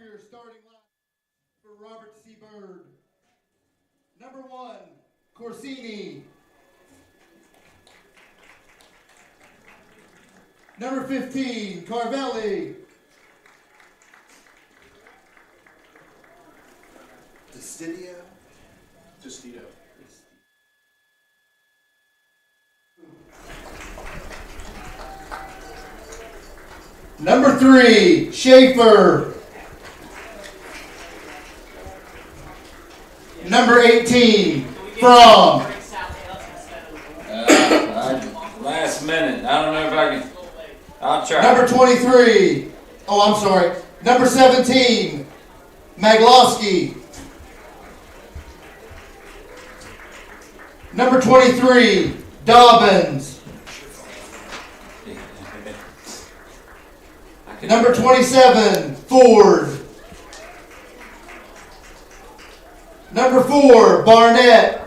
for your starting line for Robert C. Byrd. Number 1, Corsini. Number 15, Carvelli. Justito. Number 3, Schaefer. Number 18, From. Last minute. I don't know if I can. I'll try. Number 23. Oh, I'm sorry. Number 17, Maglowski. Number 23, Dobbins. Number 27, Ford. Number 4, Barnett.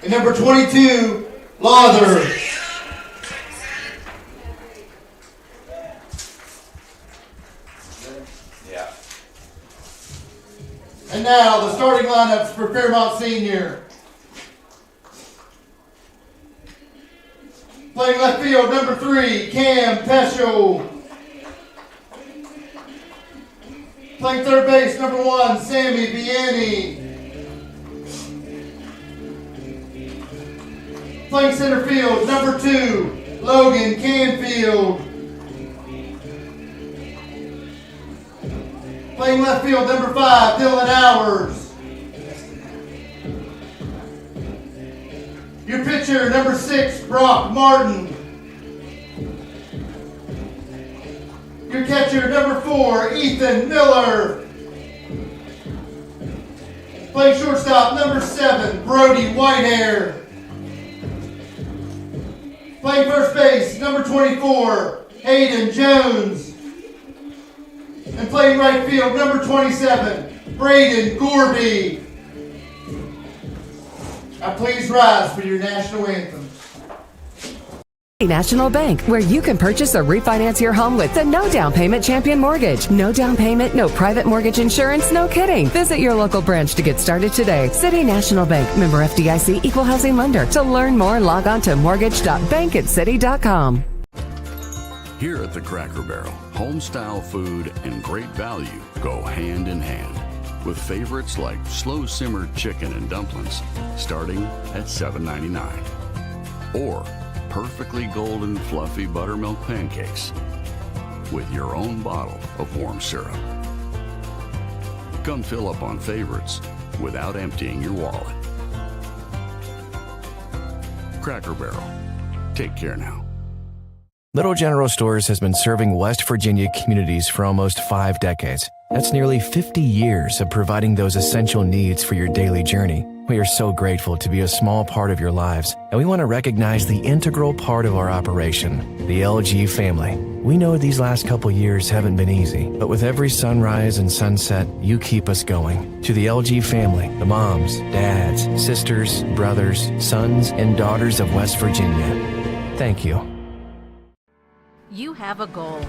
And number 22, Lawther. Yeah. And now the starting lineups for Fairmont Senior. Playing left field, number 3, Cam Peschel. Playing third base, number 1, Sammy Vianney. Playing center field, number 2, Logan Canfield. Playing left field, number 5, Dylan Hours. Your pitcher, number 6, Brock Martin. Your catcher, number 4, Ethan Miller. Playing shortstop, number 7, Brody Whitehair. Playing first base, number 24, Hayden Jones. And playing right field, number 27, Braden Gorby. Now please rise for your national anthem. National Bank, where you can purchase or refinance your home with the no down payment Champion Mortgage. No down payment, no private mortgage insurance, no kidding. Visit your local branch to get started today. City National Bank, member FDIC, equal housing lender. To learn more, log on to mortgage.bankatcity.com. Here at the Cracker Barrel, home-style food and great value go hand in hand, with favorites like slow-simmered chicken and dumplings starting at $7.99, or perfectly golden fluffy buttermilk pancakes with your own bottle of warm syrup. Come fill up on favorites without emptying your wallet. Cracker Barrel. Take care now. Little General Stores has been serving West Virginia communities for almost 5 decades. That's nearly 50 years of providing those essential needs for your daily journey. We are so grateful to be a small part of your lives, and we want to recognize the integral part of our operation, the LG family. We know these last couple years haven't been easy, but with every sunrise and sunset, you keep us going. To the LG family, the moms, dads, sisters, brothers, sons, and daughters of West Virginia, thank you. You have a goal.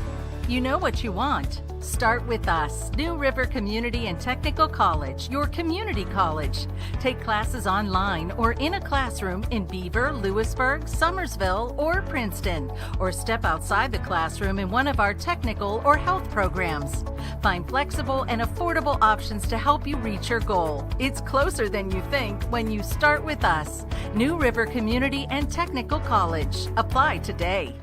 You know what you want. Start with us, New River Community and Technical College, your community college. Take classes online or in a classroom in Beaver, Lewisburg, Summersville, or Princeton, or step outside the classroom in one of our technical or health programs. Find flexible and affordable options to help you reach your goal. It's closer than you think when you start with us, New River Community and Technical College. Apply today.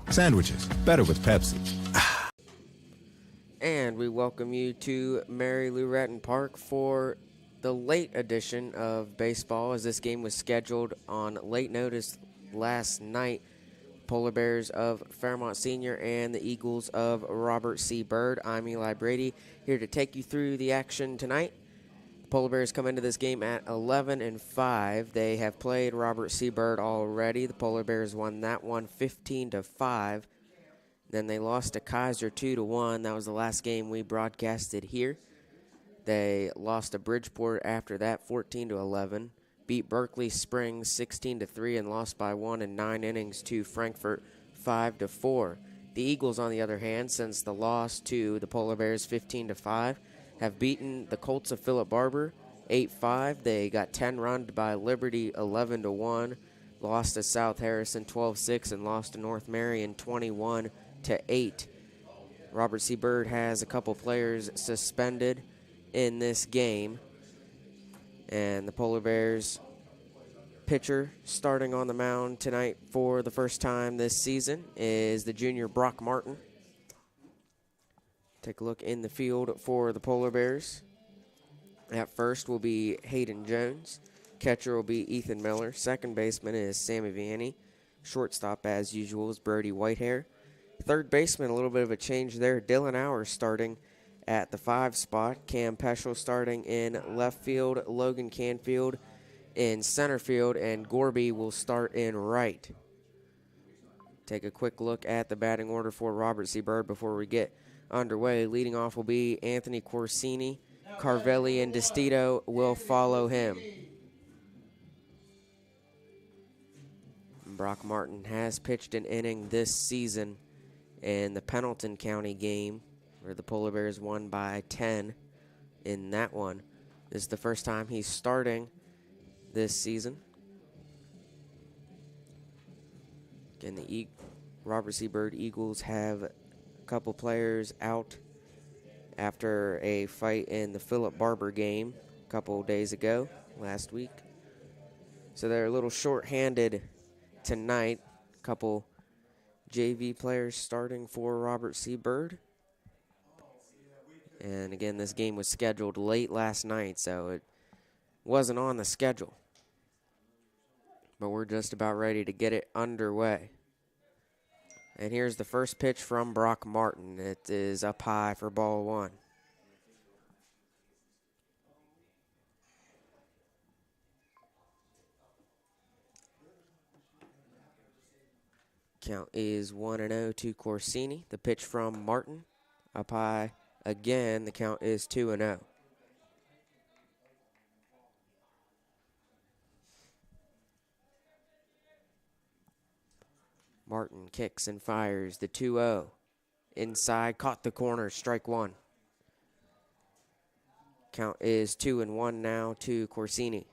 Sandwiches, better with Pepsi. And we welcome you to Mary Lou Retton Park for the late edition of baseball, as this game was scheduled on late notice last night. Polar Bears of Fairmont Senior and the Eagles of Robert C. Byrd. I'm Eli Brady, here to take you through the action tonight. The Polar Bears come into this game at 11-5. They have played Robert C. Byrd already. The Polar Bears won that one 15-5. Then they lost to Kaiser 2-1. That was the last game we broadcasted here. They lost to Bridgeport after that, 14-11. Beat Berkeley Springs 16-3 and lost by 1 in 9 innings to Frankfort 5-4. The Eagles, on the other hand, since the loss to the Polar Bears 15-5, have beaten the Colts of Philip Barber 8-5. They got 10 run by Liberty 11-1, lost to South Harrison 12-6, and lost to North Marion 21-8. Robert C. Byrd has a couple players suspended in this game, and the Polar Bears pitcher starting on the mound tonight for the first time this season is the junior Brock Martin. Take a look in the field for the Polar Bears. At first will be Hayden Jones. Catcher will be Ethan Miller. Second baseman is Sammy Vianney. Shortstop, as usual, is Brody Whitehair. Third baseman, a little bit of a change there. Dylan Hour starting at the 5 spot. Cam Peschel starting in left field. Logan Canfield in center field. And Gorby will start in right. Take a quick look at the batting order for Robert C. Byrd before we get underway. Leading off will be Anthony Corsini. Carvelli and DeStito will follow him. Brock Martin has pitched an inning this season in the Pendleton County game, where the Polar Bears won by 10 in that one. This is the first time he's starting this season. Again, the Robert C. Byrd Eagles have a couple players out after a fight in the Philip Barber game a couple days ago, last week. So they're a little short-handed tonight. A couple JV players starting for Robert C. Byrd. And again, this game was scheduled late last night, so it wasn't on the schedule. But we're just about ready to get it underway. And here's the first pitch from Brock Martin. It is up high for ball 1. Count is 1-0 to Corsini. The pitch from Martin, up high again. The count is 2-0. Martin kicks and fires the 2-0. Inside, caught the corner, strike 1. Count is 2-1 now to Corsini.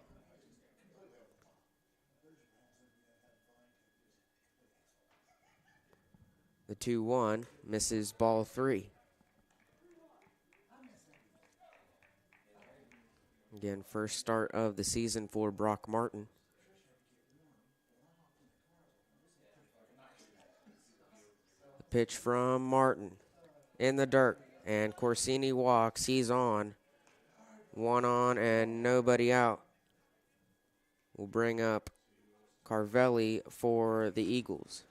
The 2-1 misses ball 3. Again, first start of the season for Brock Martin. The pitch from Martin in the dirt, and Corsini walks. He's on. 1 on and nobody out. We'll bring up Carvelli for the Eagles.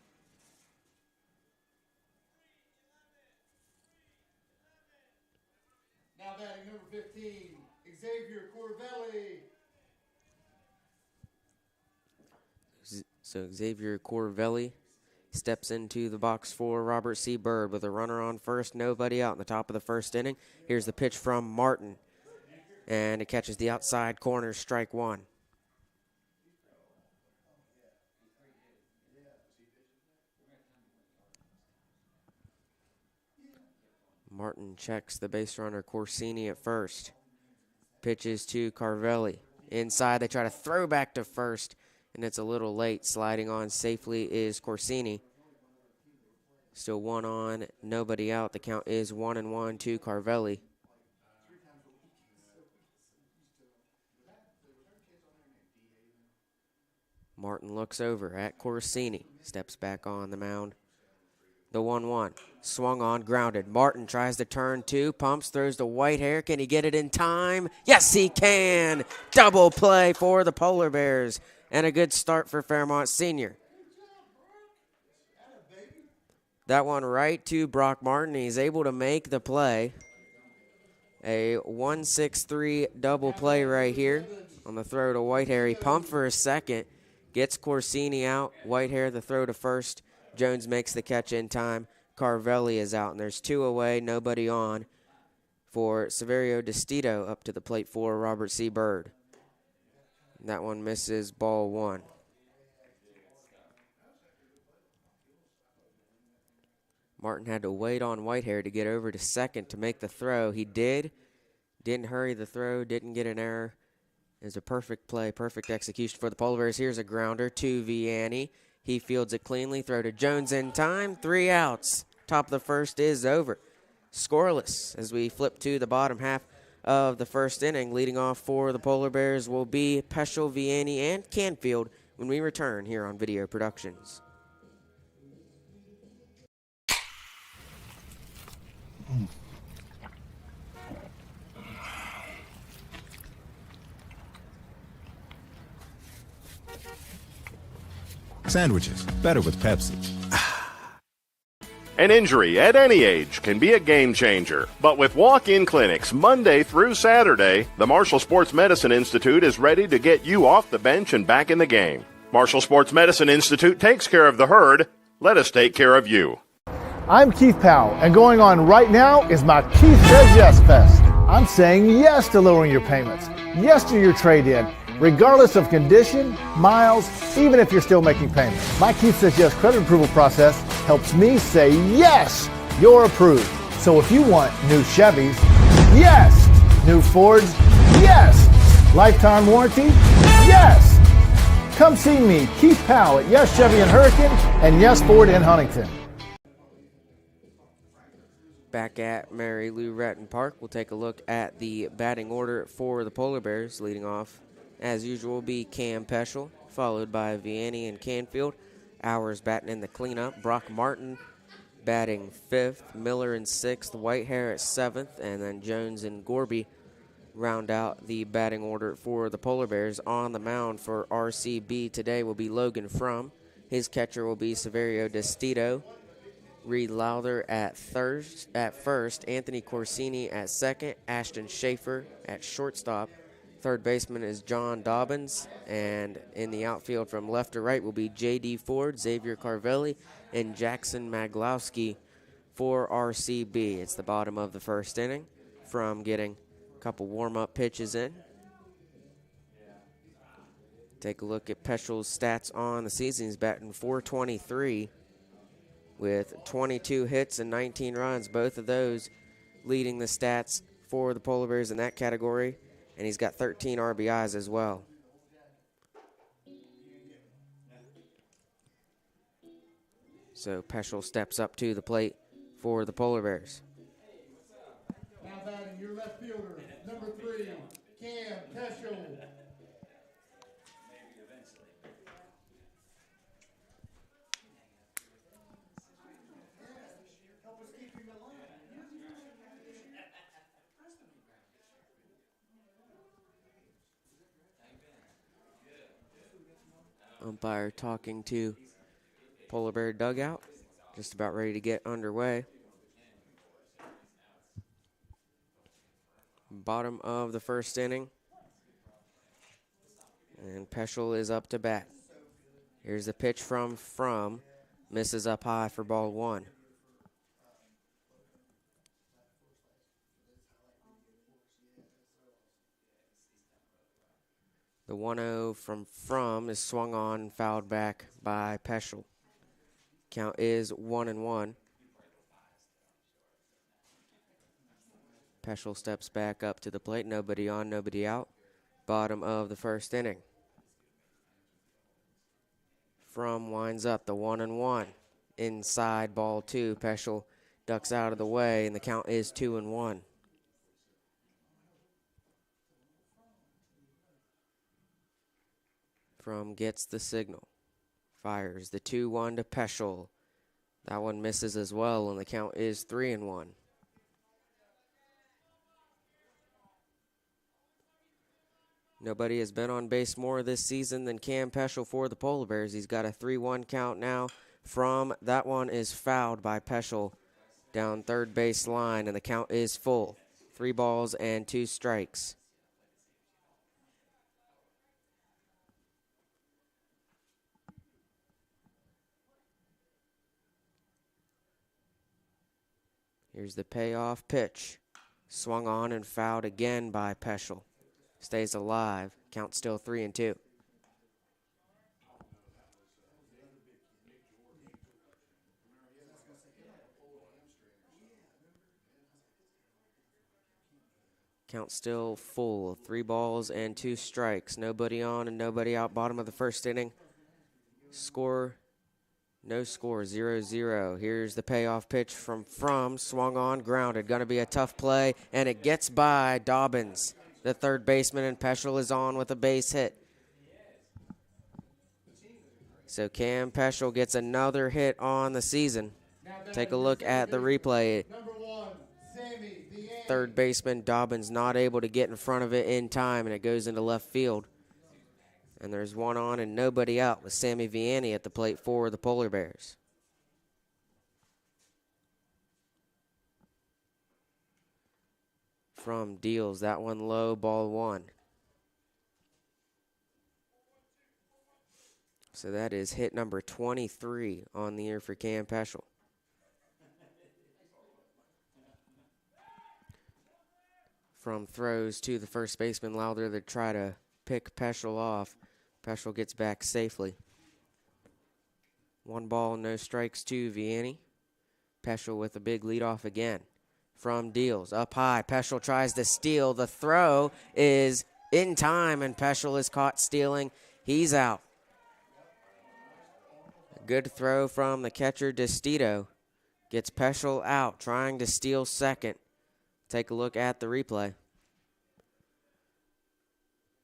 Now batting number 15, Xavier Corvelli. So Xavier Corvelli steps into the box for Robert C. Byrd with a runner on first, nobody out in the top of the first inning. Here's the pitch from Martin, and it catches the outside corner, strike 1. Martin checks the base runner Corsini at first. Pitches to Carvelli. Inside, they try to throw back to first, and it's a little late. Sliding on safely is Corsini. Still 1 on, nobody out. The count is 1-1 to Carvelli. Martin looks over at Corsini. Steps back on the mound. The 1-1. Swung on, grounded. Martin tries to turn 2, pumps, throws to Whitehair. Can he get it in time? Yes, he can. Double play for the Polar Bears. And a good start for Fairmont Senior. That one right to Brock Martin. He's able to make the play. A 1-6-3 double play right here on the throw to Whitehair. He pumped for a second. Gets Corsini out. Whitehair the throw to first. Jones makes the catch in time. Carvelli is out, and there's 2 away, nobody on for Severio DeStito up to the plate for Robert C. Byrd. That one misses, ball 1. Martin had to wait on Whitehair to get over to second to make the throw. He did. Didn't hurry the throw, didn't get an error. It was a perfect play, perfect execution for the Polar Bears. Here's a grounder to Vianney. He fields it cleanly. Throw to Jones in time. 3 outs. Top of the first is over. Scoreless as we flip to the bottom half of the first inning. Leading off for the Polar Bears will be Peschel, Vianney, and Canfield when we return here on Video Productions. Sandwiches, better with Pepsi. An injury at any age can be a game changer, but with walk-in clinics Monday through Saturday, the Marshall Sports Medicine Institute is ready to get you off the bench and back in the game. Marshall Sports Medicine Institute takes care of the herd. Let us take care of you. I'm Keith Powell, and going on right now is my Keith Says Yes Fest. I'm saying yes to lowering your payments, yes to your trade-in, regardless of condition, miles, even if you're still making payments. My Keith Says Yes credit approval process helps me say yes, you're approved. So if you want new Chevys, yes. New Fords, yes. Lifetime warranty, yes. Come see me, Keith Powell at Yes Chevy in Hurricane and Yes Ford in Huntington. Back at Mary Lou Retton Park, we'll take a look at the batting order for the Polar Bears. Leading off, as usual, will be Cam Peschel, followed by Vianney and Canfield. Hours batting in the cleanup. Brock Martin batting 5th. Miller in 6th. Whitehair at 7th. And then Jones and Gorby round out the batting order for the Polar Bears. On the mound for RCB today will be Logan Frum. His catcher will be Severio DeStito. Reed Lowther at first. Anthony Corsini at second. Ashton Schaefer at shortstop. Third baseman is John Dobbins, and in the outfield from left to right will be J.D. Ford, Xavier Carvelli, and Jackson Maglowski for RCB. It's the bottom of the first inning from getting a couple warm-up pitches in. Take a look at Peschel's stats on the season. He's batting .423 with 22 hits and 19 runs, both of those leading the stats for the Polar Bears in that category. And he's got 13 RBIs as well. So Peschel steps up to the plate for the Polar Bears. Now batting your left fielder, number 3, Cam Peschel. Umpire talking to Polar Bear dugout, just about ready to get underway. Bottom of the first inning, and Peschel is up to bat. Here's the pitch from Frum, misses up high for ball 1. The 1-0 from Frum is swung on and fouled back by Peschel. Count is 1-1. Peschel steps back up to the plate. Nobody on, nobody out. Bottom of the first inning. Frum winds up the 1-1. Inside ball 2. Peschel ducks out of the way, and the count is 2-1. Frum gets the signal. Fires the 2-1 to Peschel. That one misses as well, and the count is 3-1. Nobody has been on base more this season than Cam Peschel for the Polar Bears. He's got a 3-1 count now. From that one is fouled by Peschel down third base line, and the count is full. 3 balls and 2 strikes. Here's the payoff pitch. Swung on and fouled again by Peschel. Stays alive. Count still 3-2. Count still full. 3 balls and 2 strikes. Nobody on and nobody out. Bottom of the first inning. Score, no score, 0-0. Here's the payoff pitch from swung on, grounded. Going to be a tough play, and it gets by Dobbins, the third baseman, and Peschel is on with a base hit. So Cam Peschel gets another hit on the season. Take a look at the replay. Third baseman Dobbins not able to get in front of it in time, and it goes into left field. And there's one on and nobody out with Sammy Vianney at the plate for the Polar Bears. From deals that one low, ball 1. So that is hit number 23 on the year for Cam Peschel. From throws to the first baseman Lowther to try to pick Peschel off. Peschel gets back safely. 1 ball, no strikes to Vianney. Peschel with a big leadoff again. From deals, up high. Peschel tries to steal. The throw is in time, and Peschel is caught stealing. He's out. A good throw from the catcher, Destito. Gets Peschel out, trying to steal second. Take a look at the replay.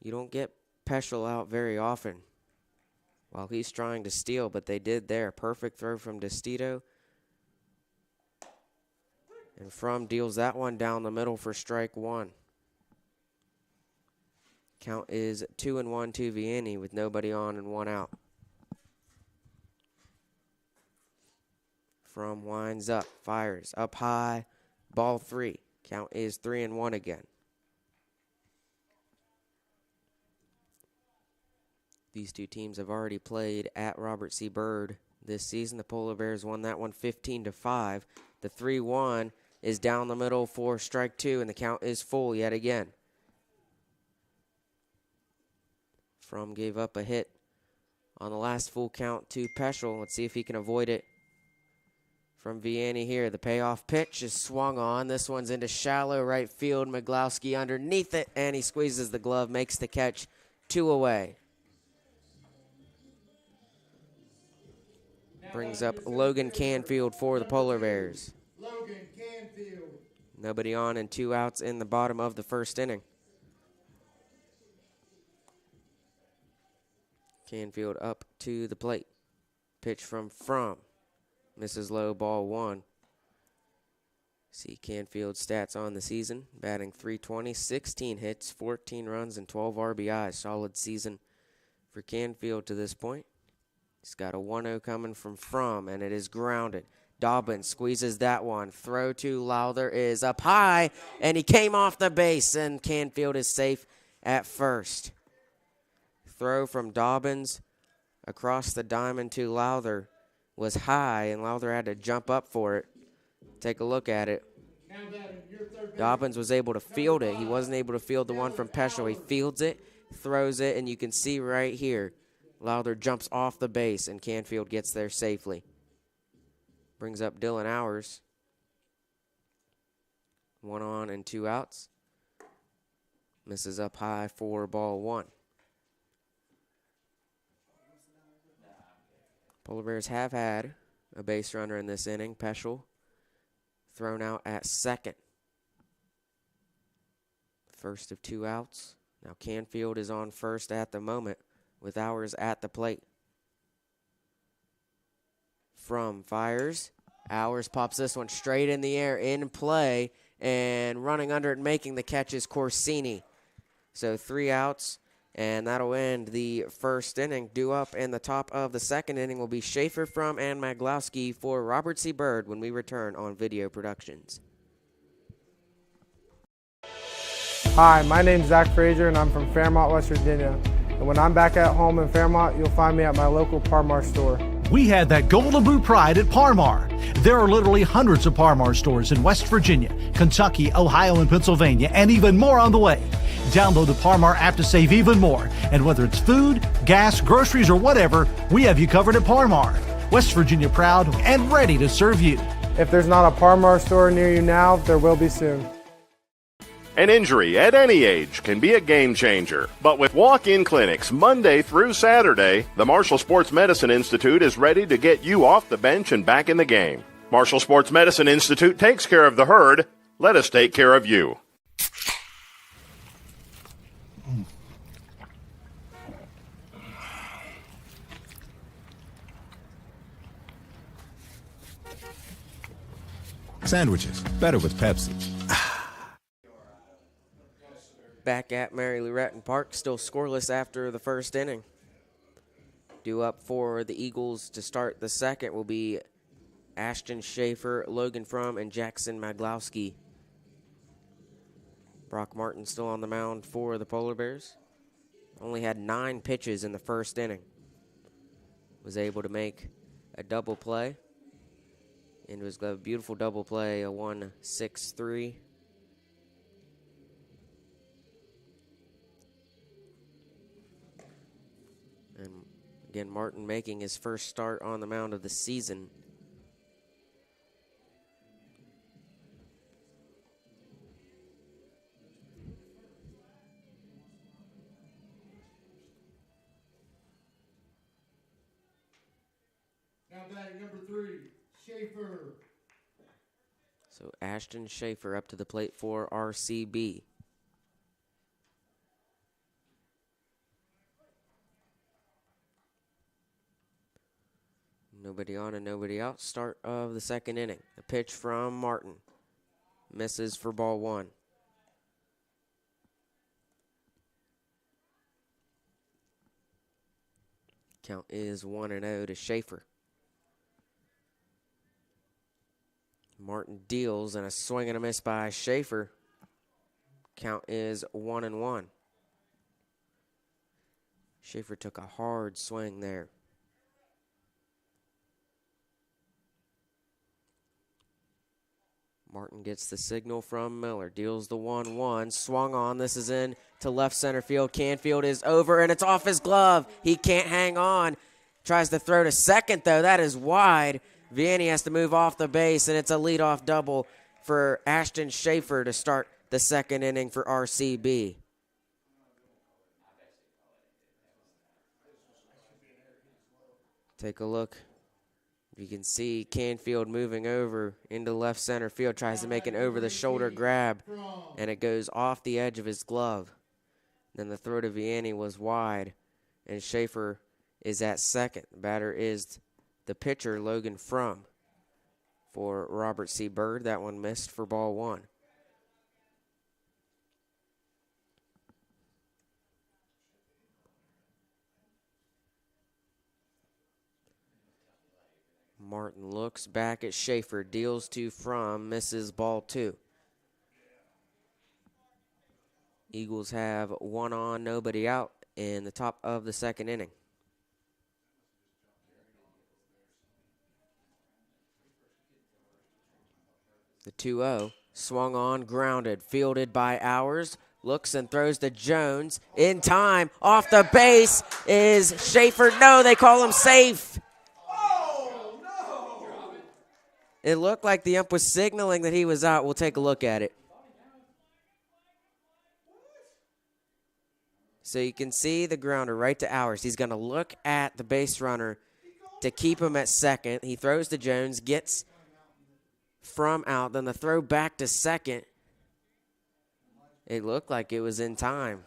You don't get Peschel out very often while he's trying to steal, but they did there. Perfect throw from Destito. And From deals that one down the middle for strike 1. Count is 2-1 to Vianney with nobody on and 1 out. From winds up, fires up high, ball 3. Count is 3-1 again. These two teams have already played at Robert C. Byrd this season. The Polar Bears won that one 15-5. The 3-1 is down the middle for strike 2, and the count is full yet again. From gave up a hit on the last full count to Peschel. Let's see if he can avoid it. From Vianney here, the payoff pitch is swung on. This one's into shallow right field. Miglowski underneath it, and he squeezes the glove, makes the catch, 2 away. Brings up Logan Canfield for the Polar Bears. Logan Canfield. Nobody on and 2 outs in the bottom of the first inning. Canfield up to the plate. Pitch from misses low, ball 1. See Canfield's stats on the season. Batting .320, 16 hits, 14 runs, and 12 RBIs. Solid season for Canfield to this point. He's got a 1-0 coming from, and it is grounded. Dobbins squeezes that one. Throw to Lowther is up high, and he came off the base, and Canfield is safe at first. Throw from Dobbins across the diamond to Lowther was high, and Lowther had to jump up for it. Take a look at it. Dobbins was able to field it. He wasn't able to field the one from Peschel. He fields it, throws it, and you can see right here, Lowther jumps off the base, and Canfield gets there safely. Brings up Dylan Hours. 1 on and 2 outs. Misses up high for ball 1. Polar Bears have had a base runner in this inning. Peschel thrown out at second. First of 2 outs. Now Canfield is on first at the moment with Hours at the plate. Fires. Hours pops this one straight in the air, in play, and running under it, making the catch is Corsini. So 3 outs, and that'll end the first inning. Due up in the top of the second inning will be Schaefer and Maglowski for Robert C. Byrd when we return on Video Productions. Hi, my name's Zach Frazier, and I'm from Fairmont, West Virginia. And when I'm back at home in Fairmont, you'll find me at my local Par-Mar store. We had that golden blue pride at Parmar. There are literally hundreds of Parmar stores in West Virginia, Kentucky, Ohio, and Pennsylvania, and even more on the way. Download the Parmar app to save even more. And whether it's food, gas, groceries, or whatever, we have you covered at Parmar. West Virginia proud and ready to serve you. If there's not a Parmar store near you now, there will be soon. An injury at any age can be a game changer, but with walk-in clinics Monday through Saturday, the Marshall Sports Medicine Institute is ready to get you off the bench and back in the game. Marshall Sports Medicine Institute takes care of the herd. Let us take care of you. Sandwiches, better with Pepsi. Back at Mary Lou Retton Park, still scoreless after the first inning. Due up for the Eagles to start the second will be Ashton Schaefer, Logan Frum, and Jackson Maglowski. Brock Martin still on the mound for the Polar Bears. Only had 9 pitches in the first inning. Was able to make a double play. And it was a beautiful double play, a 1-6-3. And again, Martin making his first start on the mound of the season. Now batting number 3, Schaefer. So Ashton Schaefer up to the plate for RCB. Nobody on and nobody out. Start of the second inning. A pitch from Martin. Misses for ball 1. Count is 1-0 to Schaefer. Martin deals and a swing and a miss by Schaefer. Count is 1-1. Schaefer took a hard swing there. Martin gets the signal from Miller, deals the 1-1, swung on. This is in to left center field. Canfield is over, and it's off his glove. He can't hang on. Tries to throw to second, though. That is wide. Vianney has to move off the base, and it's a leadoff double for Ashton Schaefer to start the second inning for RCB. Take a look. You can see Canfield moving over into left center field, tries to make an over-the-shoulder grab, and it goes off the edge of his glove. Then the throw to Vianney was wide, and Schaefer is at second. The batter is the pitcher, Logan Frum, for Robert C. Byrd. That one missed for ball 1. Martin looks back at Schaefer, deals to Frum, misses ball 2. Eagles have 1 on, nobody out in the top of the second inning. The 2-0, swung on, grounded, fielded by Hours, looks and throws to Jones. In time, off the base is Schaefer. No, they call him safe. It looked like the ump was signaling that he was out. We'll take a look at it. So you can see the grounder right to Hours. He's going to look at the base runner to keep him at second. He throws to Jones, gets Frum out. Then the throw back to second. It looked like it was in time.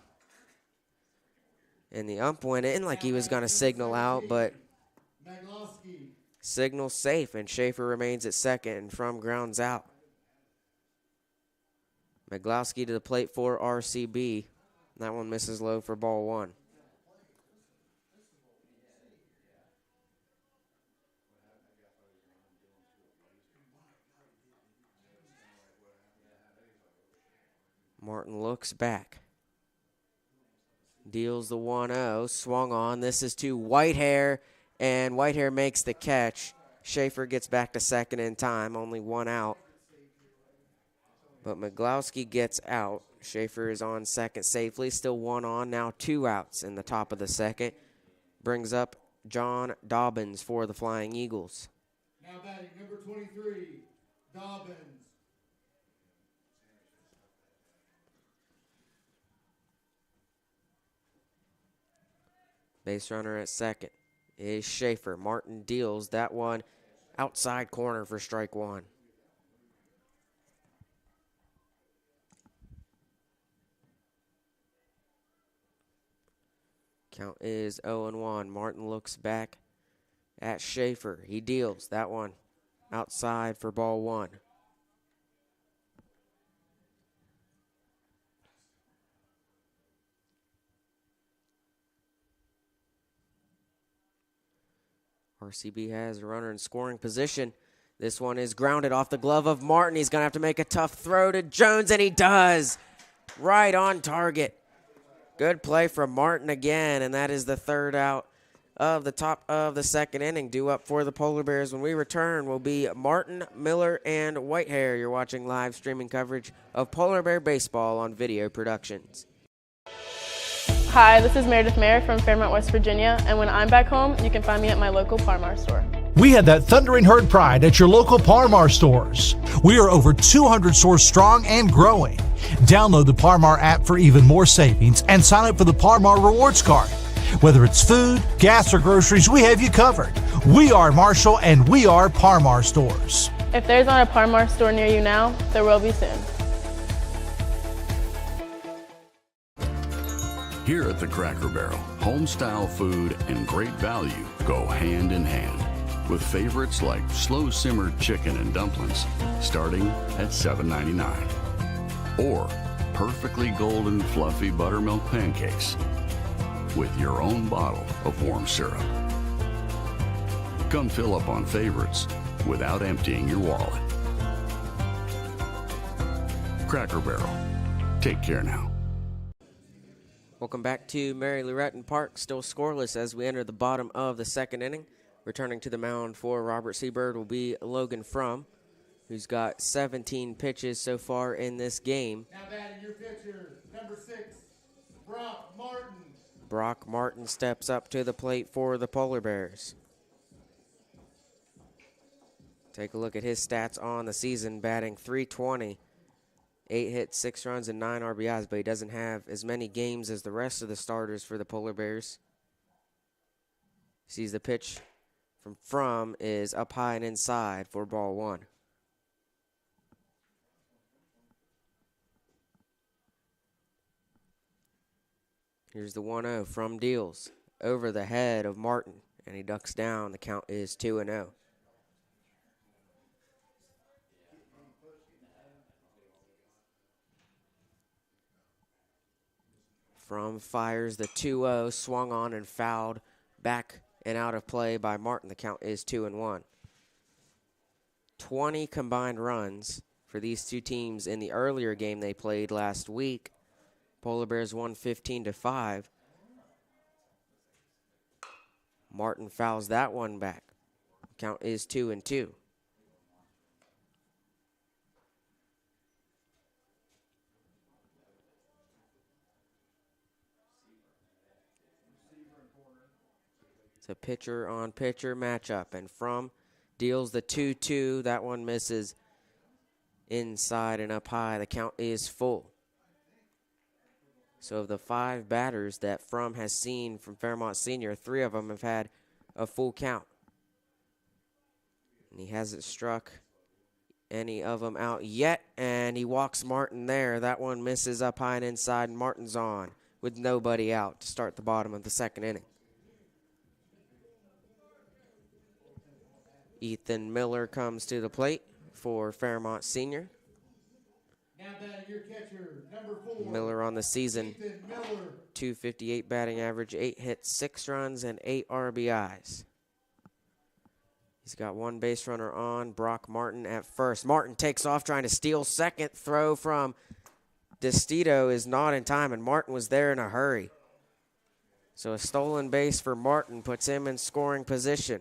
And the ump went in like he was going to signal out, but signal safe, and Schaefer remains at second, and Frum grounds out. Maglowski to the plate for RCB. That one misses low for ball 1. Martin looks back. Deals the 1-0, swung on. This is to Whitehair, And Whitehair makes the catch. Schaefer gets back to second in time, only one out. But Miglowski gets out. Schaefer is on second safely, still one on, now 2 outs in the top of the second. Brings up John Dobbins for the Flying Eagles. Now batting number 23, Dobbins. Base runner at second is Schaefer. Martin deals that one outside corner for strike one. Count is 0-1. Martin looks back at Schaefer. He deals that one outside for ball one. RCB has a runner in scoring position. This one is grounded off the glove of Martin. He's going to have to make a tough throw to Jones, and he does. Right on target. Good play from Martin again, and that is the third out of the top of the second inning. Due up for the Polar Bears when we return will be Martin, Miller, and Whitehair. You're watching live streaming coverage of Polar Bear Baseball on Video Productions. Hi, this is Meredith Mayer from Fairmont, West Virginia, and when I'm back home, you can find me at my local Par-Mar store. We had that thundering herd pride at your local Par-Mar stores. We are over 200 stores strong and growing. Download the Par-Mar app for even more savings and sign up for the Par-Mar rewards card. Whether it's food, gas, or groceries, we have you covered. We are Marshall, and we are Par-Mar stores. If there's not a Par-Mar store near you now, there will be soon. Here at the Cracker Barrel, home-style food and great value go hand in hand, with favorites like slow-simmered chicken and dumplings starting at $7.99, or perfectly golden fluffy buttermilk pancakes with your own bottle of warm syrup. Come fill up on favorites without emptying your wallet. Cracker Barrel. Take care now. Welcome back to Mary Lou Retton Park. Still scoreless as we enter the bottom of the second inning. Returning to the mound for Robert C. Byrd will be Logan Fromm, who's got 17 pitches so far in this game. Now batting your pitcher, number 6, Brock Martin. Brock Martin steps up to the plate for the Polar Bears. Take a look at his stats on the season, batting .320. 8 hits, 6 runs, and 9 RBIs, but he doesn't have as many games as the rest of the starters for the Polar Bears. Sees the pitch from Fromm is up high and inside for ball one. Here's the 1-0. Fromm deals over the head of Martin, and he ducks down. The count is 2-0. Fromm fires the 2-0, swung on and fouled back and out of play by Martin. The count is 2-1. 20 combined runs for these two teams in the earlier game they played last week. Polar Bears won 15-5. Martin fouls that one back. Count is 2-2. It's a pitcher-on-pitcher matchup, and Fromm deals the 2-2. That one misses inside and up high. The count is full. So of the 5 batters that Fromm has seen from Fairmont Senior, 3 of them have had a full count. And he hasn't struck any of them out yet, and he walks Martin there. That one misses up high and inside, and Martin's on with nobody out to start the bottom of the second inning. Ethan Miller comes to the plate for Fairmont Senior. Now batting your catcher, number 4. Miller on the season, Ethan Miller. .258 batting average, 8 hits, 6 runs, and 8 RBIs. He's got 1 base runner on, Brock Martin at first. Martin takes off trying to steal second. Throw from DeStito is not in time, and Martin was there in a hurry. So a stolen base for Martin puts him in scoring position.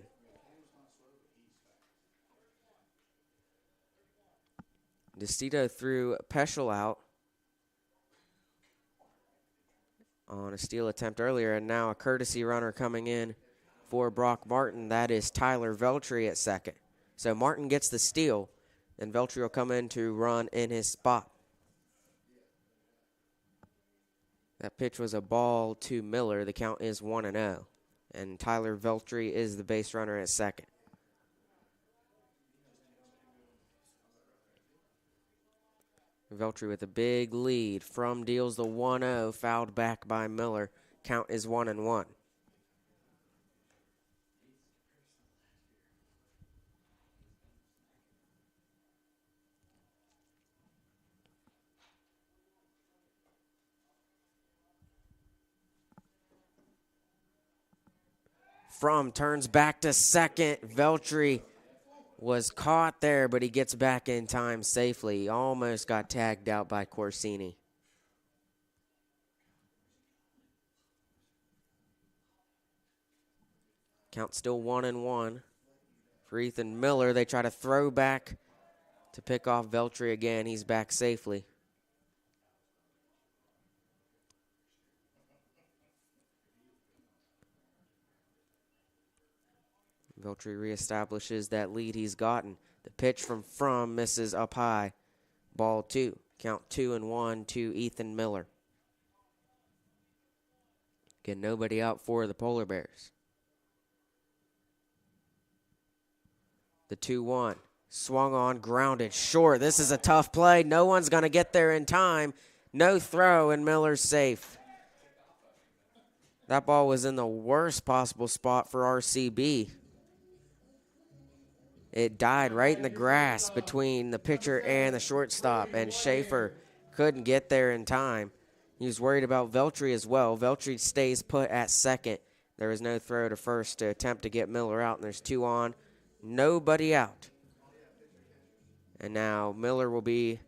DeCito threw Peschel out on a steal attempt earlier, and now a courtesy runner coming in for Brock Martin. That is Tyler Veltri at second. So Martin gets the steal, and Veltri will come in to run in his spot. That pitch was a ball to Miller. The count is 1-0, and Tyler Veltri is the base runner at second. Veltri with a big lead. From deals the 1-0, fouled back by Miller. Count is 1-1. From turns back to second. Veltri was caught there, but he gets back in time safely. He almost got tagged out by Corsini. Count still 1-1 for Ethan Miller. They try to throw back to pick off Veltri again. He's back safely. Veltri reestablishes that lead he's gotten. The pitch from misses up high. Ball 2. Count 2-1 to Ethan Miller. Again, nobody out for the Polar Bears. The 2-1. Swung on, grounded, short. This is a tough play. No one's going to get there in time. No throw, and Miller's safe. That ball was in the worst possible spot for RCB. It died right in the grass between the pitcher and the shortstop, and Schaefer couldn't get there in time. He was worried about Veltri as well. Veltri stays put at second. There was no throw to first to attempt to get Miller out, and there's 2 on. Nobody out. And now Miller will be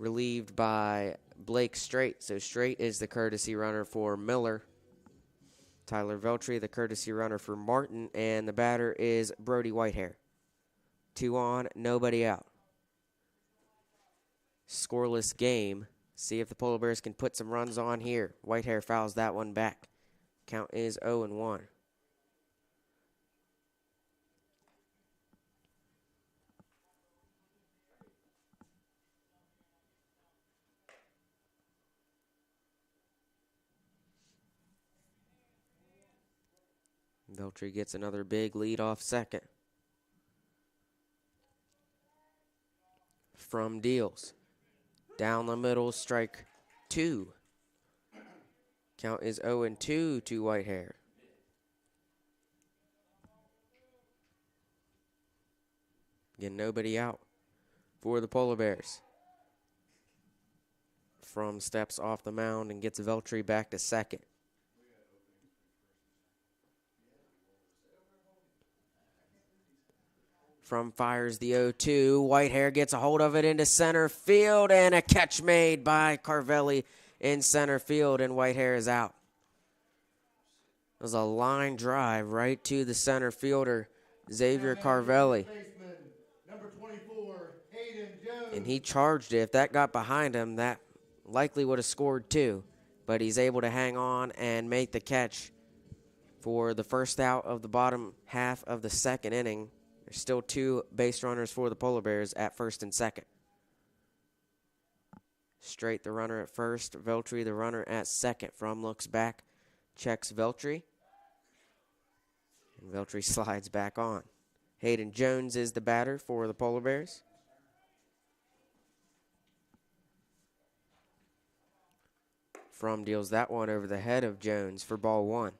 relieved by Blake Straight. So Straight is the courtesy runner for Miller. Tyler Veltri, the courtesy runner for Martin, and the batter is Brody Whitehair. 2 on, nobody out. Scoreless game. See if the Polar Bears can put some runs on here. Whitehair fouls that one back. Count is 0-1. Veltri gets another big lead off second. From deals. Down the middle, strike 2. Count is 0-2 to Whitehair. Again, nobody out for the Polar Bears. From steps off the mound and gets Veltri back to second. From fires the 0-2. Whitehair gets a hold of it into center field, and a catch made by Carvelli in center field, and Whitehair is out. It was a line drive right to the center fielder, Xavier Carvelli. And he charged it. If that got behind him, that likely would have scored 2. But he's able to hang on and make the catch for the first out of the bottom half of the second inning. There's still 2 base runners for the Polar Bears at first and second. Straight the runner at first. Veltri the runner at second. From looks back. Checks Veltri. And Veltri slides back on. Hayden Jones is the batter for the Polar Bears. From deals that one over the head of Jones for ball 1.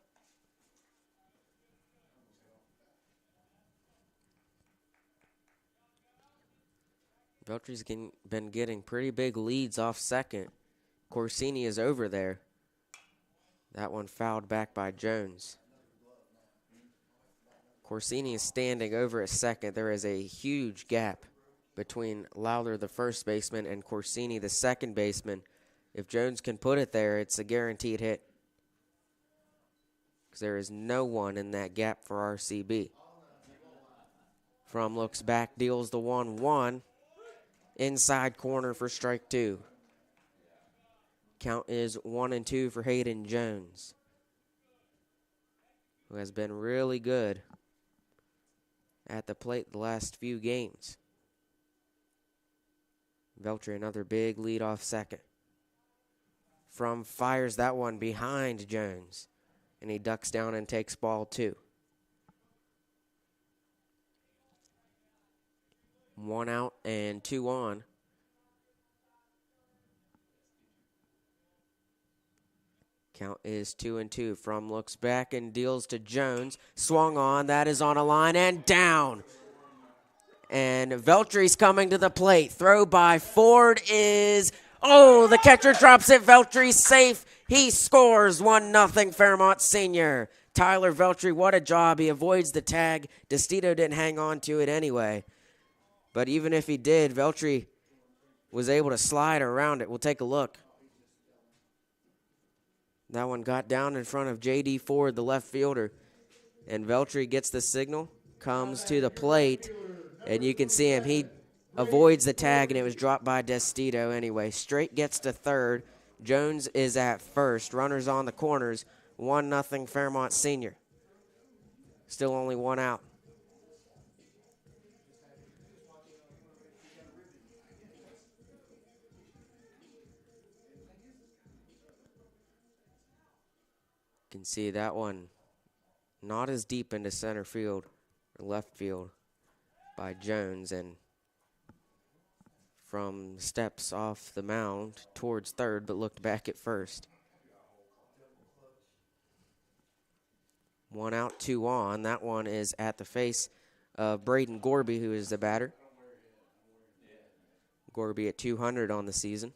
Veltri's been getting pretty big leads off second. Corsini is over there. That one fouled back by Jones. Corsini is standing over at second. There is a huge gap between Lowther, the first baseman, and Corsini, the second baseman. If Jones can put it there, it's a guaranteed hit. because there is no one in that gap for RCB. From looks back, deals the 1-1. Inside corner for strike 2. Count is 1-2 for Hayden Jones, who has been really good at the plate the last few games. Veltri, another big leadoff second. From fires that one behind Jones, and he ducks down and takes ball 2. 1 out and 2 on. Count is 2-2. From looks back and deals to Jones. Swung on. That is on a line and down. And Veltri's coming to the plate. Throw by Ford is... Oh, the catcher drops it. Veltri's safe. He scores 1-0 Fairmont Senior. Tyler Veltri, what a job. He avoids the tag. DeStito didn't hang on to it anyway. But even if he did, Veltri was able to slide around it. We'll take a look. That one got down in front of J.D. Ford, the left fielder. And Veltri gets the signal, comes to the plate, and you can see him. He avoids the tag, and it was dropped by DeStito anyway. Straight gets to third. Jones is at first. Runners on the corners. 1-0 Fairmont Senior. Still only 1 out. You can see that one not as deep into center field or left field by Jones, and from steps off the mound towards third, but looked back at first. 1 out, 2 on. That one is at the face of Braden Gorby, who is the batter. Gorby at 200 on the season.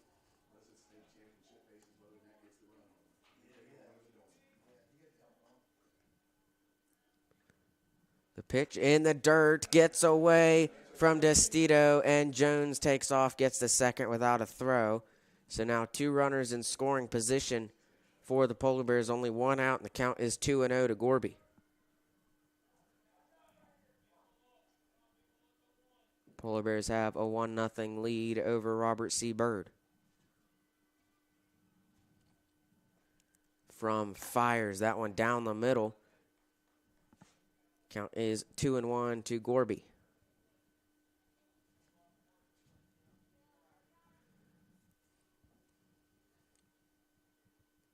The pitch in the dirt, gets away from DeStito, and Jones takes off, gets the second without a throw. So now 2 runners in scoring position for the Polar Bears, only 1 out, and the count is 2-0 to Gorby. Polar Bears have a 1-0 lead over Robert C. Byrd. From fires that one down the middle. Count is 2-1 to Gorby.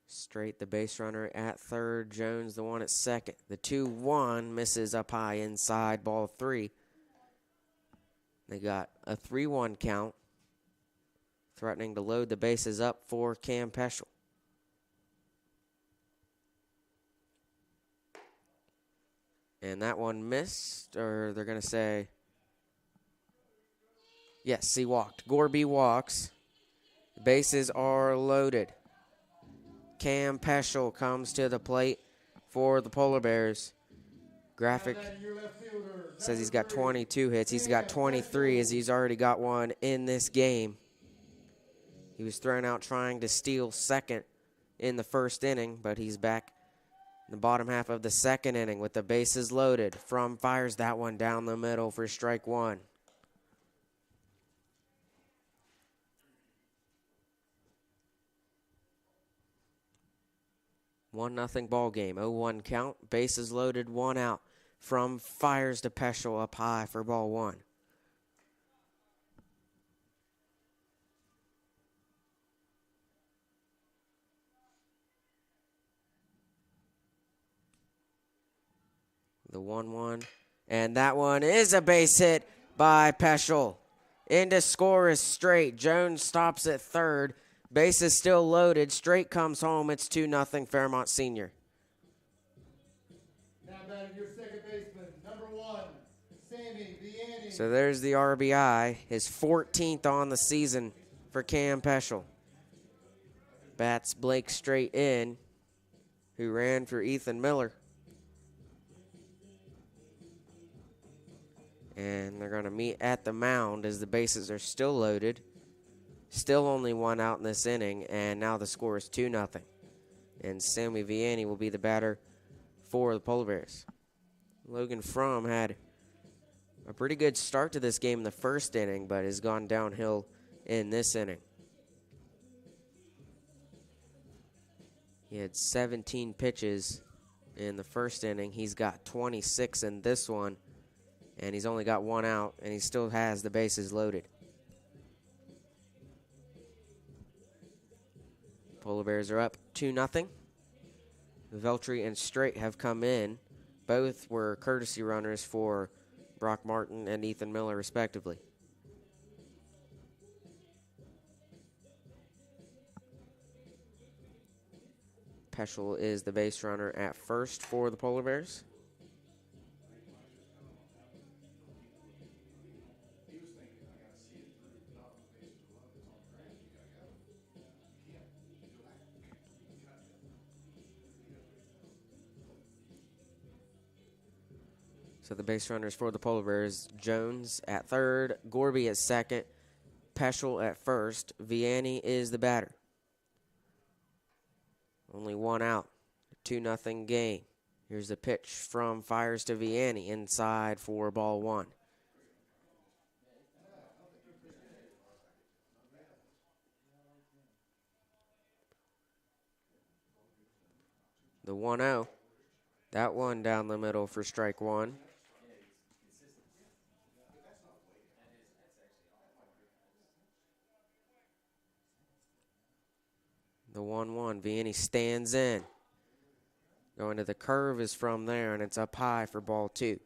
Straight the base runner at third. Jones the one at second. The 2-1 misses up high inside, ball 3. They got a 3-1 count, threatening to load the bases up for Cam Peschel. And that one missed, or they're going to say, yes, he walked. Gorby walks. The bases are loaded. Cam Peschel comes to the plate for the Polar Bears. Graphic says he's got 22 hits. He's got 23 as he's already got one in this game. He was thrown out trying to steal second in the first inning, but he's back in the bottom half of the second inning with the bases loaded. From fires that one down the middle for strike 1. One nothing ball game. 0-1 count. Bases loaded, 1 out. From fires to Peschel up high for ball 1. The 1-1. And that one is a base hit by Peschel. Into score is Straight. Jones stops at third. Base is still loaded. Straight comes home. It's 2-0 Fairmont Senior. Now batting your second baseman, number 1, Sammy Vianney. So there's the RBI, his 14th on the season for Cam Peschel. Bats Blake Straight in, who ran for Ethan Miller. And they're going to meet at the mound as the bases are still loaded. Still only 1 out in this inning, and now the score is 2-0. And Sammy Vianney will be the batter for the Polar Bears. Logan Fromm had a pretty good start to this game in the first inning, but has gone downhill in this inning. He had 17 pitches in the first inning. He's got 26 in this one, and he's only got one out, and he still has the bases loaded. Polar Bears are up 2-0. Veltri and Straight have come in. Both were courtesy runners for Brock Martin and Ethan Miller, respectively. Peschel is the base runner at first for the Polar Bears. So the base runners for the Polar Bears, Jones at third, Gorby at second, Peschel at first. Vianney is the batter. Only one out, 2-0 game. Here's the pitch from Fires to Vianney, inside for ball one. The 1-0, that one down the middle for strike one. The 1-1, Vianney stands in. Going to the curve is from there, and it's up high for ball two.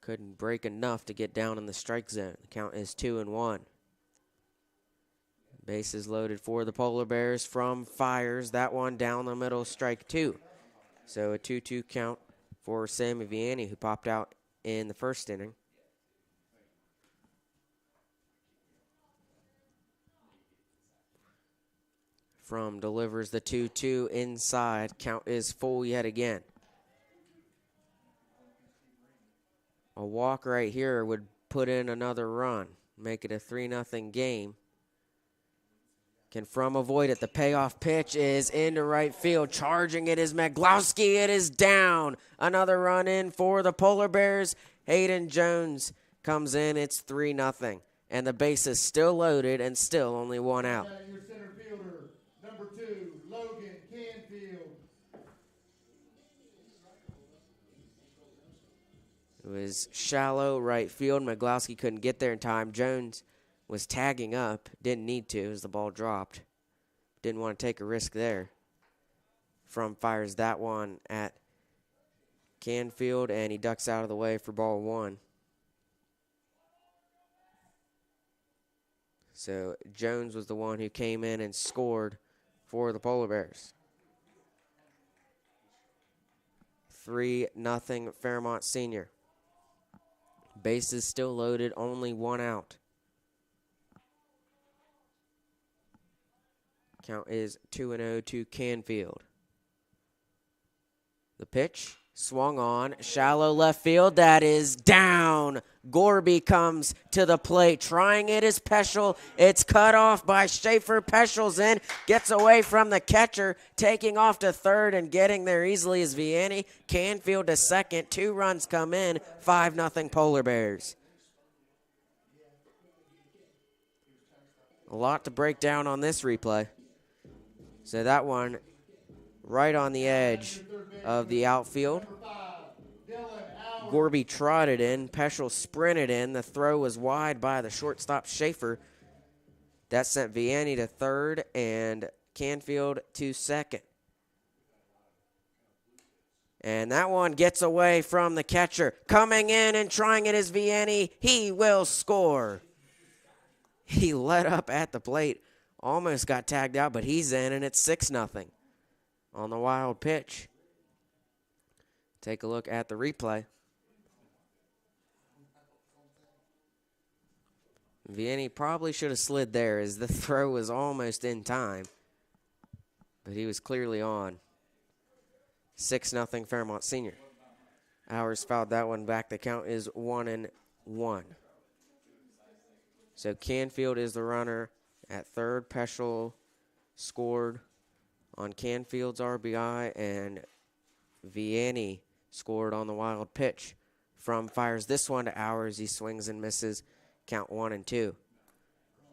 Couldn't break enough to get down in the strike zone. The count is 2-1. Bases loaded for the Polar Bears from Fires. That one down the middle, strike two. So a 2-2 count for Sammy Vianney, who popped out in the first inning. Fromm delivers the 2-2 inside. Count is full yet again. A walk right here would put in another run, make it a 3-0 game. Can Fromm avoid it? The payoff pitch is into right field. Charging it is Meglowski. It is down. Another run in for the Polar Bears. Hayden Jones comes in. It's 3-0. And the base is still loaded and still only one out. Your center fielder, number 2, Logan Canfield. It was shallow right field. Meglowski couldn't get there in time. Jones was tagging up. Didn't need to as the ball dropped. Didn't want to take a risk there. Fromm fires that one at Canfield, and he ducks out of the way for ball one. So Jones was the one who came in and scored for the Polar Bears. 3-0 Fairmont Senior. Bases still loaded, only one out. Count is 2-0 to Canfield. The pitch swung on, shallow left field. That is down. Gorby comes to the plate. Trying it is Peschel. It's cut off by Schaefer. Peschel's in, gets away from the catcher, taking off to third and getting there easily is Vianney. Canfield to second. 2 runs come in. 5-0 Polar Bears. A lot to break down on this replay. So that one right on the edge of the outfield. Gorby trotted in. Peschel sprinted in. The throw was wide by the shortstop Schaefer. That sent Vianney to third and Canfield to second. And that one gets away from the catcher. Coming in and trying it is Vianney. He will score. He let up at the plate. Almost got tagged out, but he's in, and it's 6-0 on the wild pitch. Take a look at the replay. Vianney probably should have slid there as the throw was almost in time, but he was clearly on. 6-0 Fairmont Senior. Hours fouled that one back. The count is 1-1. So Canfield is the runner at third. Peschel scored on Canfield's RBI, and Vianney scored on the wild pitch. From fires this one to Hours. He swings and misses. Count 1-2.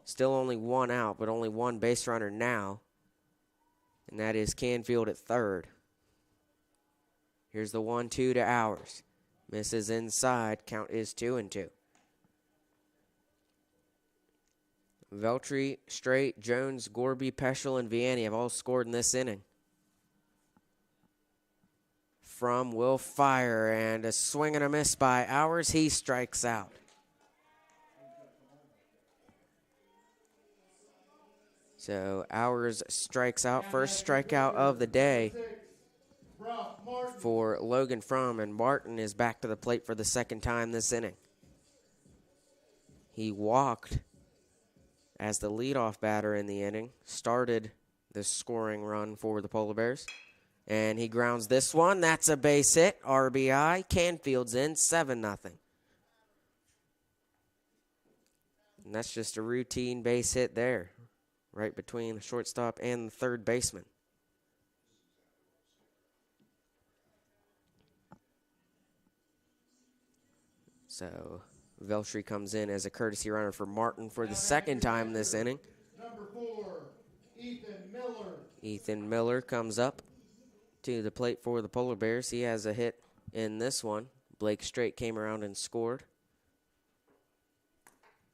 Still only one out, but only one base runner now. And that is Canfield at third. Here's the 1-2 to Hours. Misses inside. Count is 2-2. Veltri, Straight, Jones, Gorby, Peschel, and Vianney have all scored in this inning. From will fire, and a swing and a miss by Hours. He strikes out. So Hours strikes out. First strikeout of the day for Logan Fromm, and Martin is back to the plate for the second time this inning. He walked as the leadoff batter in the inning, started the scoring run for the Polar Bears. And he grounds this one. That's a base hit. RBI. Canfield's in 7-0. And that's just a routine base hit there, right between the shortstop and the third baseman. So Veltri comes in as a courtesy runner for Martin for the second time this inning. Number 4, Ethan Miller. Ethan Miller comes up to the plate for the Polar Bears. He has a hit in this one. Blake Straight came around and scored.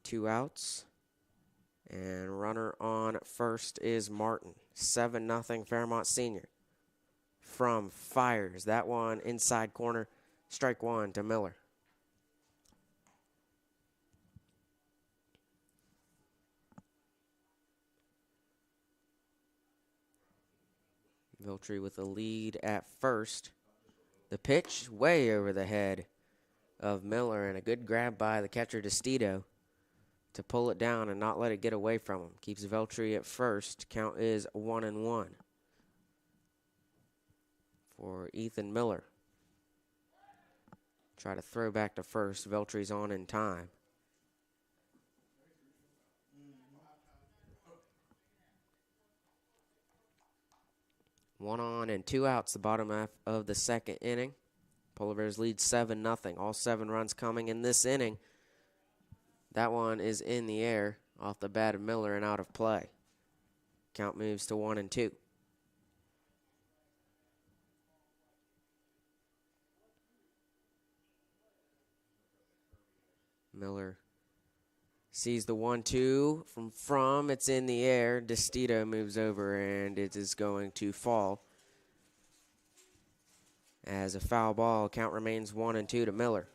2 outs. And runner on first is Martin. 7-0 Fairmont Senior. From fires. That one inside corner. Strike one to Miller. Veltri with a lead at first. The pitch way over the head of Miller, and a good grab by the catcher DeStito to pull it down and not let it get away from him. Keeps Veltri at first. Count is 1-1 for Ethan Miller. Try to throw back to first. Veltri's on in time. One on and 2 outs, the bottom half of the second inning. Polar Bears lead 7-0. All 7 runs coming in this inning. That one is in the air off the bat of Miller and out of play. Count moves to 1-2. Miller sees the 1-2 from. It's in the air. DeStito moves over, and it is going to fall. As a foul ball, count remains 1-2 to Miller.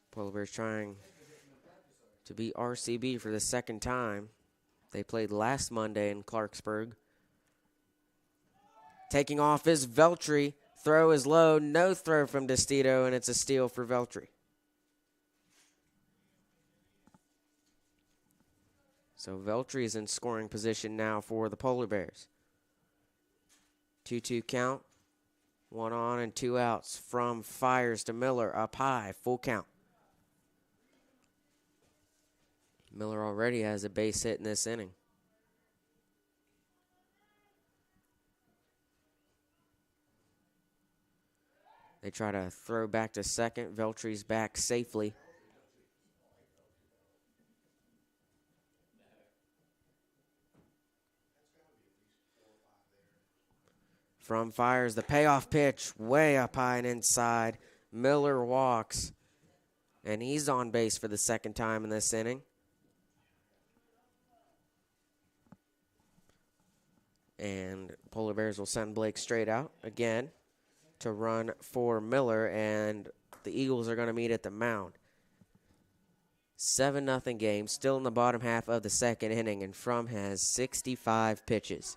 Polar Bears trying to beat RCB for the second time. They played last Monday in Clarksburg. Taking off is Veltri. Throw is low. No throw from DeStito, and it's a steal for Veltri. So Veltri is in scoring position now for the Polar Bears. 2-2 count. 1 on and 2 outs. From fires to Miller. Up high. Full count. Miller already has a base hit in this inning. They try to throw back to second. Veltri's back safely. From fires the payoff pitch way up high and inside. Miller walks, and he's on base for the second time in this inning. And Polar Bears will send Blake Straight out again to run for Miller, and the Eagles are going to meet at the mound. 7-0 game, still in the bottom half of the second inning, and Fromm has 65 pitches.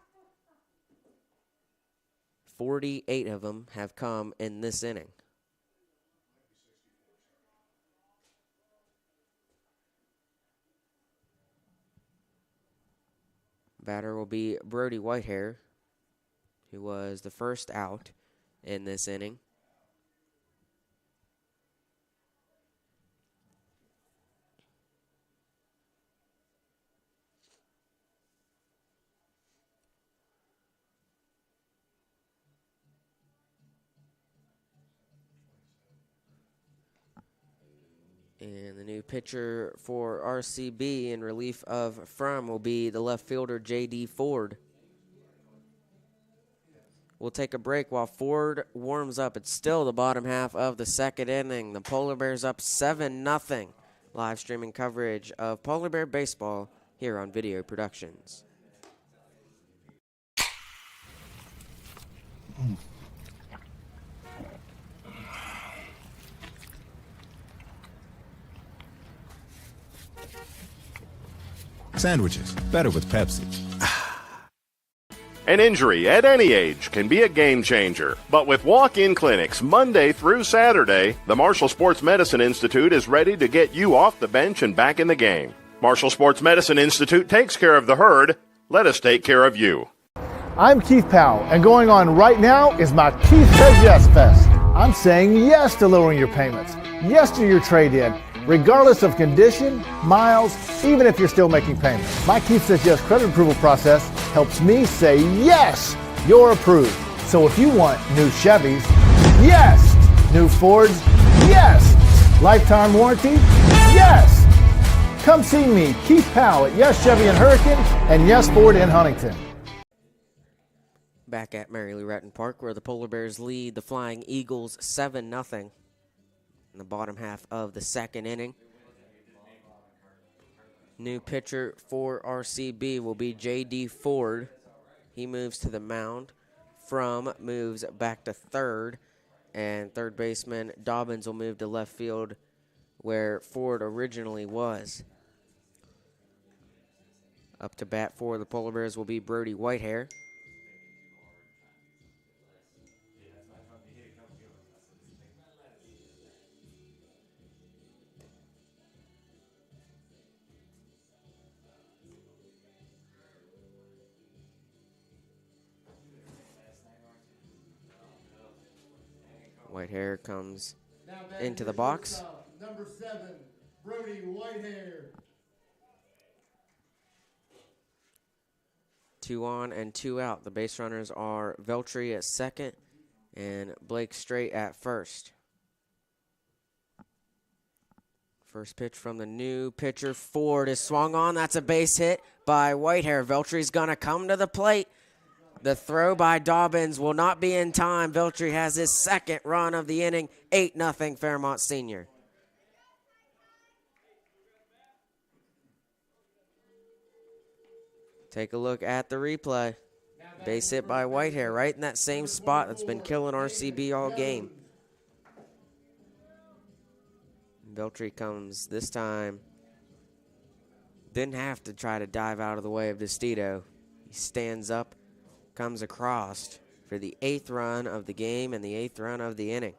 48 of them have come in this inning. Batter will be Brody Whitehair, who was the first out in this inning. And the new pitcher for RCB in relief of Frum will be the left fielder, J.D. Ford. We'll take a break while Ford warms up. It's still the bottom half of the second inning. The Polar Bears up 7-0. Live streaming coverage of Polar Bear baseball here on Video Productions. Sandwiches, better with Pepsi. An injury at any age can be a game changer. But with walk-in clinics Monday through Saturday, the Marshall Sports Medicine Institute is ready to get you off the bench and back in the game. Marshall Sports Medicine Institute takes care of the herd. Let us take care of you. I'm Keith Powell, and going on right now is my Keith Says Yes Fest. I'm saying yes to lowering your payments, yes to your trade-in, regardless of condition, miles, even if you're still making payments. My Keith Says Yes credit approval process helps me say yes, you're approved. So if you want new Chevys, yes. New Fords, yes. Lifetime warranty, yes. Come see me, Keith Powell at Yes Chevy in Hurricane and Yes Ford in Huntington. Back at Mary Lou Retton Park, where the Polar Bears lead the Flying Eagles 7-0 in the bottom half of the second inning. New pitcher for RCB will be J.D. Ford. He moves to the mound. Frum moves back to third, and third baseman Dobbins will move to left field where Ford originally was. Up to bat for the Polar Bears will be Brody Whitehair. Whitehair comes into the box. Number 7, Brody Whitehair. 2 on and 2 out. The base runners are Veltri at second and Blake Straight at first. First pitch from the new pitcher, Ford, is swung on. That's a base hit by Whitehair. Veltri's going to come to the plate. The throw by Dobbins will not be in time. Veltri has his second run of the inning, 8-0 Fairmont Senior. Take a look at the replay. Base hit by Whitehair right in that same spot that's been killing RCB all game. Veltri comes this time. Didn't have to try to dive out of the way of Destito. He stands up, comes across for the 8th run of the game and the 8th run of the inning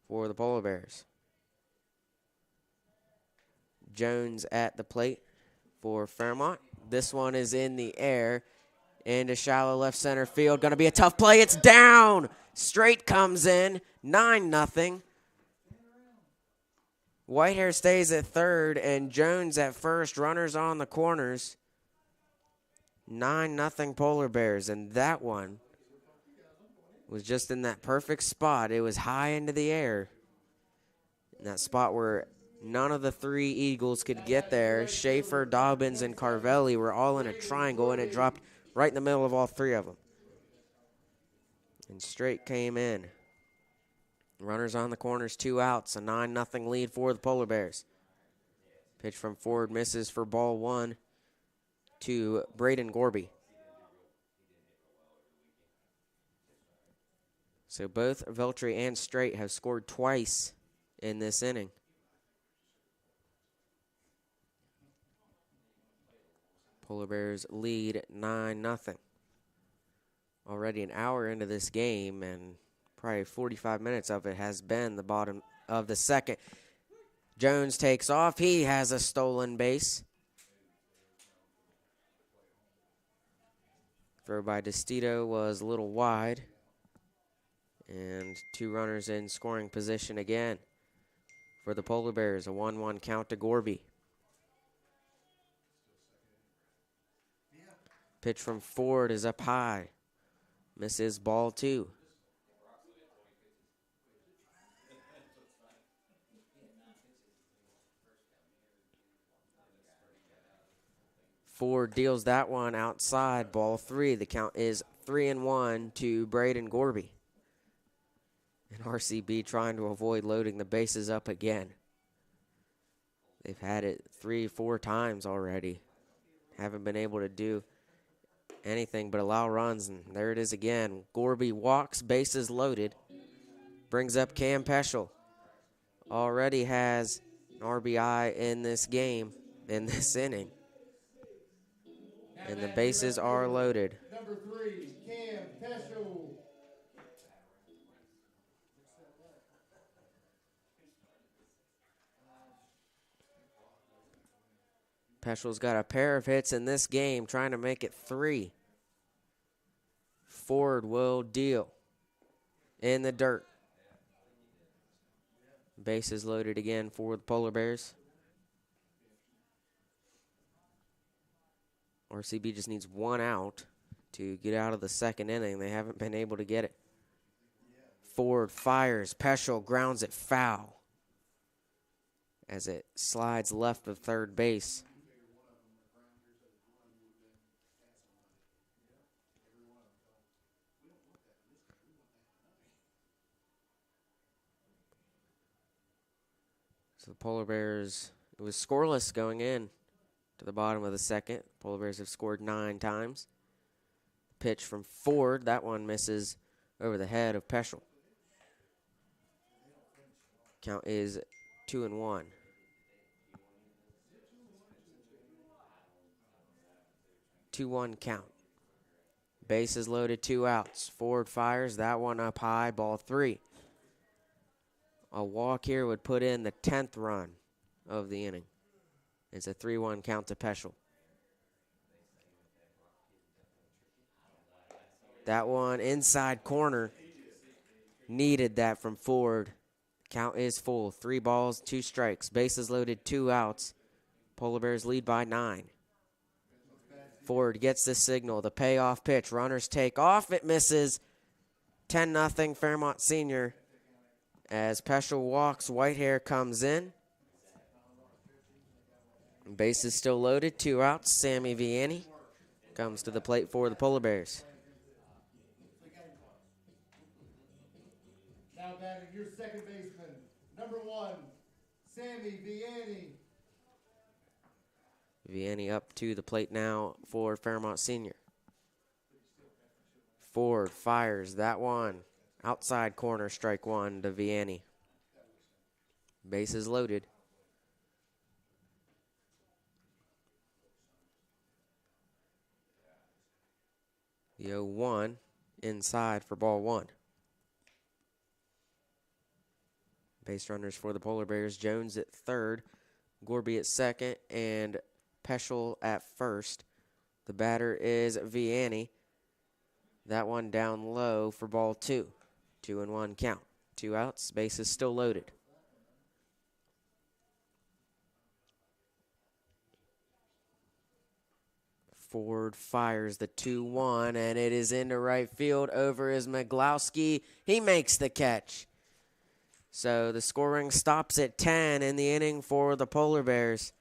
for the Polar Bears. Jones at the plate for Fairmont. This one is in the air into shallow left center field. Going to be a tough play. It's down. Straight comes in. 9-0. Whitehair stays at third and Jones at first. Runners on the corners. 9-0 Polar Bears, and that one was just in that perfect spot. It was high into the air. In that spot where none of the 3 Eagles could get there. Schaefer, Dobbins, and Carvelli were all in a triangle, and it dropped right in the middle of all 3 of them. And Straight came in. Runners on the corners, 2 outs, a 9-0 lead for the Polar Bears. Pitch from Ford misses for ball 1 to Braden Gorby. So both Veltri and Straight have scored twice in this inning. Polar Bears lead 9-0. Already an hour into this game, and probably 45 minutes of it has been the bottom of the second. Jones takes off. He has a stolen base. Throw by Destito was a little wide. And 2 runners in scoring position again for the Polar Bears. A 1-1 count to Gorby. Pitch from Ford is up high. Misses ball 2. Ford deals that one outside, ball 3. The count is 3-1 to Braden Gorby. And RCB trying to avoid loading the bases up again. They've had it 3-4 times already. Haven't been able to do anything but allow runs, and there it is again. Gorby walks, bases loaded. Brings up Cam Peschel. Already has an RBI in this game, in this inning. And the bases are loaded. Number 3, Cam Peschel. Peschel's got a pair of hits in this game, trying to make it 3. Ford will deal in the dirt. Bases loaded again for the Polar Bears. RCB just needs 1 out to get out of the second inning. They haven't been able to get it. Ford fires. Peschel grounds it foul as it slides left of third base. So the Polar Bears, it was scoreless going in to the bottom of the second. Polar Bears have scored 9 times. Pitch from Ford, that one misses over the head of Peschel. Count is 2-1. Two-one count. Bases loaded, 2 outs. Ford fires, that one up high, ball 3. A walk here would put in the 10th run of the inning. It's a 3-1 count to Peschel. That one inside corner. Needed that from Ford. Count is full. 3 balls, 2 strikes. Bases loaded, 2 outs. Polar Bears lead by 9. Ford gets the signal. The payoff pitch. Runners take off. It misses. 10-0 Fairmont Senior. As Peschel walks, Whitehair comes in. Base is still loaded, 2 outs. Sammy Vianney comes to the plate for the Polar Bears. Now batting your second baseman, number 1, Sammy Vianney. Vianney up to the plate now for Fairmont Senior. Ford fires that one. Outside corner, strike 1 to Vianney. Bases loaded. The 0-1 inside for ball 1. Base runners for the Polar Bears. Jones at third, Gorby at second, and Peschel at first. The batter is Vianney. That one down low for ball 2. 2-1 count. 2 outs. Bases still loaded. Ford fires the 2-1, and it is into right field. Over is Miglowski. He makes the catch. So the scoring stops at 10 in the inning for the Polar Bears.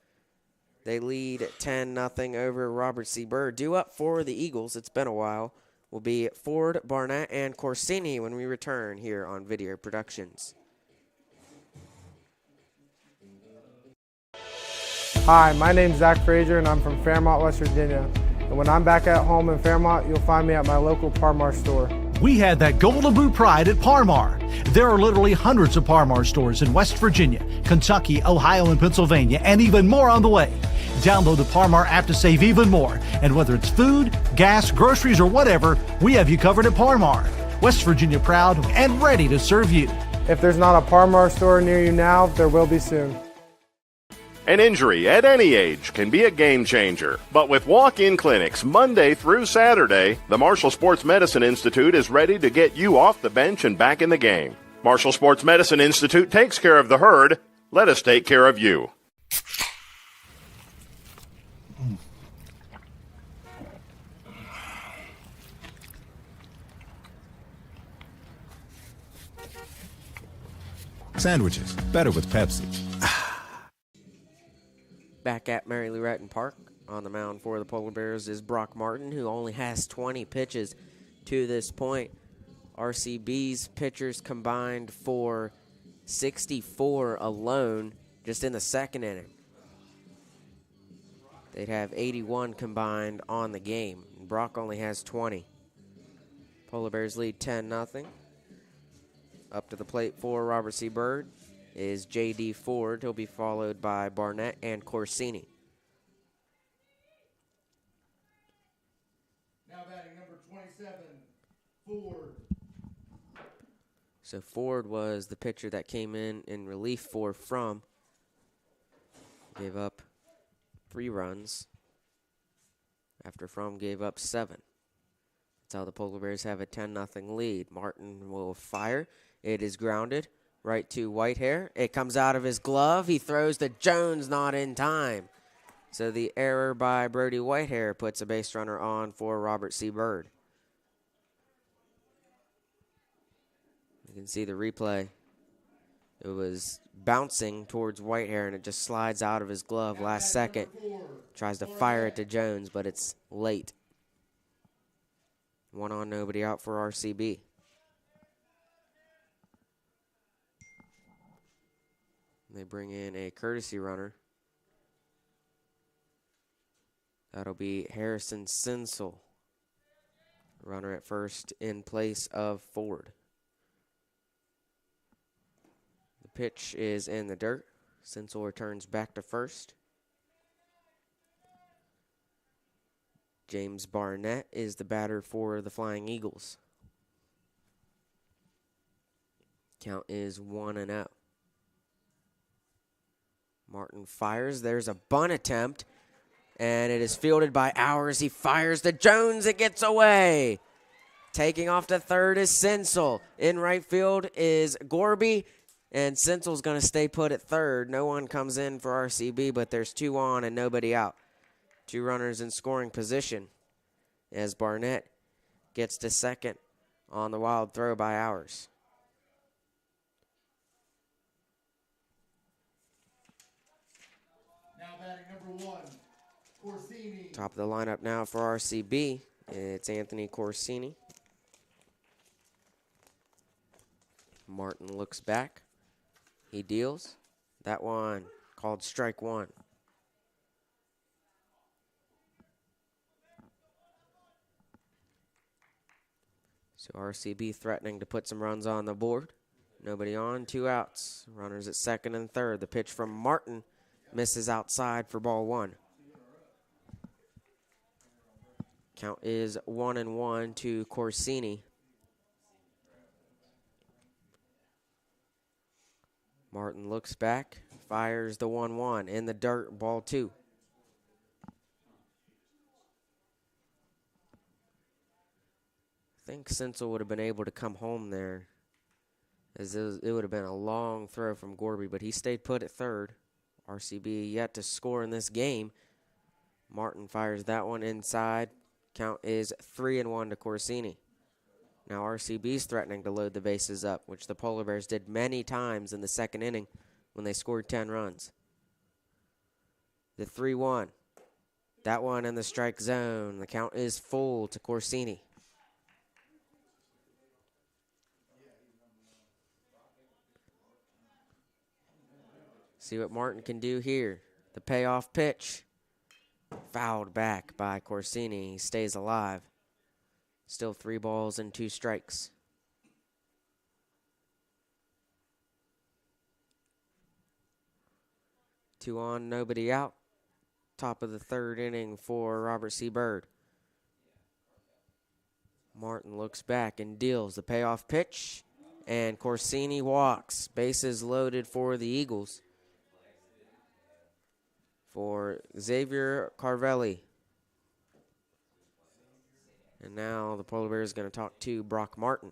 They lead 10-0 over Robert C. Byrd. Due up for the Eagles, it's been a while, will be Ford, Barnett, and Corsini when we return here on Video Productions. Hi, my name's Zach Frazier, and I'm from Fairmont, West Virginia. And when I'm back at home in Fairmont, you'll find me at my local Parmar store. We had that golden blue pride at Parmar. There are literally hundreds of Parmar stores in West Virginia, Kentucky, Ohio, and Pennsylvania, and even more on the way. Download the Parmar app to save even more. And whether it's food, gas, groceries, or whatever, we have you covered at Parmar. West Virginia proud and ready to serve you. If there's not a Parmar store near you now, there will be soon. An injury at any age can be a game changer. But with walk-in clinics Monday through Saturday, the Marshall Sports Medicine Institute is ready to get you off the bench and back in the game. Marshall Sports Medicine Institute takes care of the herd. Let us take care of you. Sandwiches, better with Pepsi. Back at Mary Lou Retton Park, on the mound for the Polar Bears is Brock Martin, who only has 20 pitches to this point. RCB's pitchers combined for 64 alone just in the second inning. They'd have 81 combined on the game. Brock only has 20. Polar Bears lead 10-0. Up to the plate for Robert C. Byrd is J.D. Ford. He'll be followed by Barnett and Corsini. Now batting number 27, Ford. So Ford was the pitcher that came in relief for Fromm. Gave up 3 runs after Fromm gave up 7. That's how the Polar Bears have a 10-0 lead. Martin will fire. It is grounded right to Whitehair. It comes out of his glove. He throws to Jones, not in time. So the error by Brody Whitehair puts a base runner on for Robert C. Byrd. You can see the replay. It was bouncing towards Whitehair, and it just slides out of his glove last second. Tries to fire it to Jones, but it's late. 1 on, nobody out for RCB. They bring in a courtesy runner. That'll be Harrison Sinsel. Runner at first in place of Ford. The pitch is in the dirt. Sinsel returns back to first. James Barnett is the batter for the Flying Eagles. Count is 1-0. Martin fires. There's a bunt attempt, and it is fielded by Hours. He fires to Jones. It gets away. Taking off to third is Sinsel. In right field is Gorby, and Sinsel's going to stay put at third. No one comes in for RCB, but there's 2 on and nobody out. 2 runners in scoring position as Barnett gets to second on the wild throw by Hours. Now batting number 1, Corsini. Top of the lineup now for RCB. It's Anthony Corsini. Martin looks back. He deals. That one called strike 1. So RCB threatening to put some runs on the board. Nobody on, 2 outs. Runners at second and third. The pitch from Martin misses outside for ball 1. Count is 1-1 to Corsini. Martin looks back, fires the 1-1 in the dirt, ball 2. I think Sinsel would have been able to come home there, as it would have been a long throw from Gorby, but he stayed put at third. RCB yet to score in this game. Martin fires that one inside. Count is 3-1 to Corsini. Now RCB's threatening to load the bases up, which the Polar Bears did many times in the second inning when they scored 10 runs. The 3-1. That one in the strike zone. The count is full to Corsini. See what Martin can do here. The payoff pitch. Fouled back by Corsini. He stays alive. Still 3 balls and 2 strikes. Two on, nobody out. Top of the third inning for Robert C. Byrd. Martin looks back and deals the payoff pitch. And Corsini walks. Bases loaded for the Eagles. For Xavier Carvelli. And now the Polar Bears is going to talk to Brock Martin.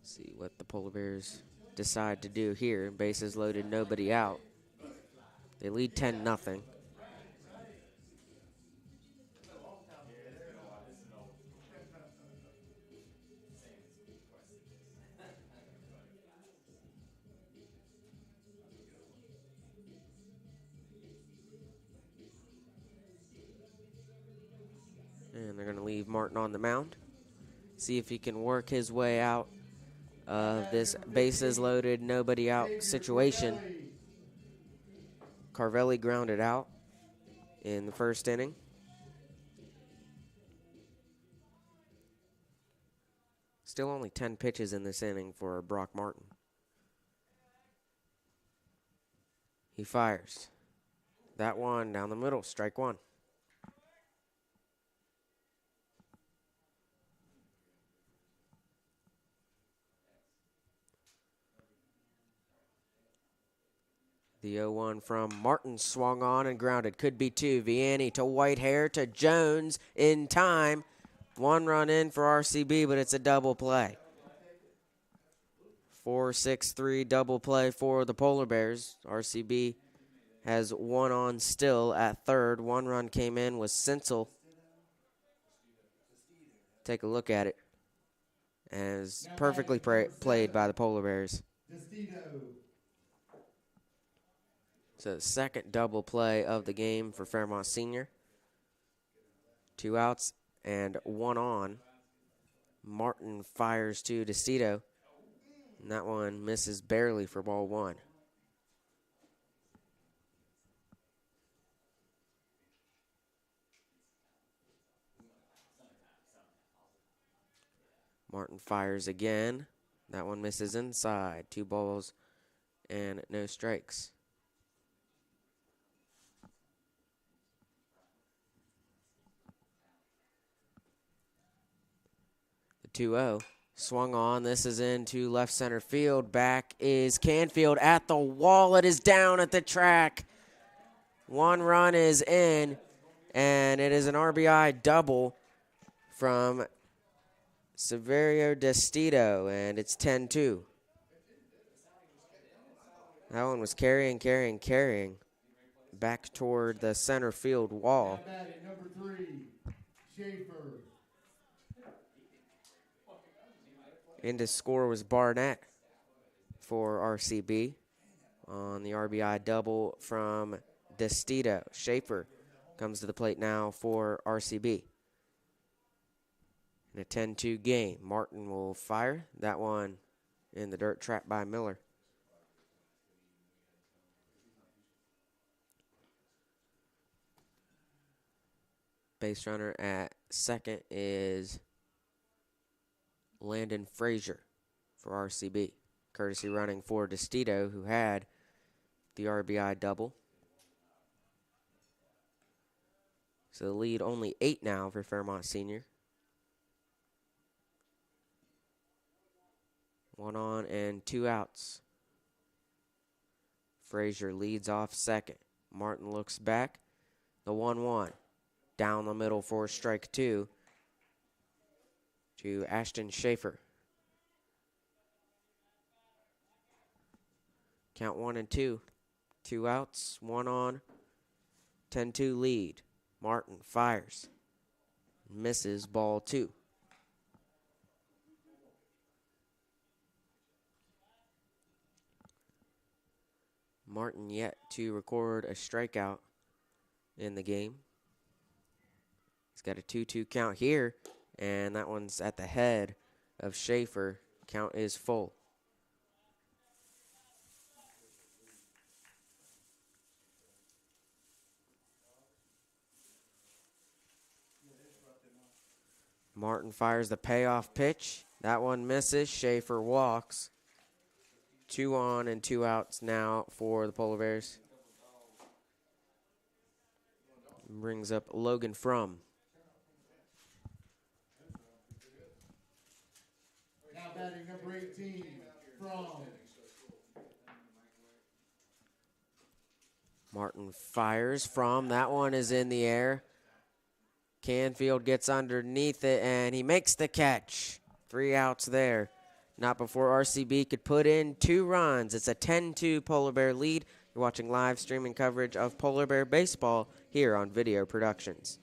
See what the Polar Bears decide to do here. Bases loaded, nobody out. They lead 10-0. And they're going to leave Martin on the mound. See if he can work his way out of this bases loaded, nobody out situation. Carvelli grounded out in the first inning. Still only 10 pitches in this inning for Brock Martin. He fires. That one down the middle, strike one. The 0-1 from Martin swung on and grounded. Could be two. Vianney to Whitehair to Jones in time. One run in for RCB, but it's a double play. 4-6-3 double play for the Polar Bears. RCB has one on still at third. One run came in with Sinsel. Take a look at it. As perfectly played by the Polar Bears. So second double play of the game for Fairmont Senior. 2 outs and 1 on. Martin fires to DeCito. And that one misses barely for ball 1. Martin fires again. That one misses inside. 2 balls and no strikes. The 2-0 swung on. This is into left center field. Back is Canfield at the wall. It is down at the track. 1 run is in, and it is an RBI double from Severio DeStito, and it's 10-2. That one was carrying back toward the center field wall. Number 3, Schaefer. In to score was Barnett for RCB on the RBI double from DeStito. Schaefer comes to the plate now for RCB. In a 10-2 game, Martin will fire. That one in the dirt, trapped by Miller. Base runner at second is Landon Frazier for RCB. Courtesy running for DeStito, who had the RBI double. So the lead only 8 now for Fairmont Senior. 1 on and 2 outs. Frazier leads off second. Martin looks back. The 1-1. Down the middle for strike 2 to Ashton Schaefer. Count 1 and 2. 2 outs, 1 on. 10-2 lead. Martin fires. Misses ball 2. Martin yet to record a strikeout in the game. He's got a 2-2 count here, and that one's at the head of Schaefer. Count is full. Martin fires the payoff pitch. That one misses. Schaefer walks. 2 on and 2 outs now for the Polar Bears. Brings up Logan Frum. Now batting number 18, Frum. Martin fires from. That one is in the air. Canfield gets underneath it, and he makes the catch. 3 outs there. Not before RCB could put in 2 runs. It's a 10-2 Polar Bear lead. You're watching live streaming coverage of Polar Bear baseball here on Video Productions.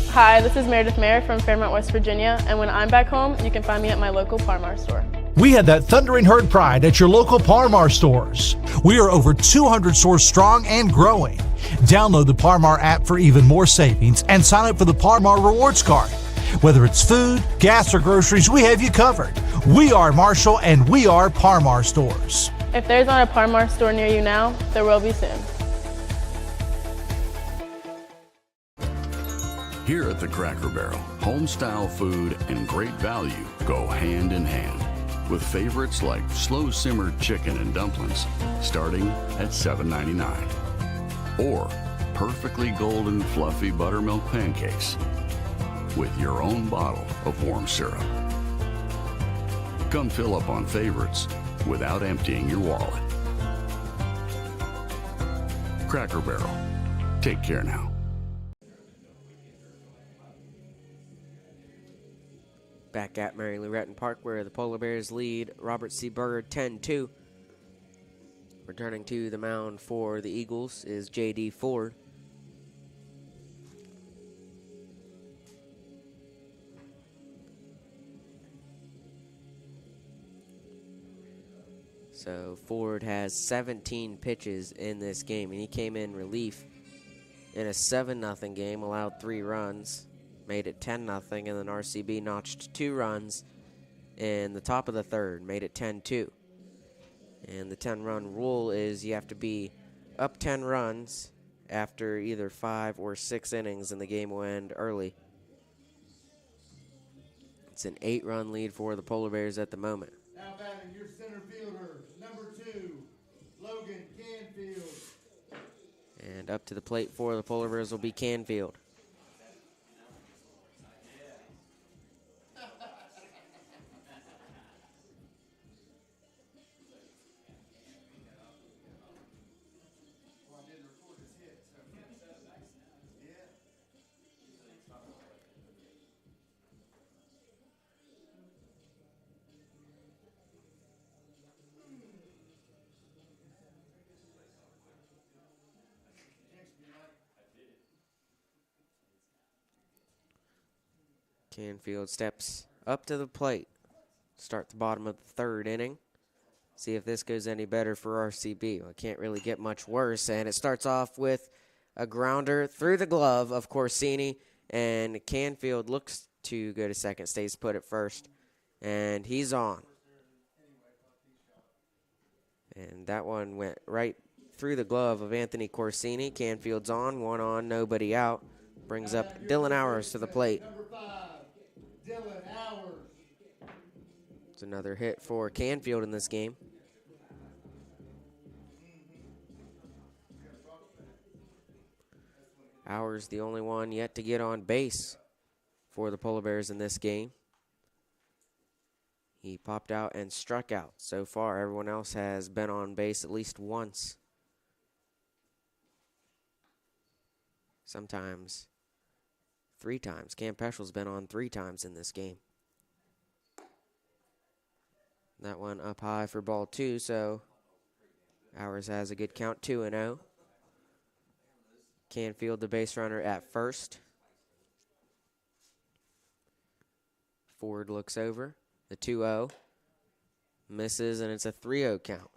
Hi, this is Meredith Mayer from Fairmont, West Virginia, and when I'm back home, you can find me at my local Par-Mar store. We have that thundering herd pride at your local Par-Mar stores. We are over 200 stores strong and growing. Download the Par-Mar app for even more savings and sign up for the Par-Mar Rewards Card. Whether it's food, gas, or groceries, we have you covered. We are Marshall and we are Par-Mar stores. If there's not a Par-Mar store near you now, there will be soon. Here at the Cracker Barrel, home-style food and great value go hand in hand, with favorites like slow-simmered chicken and dumplings starting at $7.99, or perfectly golden fluffy buttermilk pancakes with your own bottle of warm syrup. Come fill up on favorites without emptying your wallet. Cracker Barrel. Take care now. Back at Mary Lou Retton Park, where the Polar Bears lead Robert C. Byrd 10-2. Returning to the mound for the Eagles is J.D. Ford. So Ford has 17 pitches in this game, and he came in relief in a 7-0 game, allowed 3 runs. Made it 10-0, and then RCB notched 2 runs in the top of the third, made it 10-2. And the 10-run rule is you have to be up 10 runs after either 5 or 6 innings, and the game will end early. It's an 8-run lead for the Polar Bears at the moment. Now batting your center fielder, number 2, Logan Canfield. And up to the plate for the Polar Bears will be Canfield. Canfield steps up to the plate. Start the bottom of the third inning. See if this goes any better for RCB. Well, it can't really get much worse, and it starts off with a grounder through the glove of Corsini, and Canfield looks to go to second, stays put at first, and he's on. And that one went right through the glove of Anthony Corsini. Canfield's on, 1 on, nobody out. Brings up Dylan Hours to the plate. Dylan Hours. It's another hit for Canfield in this game. Hours the only one yet to get on base for the Polar Bears in this game. He popped out and struck out so far. Everyone else has been on base at least once. Sometimes 3 times. Cam Peschel's been on 3 times in this game. That one up high for ball 2, so Hours has a good count, 2-0. Canfield, the base runner, at first. Ford looks over. The 2-0. Misses, and it's a 3-0 count.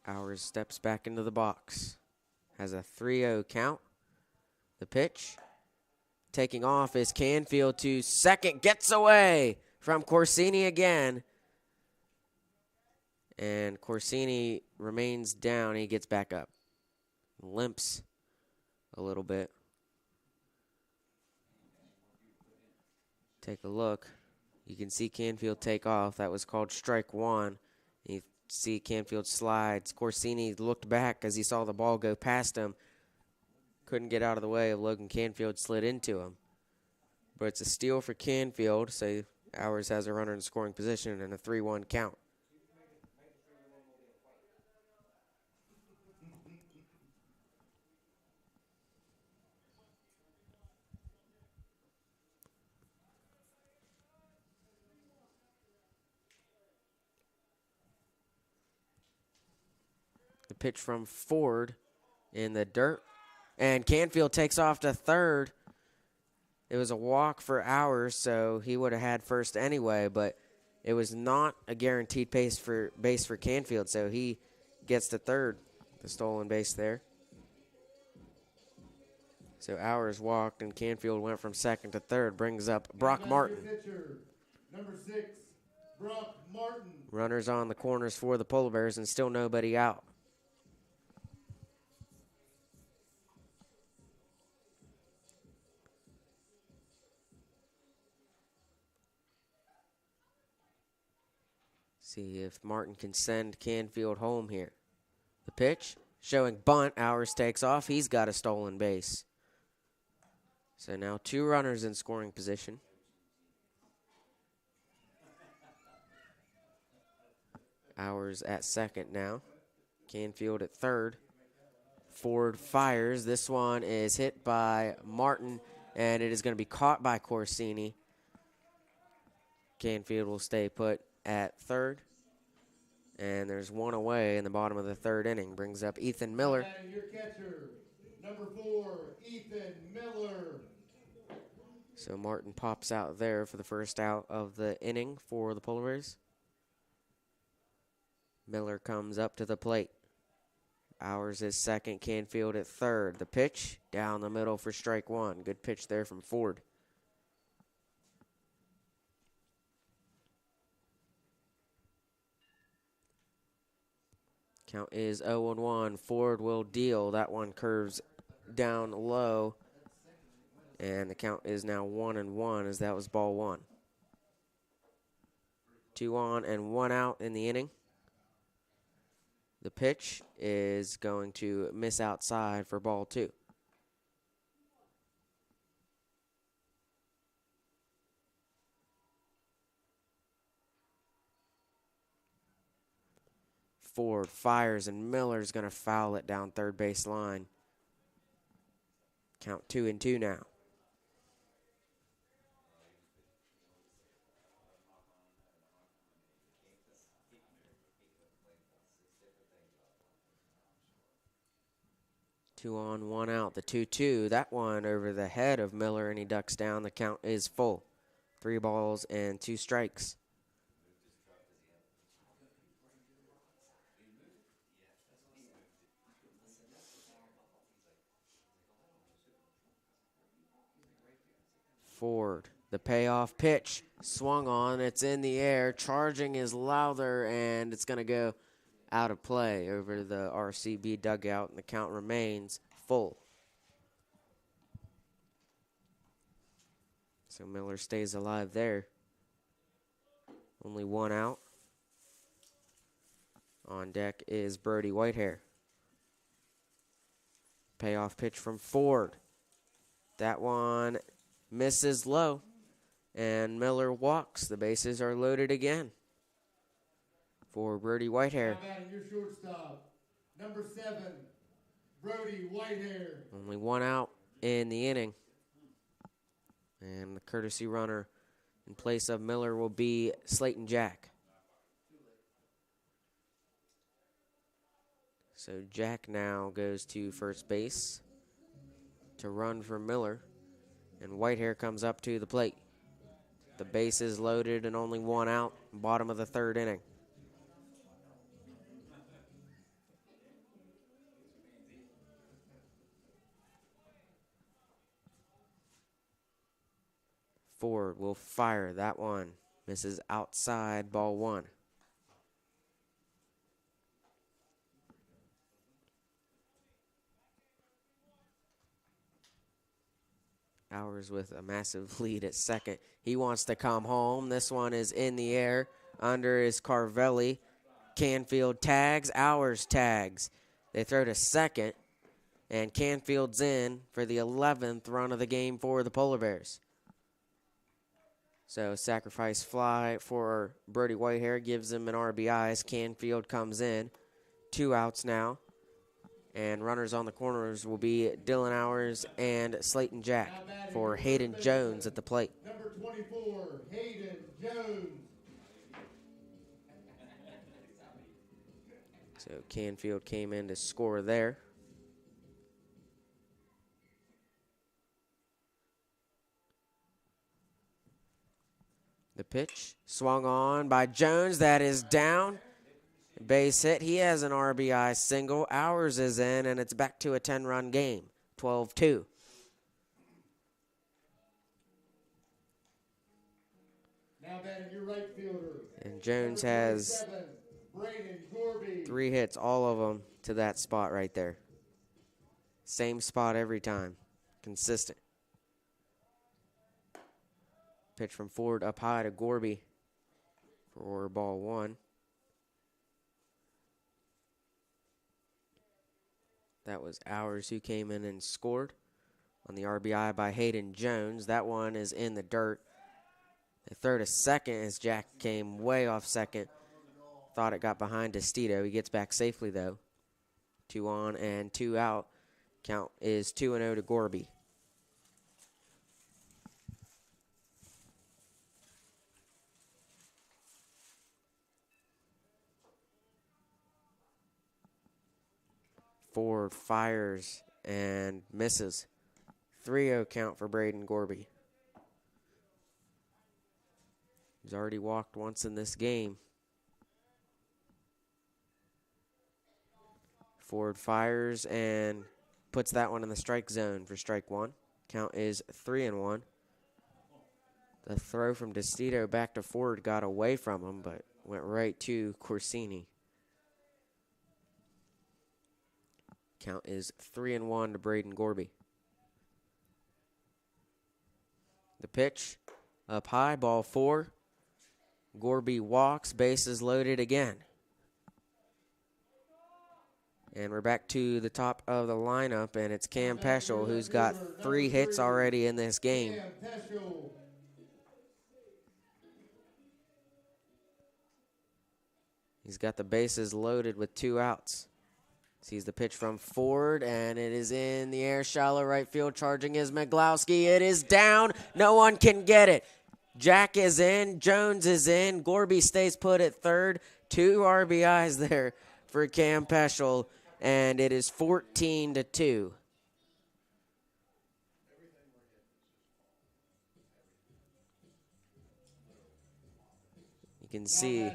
Hours steps back into the box. Has a 3-0 count. The pitch. Taking off is Canfield to second. Gets away from Corsini again. And Corsini remains down. He gets back up. Limps a little bit. Take a look. You can see Canfield take off. That was called strike 1. You see Canfield slides. Corsini looked back as he saw the ball go past him. Couldn't get out of the way of Logan Canfield, slid into him. But it's a steal for Canfield, so Hours has a runner in scoring position and a 3-1 count. pitch from Ford in the dirt. And Canfield takes off to third. It was a walk for Hours, so he would have had first anyway, but it was not a guaranteed base for Canfield, so he gets to third, the stolen base there. So Hours walked, and Canfield went from second to third, brings up Brock Martin. Pitcher, number 6, Brock Martin. Runners on the corners for the Polar Bears, and still nobody out. See if Martin can send Canfield home here. The pitch showing bunt. Hours takes off. He's got a stolen base. So now 2 runners in scoring position. Hours at second now. Canfield at third. Ford fires. This one is hit by Martin, and it is going to be caught by Corsini. Canfield will stay put at third. And there's one away in the bottom of the third inning. Brings up Ethan Miller. And your catcher, number 4, Ethan Miller. So Martin pops out there for the first out of the inning for the Polar Bears. Miller comes up to the plate. Hours is second, Canfield at third. The pitch down the middle for strike 1. Good pitch there from Ford. Count is 0-1. Ford will deal. That one curves down low. And the count is now 1-1 as that was ball 1. 2 on and 1 out in the inning. The pitch is going to miss outside for ball 2. Ford fires, and Miller's going to foul it down third base line. Count 2-2 now. Two on, 1 out. The 2-2. That one over the head of Miller, and he ducks down. The count is full. 3 balls and 2 strikes. Ford, the payoff pitch, swung on, it's in the air, charging is Lowther, and it's going to go out of play over the RCB dugout, and the count remains full. So Miller stays alive there. Only 1 out. On deck is Byrd Whitehair. Payoff pitch from Ford. That one misses low, and Miller walks. The bases are loaded again for Byrd Whitehair. How about your shortstop, number 7, Byrd Whitehair. Only 1 out in the inning. And the courtesy runner in place of Miller will be Slayton Jack. So Jack now goes to first base to run for Miller. And Whitehair comes up to the plate. The base is loaded and only 1 out, bottom of the third inning. Ford will fire. That one misses outside, ball 1. Hours with a massive lead at second. He wants to come home. This one is in the air. Under is Carvelli. Canfield tags. Hours tags. They throw to second. And Canfield's in for the 11th run of the game for the Polar Bears. So sacrifice fly for Byrd Whitehair gives him an RBI as Canfield comes in. 2 outs now. And runners on the corners will be Dylan Hours and Slayton Jack for Hayden Jones at the plate. Number 24, Hayden Jones. So So Canfield came in to score there. The pitch swung on by Jones. That is down. Base hit. He has an RBI single. Ours is in, and it's back to a 10-run game, 12-2. Now batting your right fielder. And Jones has 3 hits, all of them to that spot right there. Same spot every time. Consistent. Pitch from Ford up high to Gorby for ball 1. That was Ours who came in and scored on the RBI by Hayden Jones. That one is in the dirt. They throw to second as Jack came way off second. Thought it got behind Destito. He gets back safely, though. 2 on and 2 out. Count is 2-0 to Gorby. Ford fires and misses. 3-0 count for Braden Gorby. He's already walked once in this game. Ford fires and puts that one in the strike zone for strike 1. Count is 3-1. The throw from Destito back to Ford got away from him, but went right to Corsini. Count is 3-1 to Braden Gorby. The pitch up high, ball 4. Gorby walks, bases loaded again. And we're back to the top of the lineup, and it's Cam Peschel, who's got 3 hits already in this game. He's got the bases loaded with 2 outs. Sees the pitch from Ford, and it is in the air, shallow right field. Charging is Miglowski. It is down. No one can get it. Jack is in. Jones is in. Gorby stays put at third. 2 RBIs there for Cam Peschel, and it is 14-2. You can see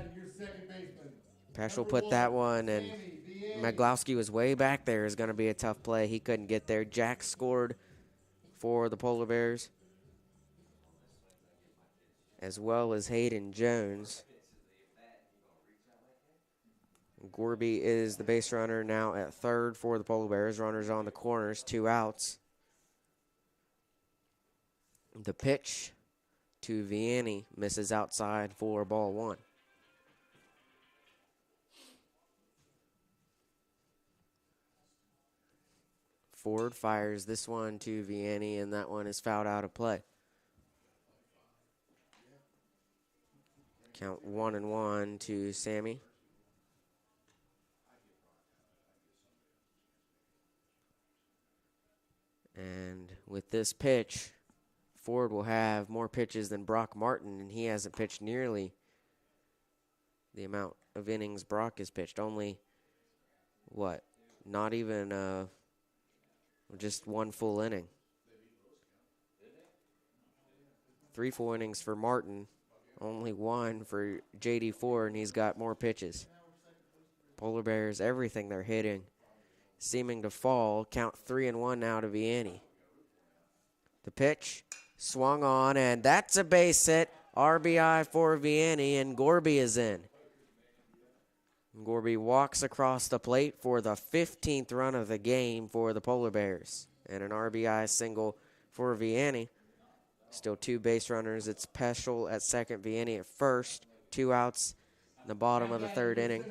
Peschel put that one, and Miglowski was way back there. Is going to be a tough play. He couldn't get there. Jack scored for the Polar Bears, as well as Hayden Jones. Gorby is the base runner now at third for the Polar Bears. Runners on the corners, 2 outs. The pitch to Vianney misses outside for ball 1. Ford fires this one to Vianney, and that one is fouled out of play. Count 1-1 to Sammy. And with this pitch, Ford will have more pitches than Brock Martin, and he hasn't pitched nearly the amount of innings Brock has pitched. Only, what, not even just 1 full inning. 3 full innings for Martin, only 1 for J.D. Ford, and he's got more pitches. Polar Bears, everything they're hitting seeming to fall. Count 3-1 now to Vianney. The pitch swung on, and that's a base hit. RBI for Vianney, and Gorby is in. Gorby walks across the plate for the 15th run of the game for the Polar Bears, and an RBI single for Vianney. Still 2 base runners. It's Peschel at second, Vianney at first. 2 outs in the bottom of the 3rd inning.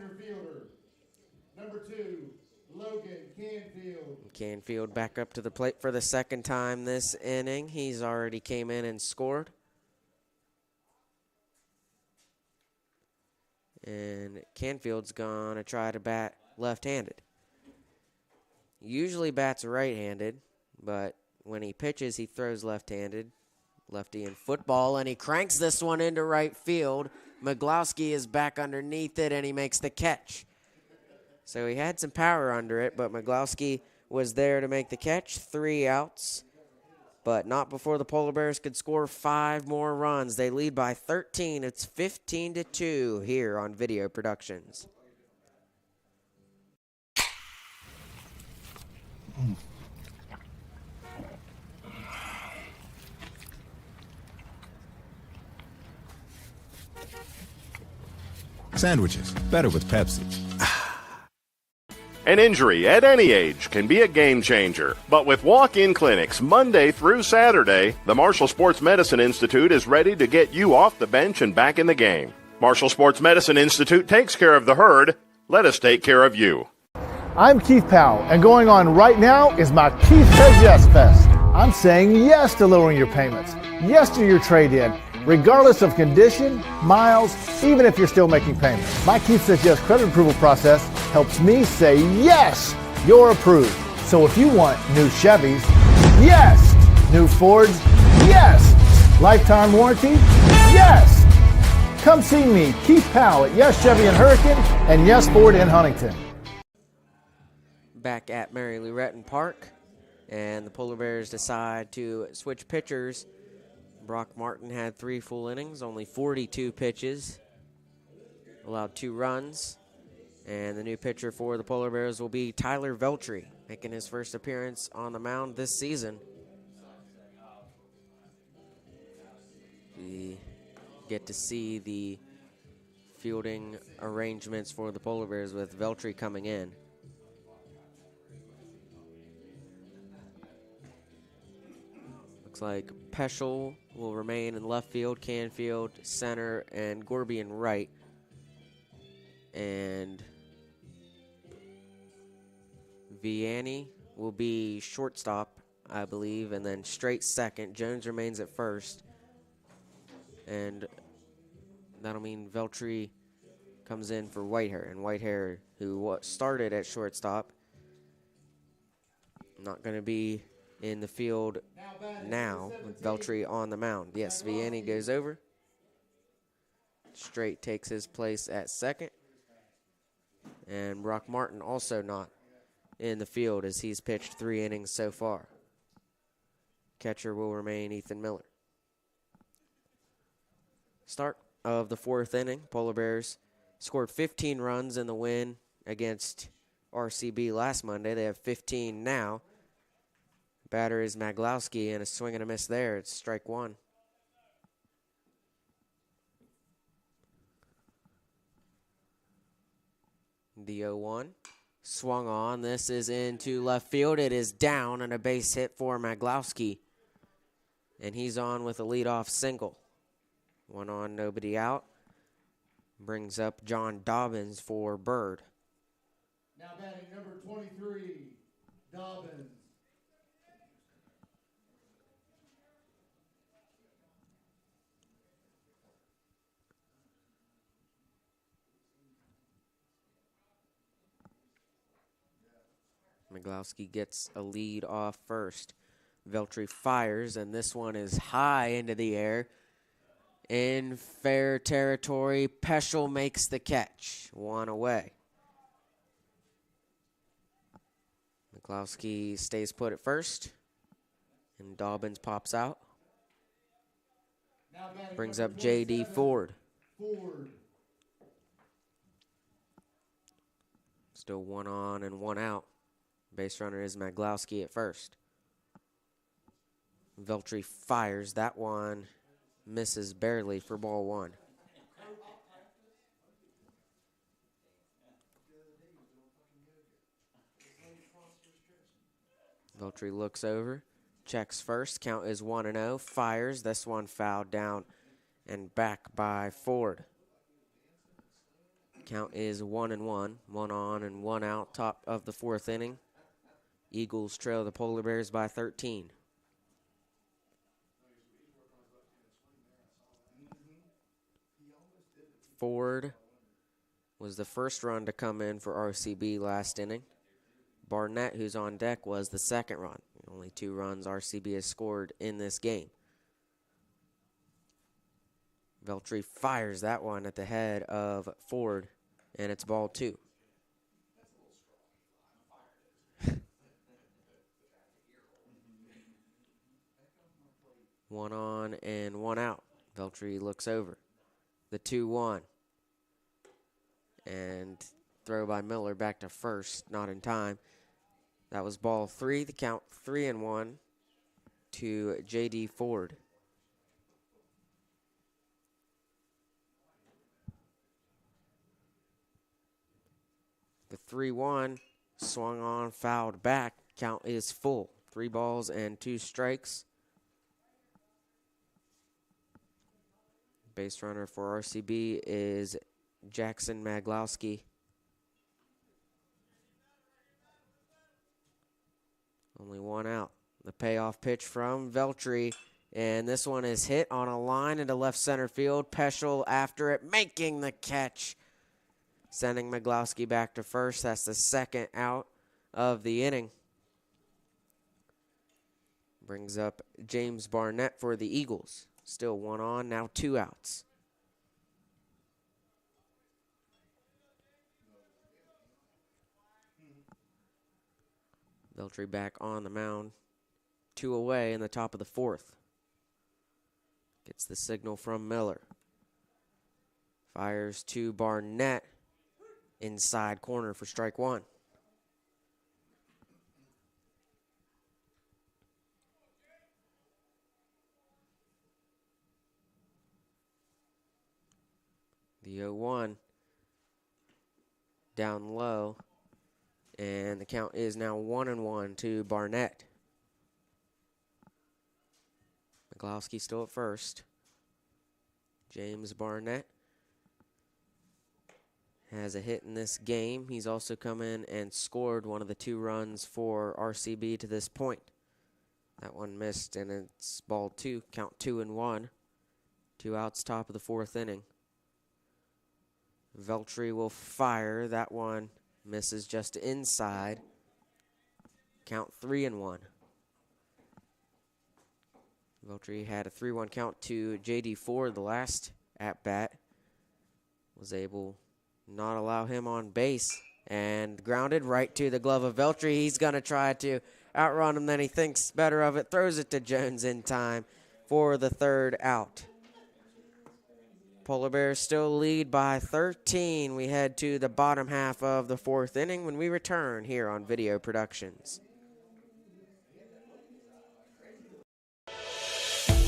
Number 2, Logan Canfield. Canfield back up to the plate for the 2nd time this inning. He's already came in and scored. And Canfield's going to try to bat left-handed. Usually bats right-handed, but when he pitches, he throws left-handed. Lefty in football, and he cranks this one into right field. Miglowski is back underneath it, and he makes the catch. So he had some power under it, but Miglowski was there to make the catch. 3 outs, but not before the Polar Bears could score 5 more runs. They lead by 13. It's 15-2 here on Video Productions. Sandwiches, better with Pepsi. An injury at any age can be a game changer. But with walk-in clinics Monday through Saturday, the Marshall Sports Medicine Institute is ready to get you off the bench and back in the game. Marshall Sports Medicine Institute takes care of the herd. Let us take care of you. I'm Keith Powell, and going on right now is my Keith Says Yes Fest. I'm saying yes to lowering your payments, yes to your trade-in, regardless of condition, miles, even if you're still making payments. My Keith Says Yes credit approval process helps me say yes, you're approved. So if you want new Chevys, yes. New Fords, yes. Lifetime warranty, yes. Come see me, Keith Powell at Yes Chevy in Hurricane and Yes Ford in Huntington. Back at Mary Lou Retton Park, and the Polar Bears decide to switch pitchers. Brock Martin had 3 full innings, only 42 pitches, allowed 2 runs, and the new pitcher for the Polar Bears will be Tyler Veltri, making his first appearance on the mound this season. We get to see the fielding arrangements for the Polar Bears with Veltri coming in. Looks like Peschel will remain in left field, Canfield center, and Gorby in right. And Vianney will be shortstop, I believe, and then straight second. Jones remains at first. And that'll mean Veltri comes in for Whitehair. And Whitehair, who started at shortstop, not going to be in the field now with Veltri on the mound. Yes, Vianney goes over. Straight takes his place at second. And Brock Martin also not in the field as he's pitched 3 innings so far. Catcher will remain Ethan Miller. Start of the 4th inning. Polar Bears scored 15 runs in the win against RCB last Monday. They have 15 now. Batter is Miglowski, and a swing and a miss there. It's strike 1. The 0-1 swung on. This is into left field. It is down, and a base hit for Miglowski. And he's on with a leadoff single. 1 on, nobody out. Brings up John Dobbins for Byrd. Now batting number 23, Dobbins. Miglowski gets a lead off first. Veltri fires, and this one is high into the air. In fair territory, Peschel makes the catch. 1 away. Miglowski stays put at first, and Dobbins pops out. Brings up J.D. Ford. Still 1 on and 1 out. Base runner is Miglowski at first. Veltri fires. That one misses barely for ball 1. Veltri looks over, checks first. Count is 1-0. Fires. This one fouled down and back by Ford. Count is 1-1. 1 on and 1 out. Top of the 4th inning. Eagles trail the Polar Bears by 13. Ford was the first run to come in for RCB last inning. Barnett, who's on deck, was the second run. Only 2 runs RCB has scored in this game. Veltri fires that one at the head of Ford, and it's ball 2. 1 on and 1 out. Veltri looks over. The 2-1. And throw by Miller back to first, not in time. That was ball 3, the count 3-1 to J.D. Ford. The 3-1 swung on, fouled back. Count is full. 3 balls and 2 strikes. Base runner for RCB is Jackson Maglowski. Only 1 out. The payoff pitch from Veltri, and this one is hit on a line into left center field. Peschel after it, making the catch, sending Maglowski back to first. That's the 2nd out of the inning. Brings up James Barnett for the Eagles. Still 1 on, now 2 outs. Veltri back on the mound. 2 away in the top of the 4th. Gets the signal from Miller. Fires to Barnett. Inside corner for strike 1. The 0-1 down low, and the count is now 1-1 to Barnett. Maglowski still at first. James Barnett has a hit in this game. He's also come in and scored one of the 2 runs for RCB to this point. That one missed, and it's ball 2, count 2-1. 2 outs, top of the 4th inning. Veltri will fire. That one misses just inside. Count 3-1. Veltri had a 3-1 count to J.D. Ford the last at-bat. Was able not allow him on base. And grounded right to the glove of Veltri. He's going to try to outrun him. Then he thinks better of it. Throws it to Jones in time for the 3rd out. Polar Bears still lead by 13. We head to the bottom half of the 4th inning when we return here on Video Productions.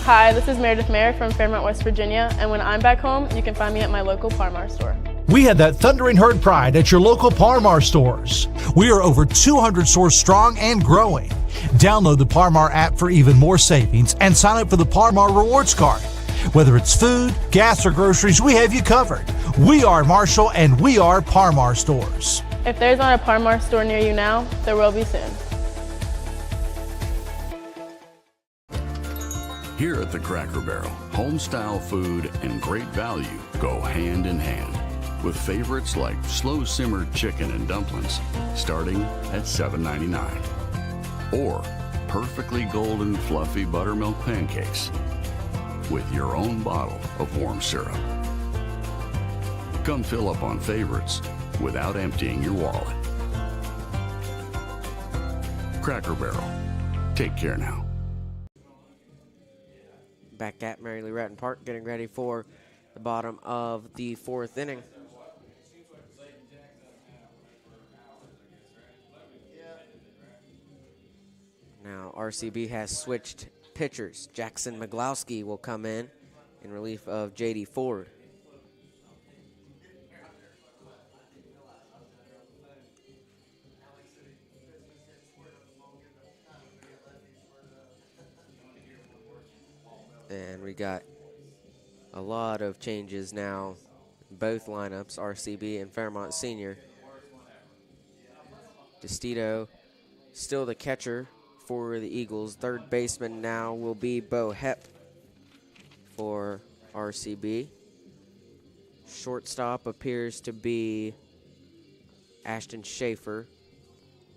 Hi, this is Meredith Mayer from Fairmont, West Virginia, and when I'm back home, you can find me at my local Par-Mar store. We had that thundering herd pride at your local Par-Mar stores. We are over 200 stores strong and growing. Download the Par-Mar app for even more savings and sign up for the Par-Mar Rewards Card. Whether it's food, gas, or groceries, we have you covered. We are Marshall, and we are Par-Mar stores. If there's not a Par-Mar store near you now, there will be soon. Here at the Cracker Barrel, home-style food and great value go hand in hand, with favorites like slow-simmered chicken and dumplings starting at $7.99, or perfectly golden fluffy buttermilk pancakes with your own bottle of warm syrup. Come fill up on favorites without emptying your wallet. Cracker Barrel. Take care now. Back at Mary Lou Retton Park, getting ready for the bottom of the 4th inning. Now RCB has switched pitchers. Jackson Maglowski will come in relief of J.D. Ford. And we got a lot of changes now. Both lineups, RCB and Fairmont Senior. DeStito still the catcher for the Eagles. Third baseman now will be Bo Hepp for RCB. Shortstop appears to be Ashton Schaefer.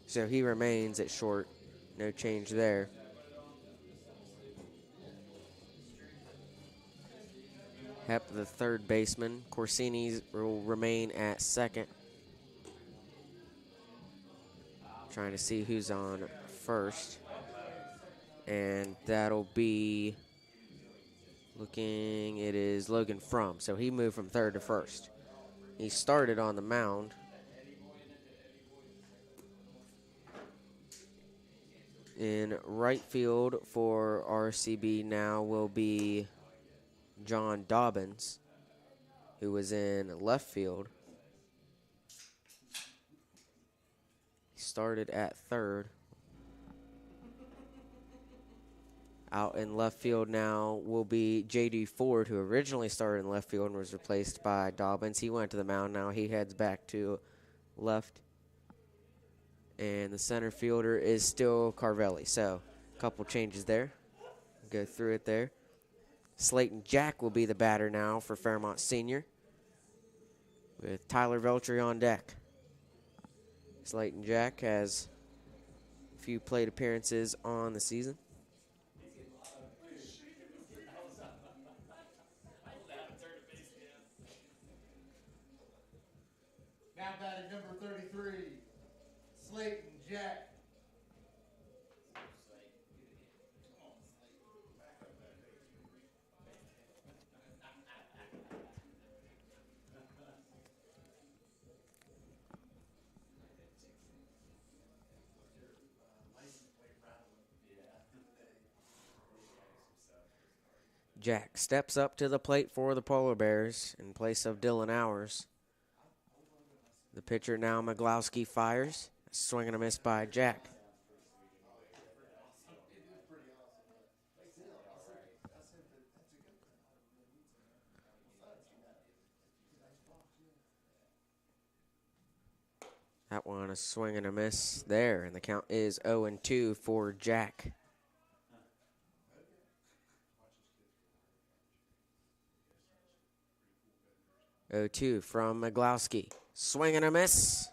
So he remains at short. No change there. Hepp, the third baseman. Corsini will remain at second. Trying to see who's on first. And that'll be Looking, it is Logan Frum. So he moved from third to first. He started on the mound. In right field for RCB now will be John Dobbins, who was in left field. He started at third. Out in left field now will be J.D. Ford, who originally started in left field and was replaced by Dobbins. He went to the mound. Now he heads back to left. And the center fielder is still Carvelli. So a couple changes there. Go through it there. Slayton Jack will be the batter now for Fairmont Senior, with Tyler Veltri on deck. Slayton Jack has a few plate appearances on the season. Now batting number 33, Slayton Jack. Jack steps up to the plate for the Polar Bears in place of Dylan Hours. The pitcher now, Miglowski, fires. A swing and a miss by Jack. That one, a swing and a miss there, and the count is 0-2 for Jack. Oh-2 from Miglowski. Swing and a miss.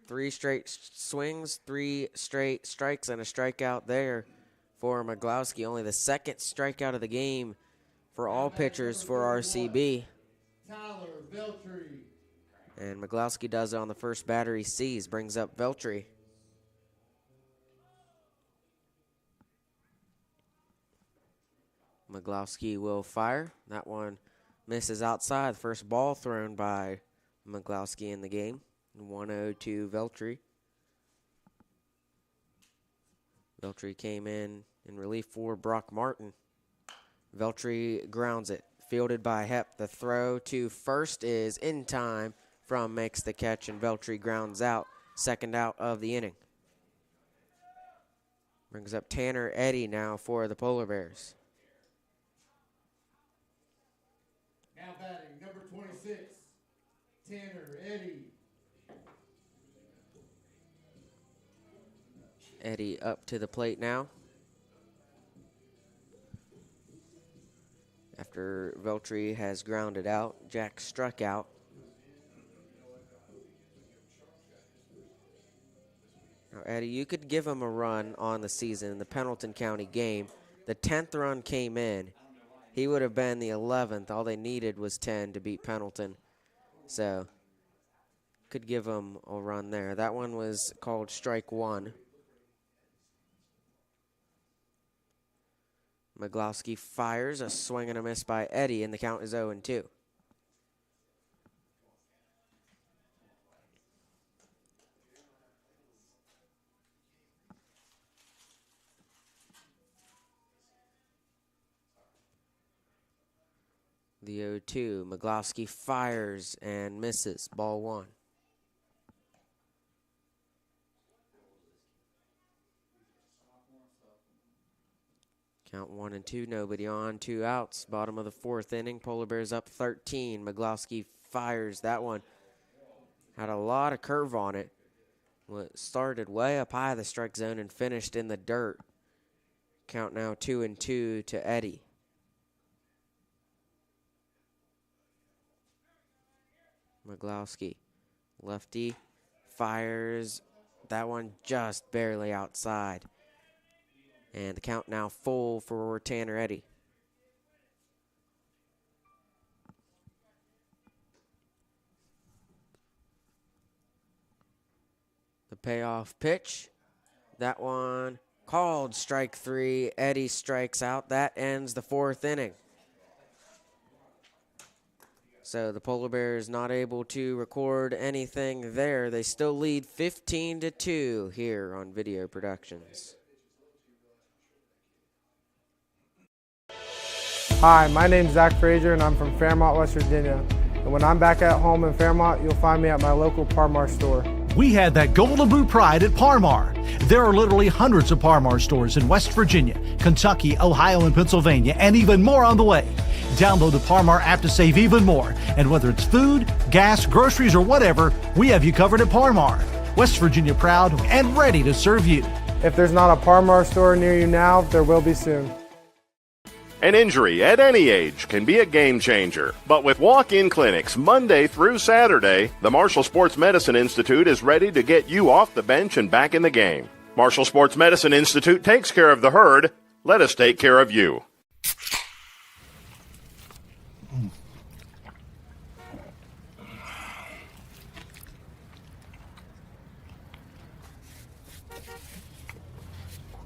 3 straight swings, 3 straight strikes, and a strikeout there for Miglowski. Only the second strikeout of the game for all pitchers for RCB. Tyler Veltri. And Miglowski does it on the first batter he sees. Brings up Veltri. Miglowski will fire. That one misses outside. The first ball thrown by Miglowski in the game. 1-0 to Veltri. Veltri came in relief for Brock Martin. Veltri grounds it. Fielded by Hepp. The throw to first is in time. Frum makes the catch, and Veltri grounds out. Second out of the inning. Brings up Tanner Eddy now for the Polar Bears. Now batting number 26, Tanner Eddy. Eddy up to the plate now. After Veltri has grounded out, Jack struck out. Now, Eddy, you could give him a run on the season in the Pendleton County game. The 10th run came in. He would have been the 11th. All they needed was 10 to beat Pendleton. So, could give him a run there. That one was called strike one. Miglowski fires, a swing and a miss by Eddy, and the count is 0-2. The 0-2, Miglowski fires and misses, ball one. Count 1-2, nobody on, 2 outs. Bottom of the 4th inning, Polar Bears up 13. Miglowski fires that one. Had a lot of curve on it. Started way up high of the strike zone and finished in the dirt. Count now 2-2 to Eddy. Miglowski, lefty, fires. That one just barely outside. And the count now full for Tanner Eddy. The payoff pitch. That one called strike 3. Eddy strikes out. That ends the 4th inning. So the Polar Bears not able to record anything there. They still lead 15-2 here on Video Productions. Hi, my name's Zach Frazier, and I'm from Fairmont, West Virginia. And when I'm back at home in Fairmont, you'll find me at my local Parmar store. We had that golden boot pride at Parmar. There are literally hundreds of Parmar stores in West Virginia, Kentucky, Ohio, and Pennsylvania, and even more on the way. Download the Parmar app to save even more. And whether it's food, gas, groceries, or whatever, we have you covered at Parmar. West Virginia proud and ready to serve you. If there's not a Parmar store near you now, there will be soon. An injury at any age can be a game changer, but with walk-in clinics Monday through Saturday, the Marshall Sports Medicine Institute is ready to get you off the bench and back in the game. Marshall Sports Medicine Institute takes care of the herd. Let us take care of you.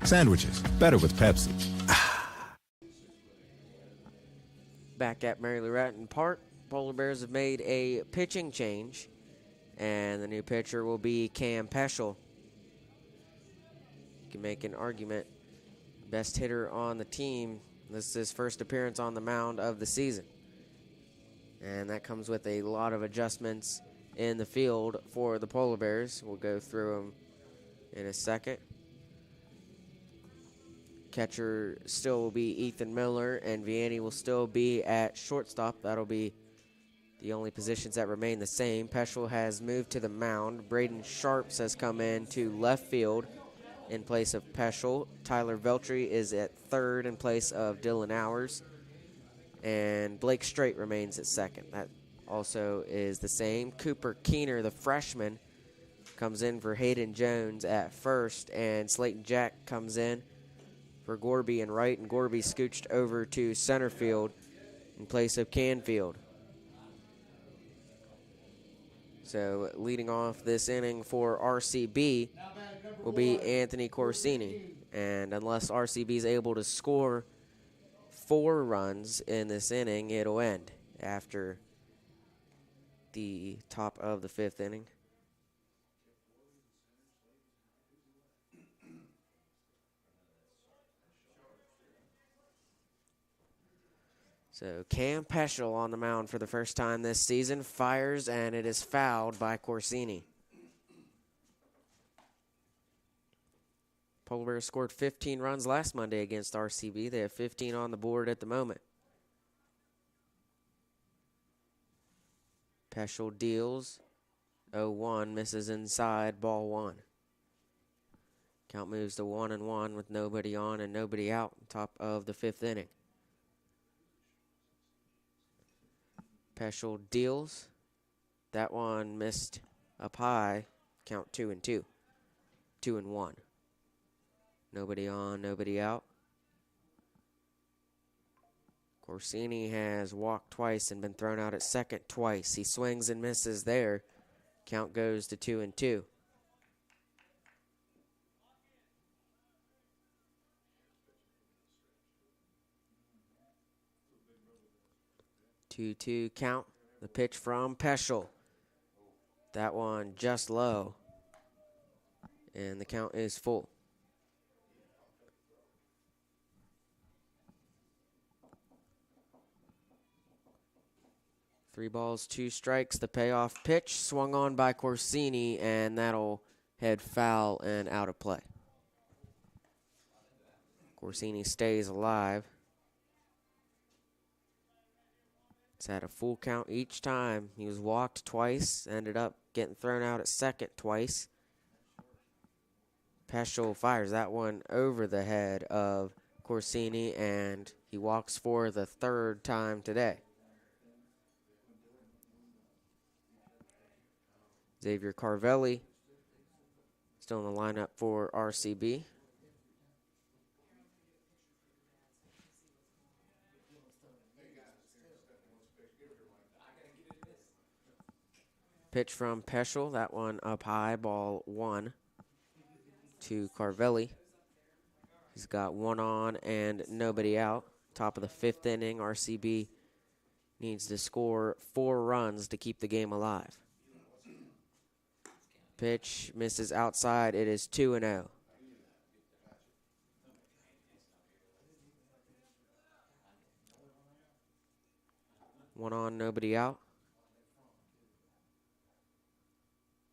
Sandwiches, better with Pepsi. Back at Mary Lou Retton Park, Polar Bears have made a pitching change, and the new pitcher will be Cam Peschel. You can make an argument, best hitter on the team. This is his first appearance on the mound of the season. And that comes with a lot of adjustments in the field for the Polar Bears. We'll go through them in a second. Catcher still will be Ethan Miller, and Vianney will still be at shortstop. That'll be the only positions that remain the same. Peschel has moved to the mound. Braden Sharps has come in to left field in place of Peschel. Tyler Veltri is at third in place of Dylan Hours. And Blake Strait remains at second. That also is the same. Cooper Keener, the freshman, comes in for Hayden Jones at first, and Slayton Jack comes in for Gorby and right, and Gorby scooched over to center field in place of Canfield. So leading off this inning for RCB will be Anthony Corsini, and unless RCB is able to score 4 runs in this inning, it'll end after the top of the 5th inning. So Cam Peschel on the mound for the first time this season, fires, and it is fouled by Corsini. Polar Bears scored 15 runs last Monday against RCB. They have 15 on the board at the moment. Peschel deals 0-1, misses inside, ball 1. Count moves to 1-1 with nobody on and nobody out, top of the 5th inning. Peschel deals. That one missed up high. Count 2-2. 2-1. Nobody on, nobody out. Corsini has walked twice and been thrown out at second twice. He swings and misses there. Count goes to 2-2. Two count. The pitch from Peschel. That one just low. And the count is full. Three balls, 2 strikes. The payoff pitch swung on by Corsini, and that'll head foul and out of play. Corsini stays alive. It's had a full count each time. He was walked twice, ended up getting thrown out at second twice. Peschel fires that one over the head of Corsini, and he walks for the 3rd time today. Xavier Carvelli still in the lineup for RCB. Pitch from Peschel, that one up high, ball 1 to Carvelli. He's got 1 on and nobody out. Top of the 5th inning, RCB needs to score 4 runs to keep the game alive. Pitch misses outside. It is 2-0. One on, nobody out.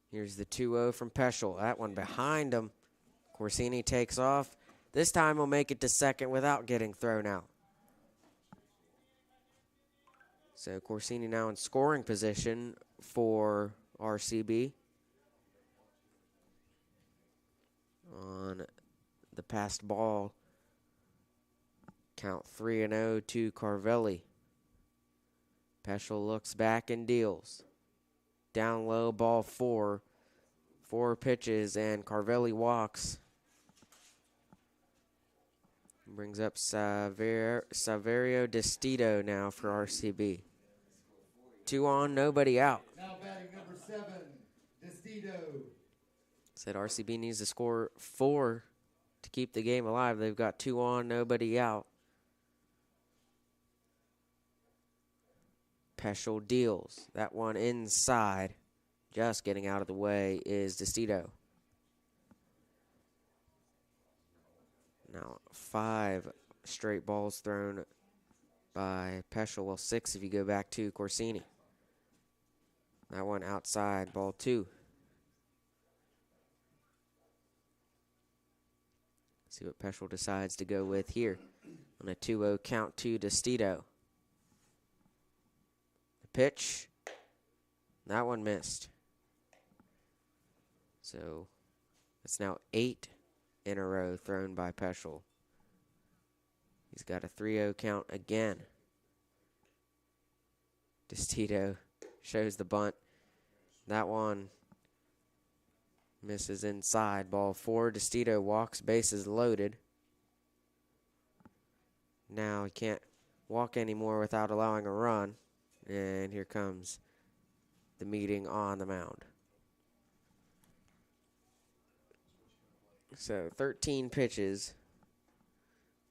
Here's the 2-0 from Peschel. That one behind him. Corsini takes off. This time he'll make it to second without getting thrown out. So Corsini now in scoring position for RCB. On the passed ball, count 3-0 to Carvelli. Peschel looks back and deals. Down low, ball 4. 4 pitches, and Carvelli walks. Brings up Saverio Destito now for RCB. 2 on, nobody out. Now batting number 7, Destito. Said RCB needs to score 4 to keep the game alive. They've got 2 on, nobody out. Peschel deals. That one inside. Just getting out of the way is Destito. Now 5 straight balls thrown by Peschel. Well, 6 if you go back to Corsini. That one outside, ball 2. See what Peschel decides to go with here on a 2-0 count to Destito. The pitch. That one missed. So it's now 8 in a row thrown by Peschel. He's got a 3-0 count again. Destito shows the bunt. That one misses inside. Ball 4. Destito walks, bases loaded. Now he can't walk anymore without allowing a run. And here comes the meeting on the mound. So 13 pitches.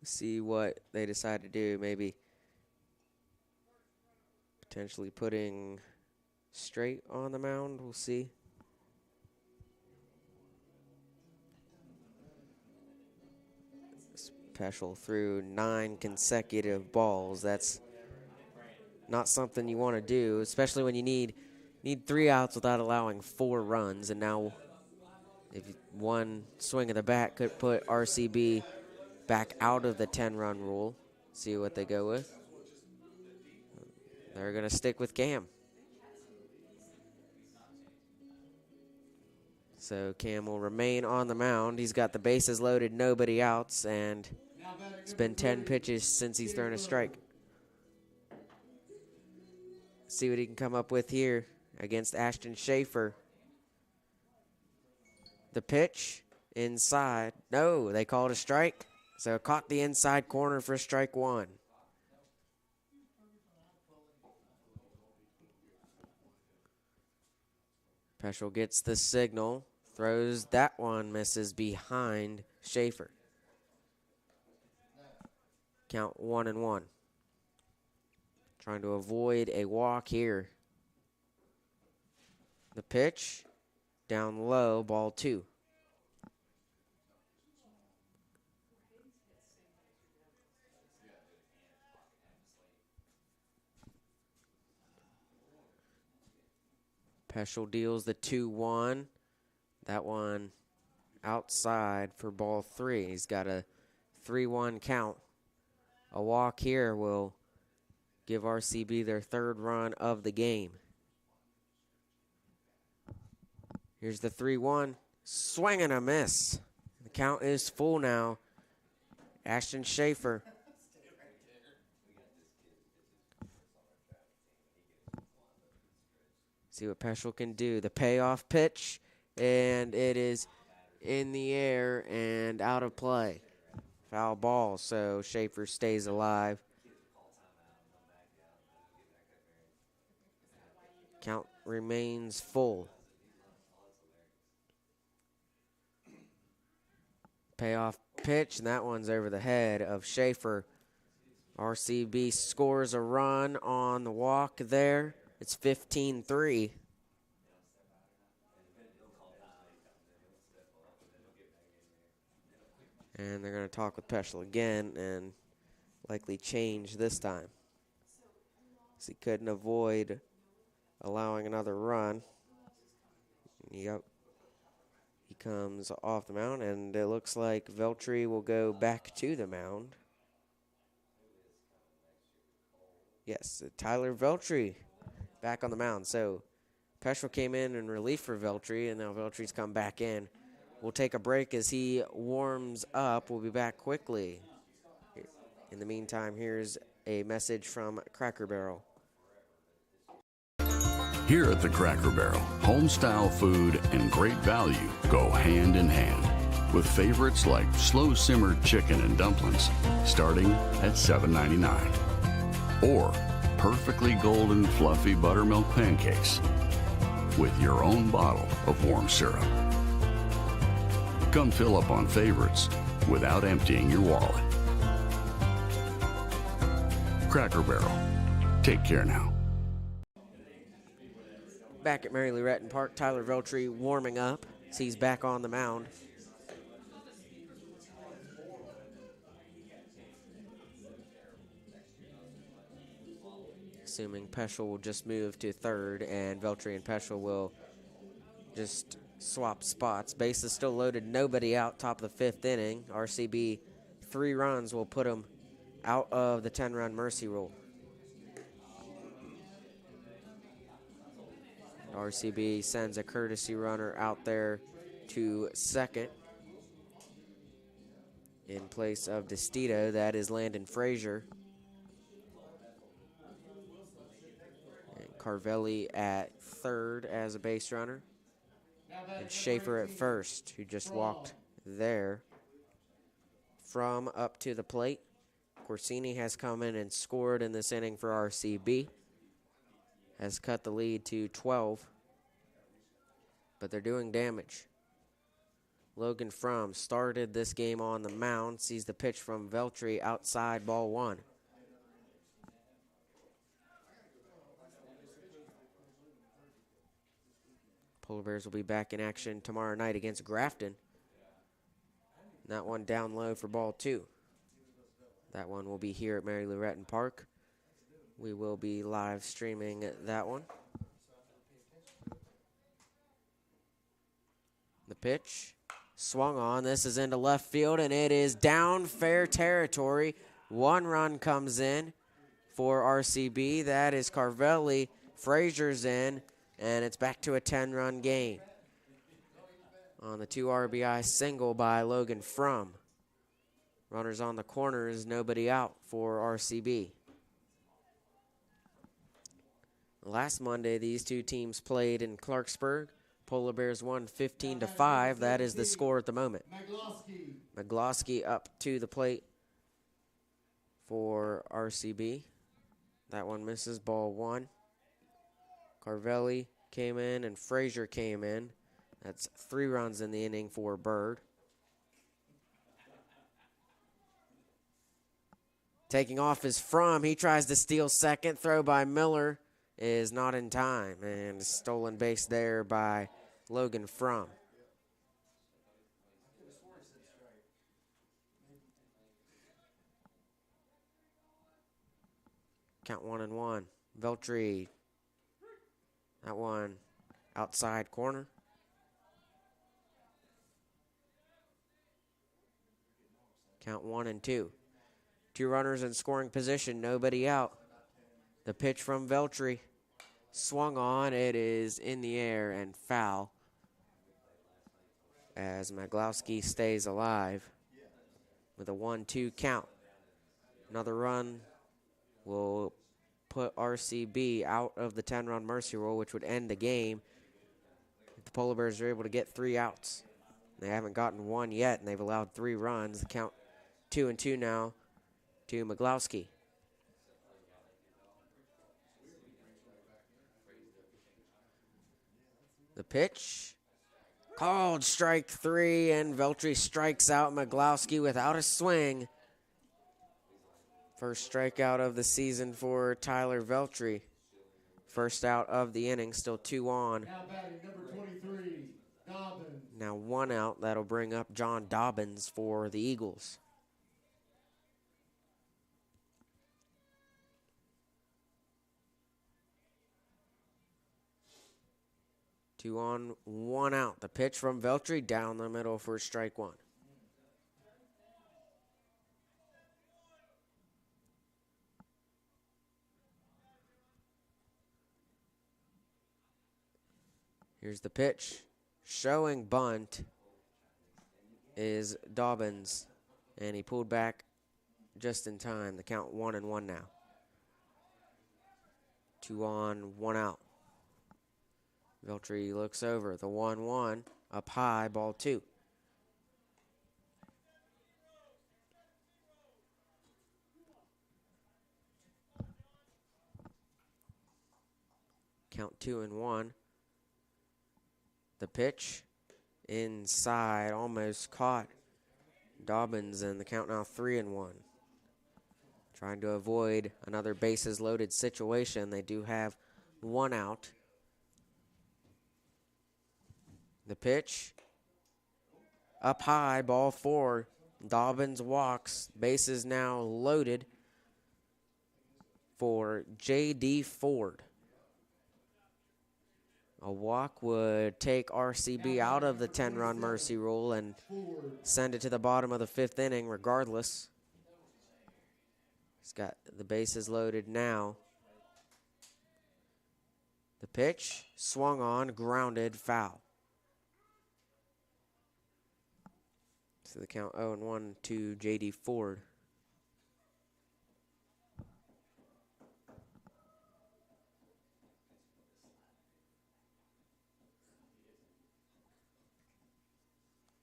See what they decide to do. Maybe potentially putting Straight on the mound. We'll see. Peschel threw 9 consecutive balls. That's not something you want to do, especially when you need 3 outs without allowing 4 runs. And now, if one swing of the bat could put RCB back out of the 10-run rule. See what they go with. They're going to stick with Cam. So Cam will remain on the mound. He's got the bases loaded, nobody outs, and it's been 10 pitches since he's thrown a strike. See what he can come up with here against Ashton Schaefer. The pitch inside. No, they called a strike. So caught the inside corner for strike 1. Peschel gets the signal. Throws that one, misses behind Schaefer. Count 1-1. Trying to avoid a walk here. The pitch, down low, ball 2. Peschel deals the 2-1. That one outside for ball 3. He's got a 3-1 count. A walk here will give RCB their 3rd run of the game. Here's the 3-1. Swing and a miss. The count is full now. Ashton Schaefer. See what Peschel can do. The payoff pitch, and it is in the air and out of play. Foul ball, so Schaefer stays alive. Count remains full. Payoff pitch, and that one's over the head of Schaefer RCB scores a run on the walk there. It's 15-3. And they're going to talk with Peschel again and likely change this time. So he couldn't avoid allowing another run. Yep. He comes off the mound, and it looks like Veltri will go back to the mound. Yes, Tyler Veltri back on the mound. So Peschel came in relief for Veltri, and now Veltri's come back in. We'll take a break as he warms up. We'll be back quickly. In the meantime, here's a message from Cracker Barrel. Here at the Cracker Barrel, home-style food and great value go hand in hand, with favorites like slow-simmered chicken and dumplings starting at $7.99, or perfectly golden fluffy buttermilk pancakes with your own bottle of warm syrup. Come fill up on favorites without emptying your wallet. Cracker Barrel. Take care now. Back at Mary Lou Retton Park, Tyler Veltri warming up. He's back on the mound. Assuming Peschel will just move to third, and Veltri and Peschel will just swap spots. Bases still loaded, nobody out, top of the 5th inning. RCB 3 runs will put them out of the 10-run mercy rule. RCB sends a courtesy runner out there to second in place of DeStito. That is Landon Frazier. And Carvelli at third as a base runner. And Schaefer at first, who just walked there. From up to the plate, Corsini has come in and scored in this inning for RCB. Has cut the lead to 12. But they're doing damage. Logan Fromm started this game on the mound. Sees the pitch from Veltri outside, ball 1. Polar Bears will be back in action tomorrow night against Grafton. That one down low for ball 2. That one will be here at Mary Lou Retton Park. We will be live streaming that one. The pitch swung on. This is into left field, and it is down fair territory. 1 run comes in for RCB. That is Carvelli. Frazier's in, and it's back to a 10-run game on the 2 RBI single by Logan Fromm. Runners on the corners, nobody out for RCB. Last Monday, these two teams played in Clarksburg. Polar Bears won 15-5. That is the score at the moment. McGlosky up to the plate for RCB. That one misses, ball 1. Carvelli came in and Frazier came in. That's 3 runs in the inning for Byrd. Taking off is Fromm. He tries to steal second. Throw by Miller is not in time. And stolen base there by Logan Fromm. Count 1-1. Veltri. That one outside corner. Count 1-2. 2 runners in scoring position, nobody out. The pitch from Veltri. Swung on, it is in the air and foul as Maglowski stays alive with a 1-2 count. Another run will put RCB out of the 10-run mercy rule, which would end the game if the Polar Bears are able to get 3 outs. They haven't gotten 1 yet, and they've allowed 3 runs. The count 2-2 now to Maglowski. The pitch, called strike 3, and Veltri strikes out Maglowski without a swing. First strikeout of the season for Tyler Veltri. First out of the inning, still 2 on. Now batting number 23, Dobbins. Now 1 out. That'll bring up John Dobbins for the Eagles. Two on, 1 out. The pitch from Veltri down the middle for strike 1. Here's the pitch. Showing bunt is Dobbins, and he pulled back just in time. The count 1-1 now. 2 on, 1 out. Veltri looks over. The 1-1 up high, ball 2. Count 2-1. The pitch inside, almost caught Dobbins, and the count now 3-1. Trying to avoid another bases loaded situation. They do have 1 out. The pitch up high, ball 4. Dobbins walks. Bases now loaded for J.D. Ford. A walk would take RCB out of the 10-run mercy rule and send it to the bottom of the 5th inning regardless. He's got the bases loaded now. The pitch swung on, grounded, foul. So the count 0-1 to J.D. Ford.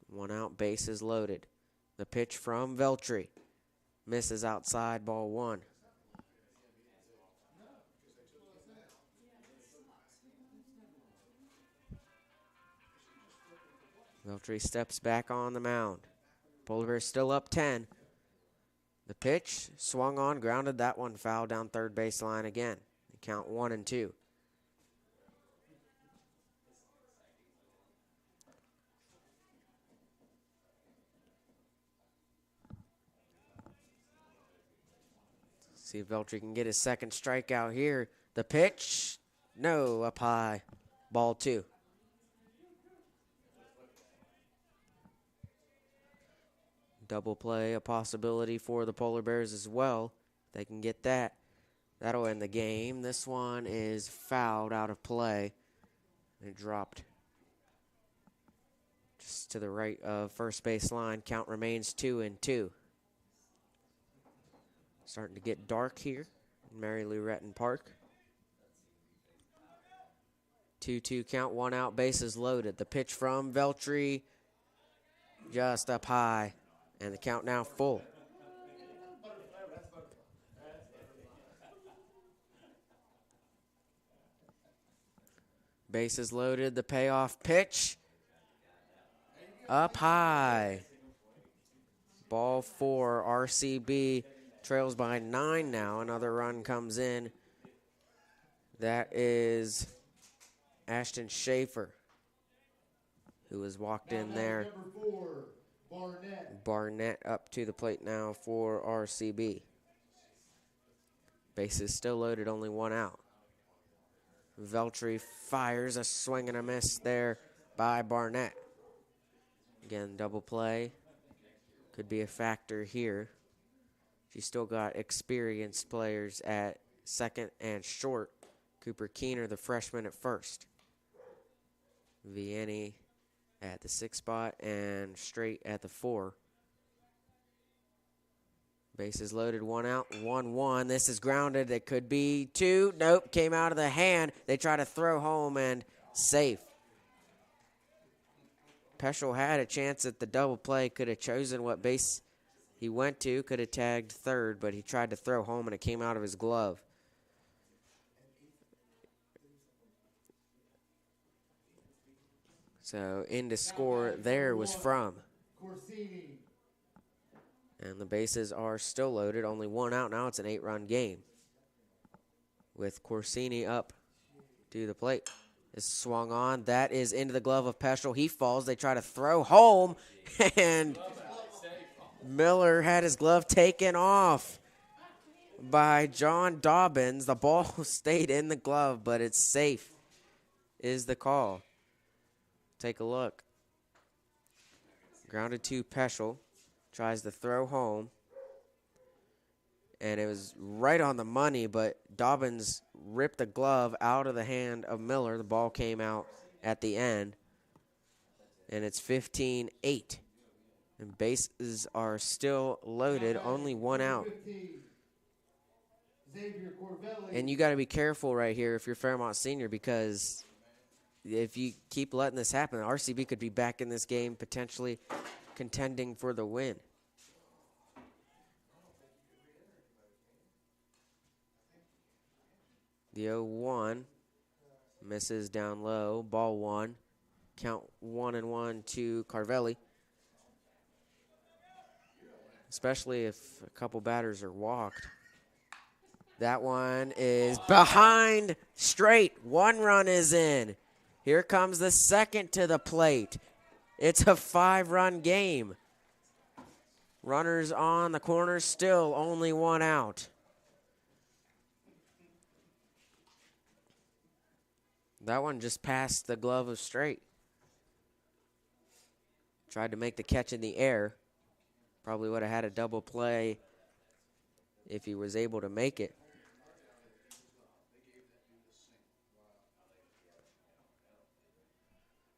One out, bases loaded. The pitch from Veltri. Misses outside, ball 1. Veltri steps back on the mound. Polar Bears still up 10. The pitch swung on, grounded. That one foul down third baseline again. They count 1-2. See if Veltri can get his second strikeout here. The pitch, no, up high, ball 2. Double play, a possibility for the Polar Bears as well. If they can get that, that'll end the game. This one is fouled out of play. It dropped just to the right of first base line. Count remains 2-2. Starting to get dark here in Mary Lou Retton Park. 2-2 count, 1 out, bases loaded. The pitch from Veltri just up high, and the count now full. Bases loaded, the payoff pitch up high. Ball 4, RCB trails by 9 now. Another run comes in. That is Ashton Schaefer, who has walked in there. Number 4, Barnett up to the plate now for RCB. Bases still loaded, only 1 out. Veltri fires a swing and a miss there by Barnett. Again, double play could be a factor here. She's still got experienced players at second and short. Cooper Keener, the freshman, at first. Vianney at the 6th spot and Straight at the 4. Bases loaded, 1 out, 1-1. This is grounded. It could be 2. Nope, came out of the hand. They try to throw home and safe. Peschel had a chance at the double play. Could have chosen what base he went to, could have tagged third, but he tried to throw home and it came out of his glove. So in to score there was from. And the bases are still loaded. Only one out. Now it's an 8-run game. With Corsini up to the plate. Is swung on. That is into the glove of Peschel. He falls. They try to throw home. And Miller had his glove taken off by John Dobbins. The ball stayed in the glove, but it's safe is the call. Take a look. Grounded to Peschel. Tries to throw home. And it was right on the money, but Dobbins ripped the glove out of the hand of Miller. The ball came out at the end. And it's 15-8. And bases are still loaded. Only one out. And you got to be careful right here if you're Fairmont Senior, because if you keep letting this happen, RCB could be back in this game potentially contending for the win. The 0-1 misses down low. Ball one. Count 1-1 to Carvelli. Especially if a couple batters are walked. That one is behind straight. 1 run is in. Here comes the second to the plate. It's a 5-run game. Runners on the corner, still only 1 out. That one just passed the glove of straight. Tried to make the catch in the air. Probably would have had a double play if he was able to make it.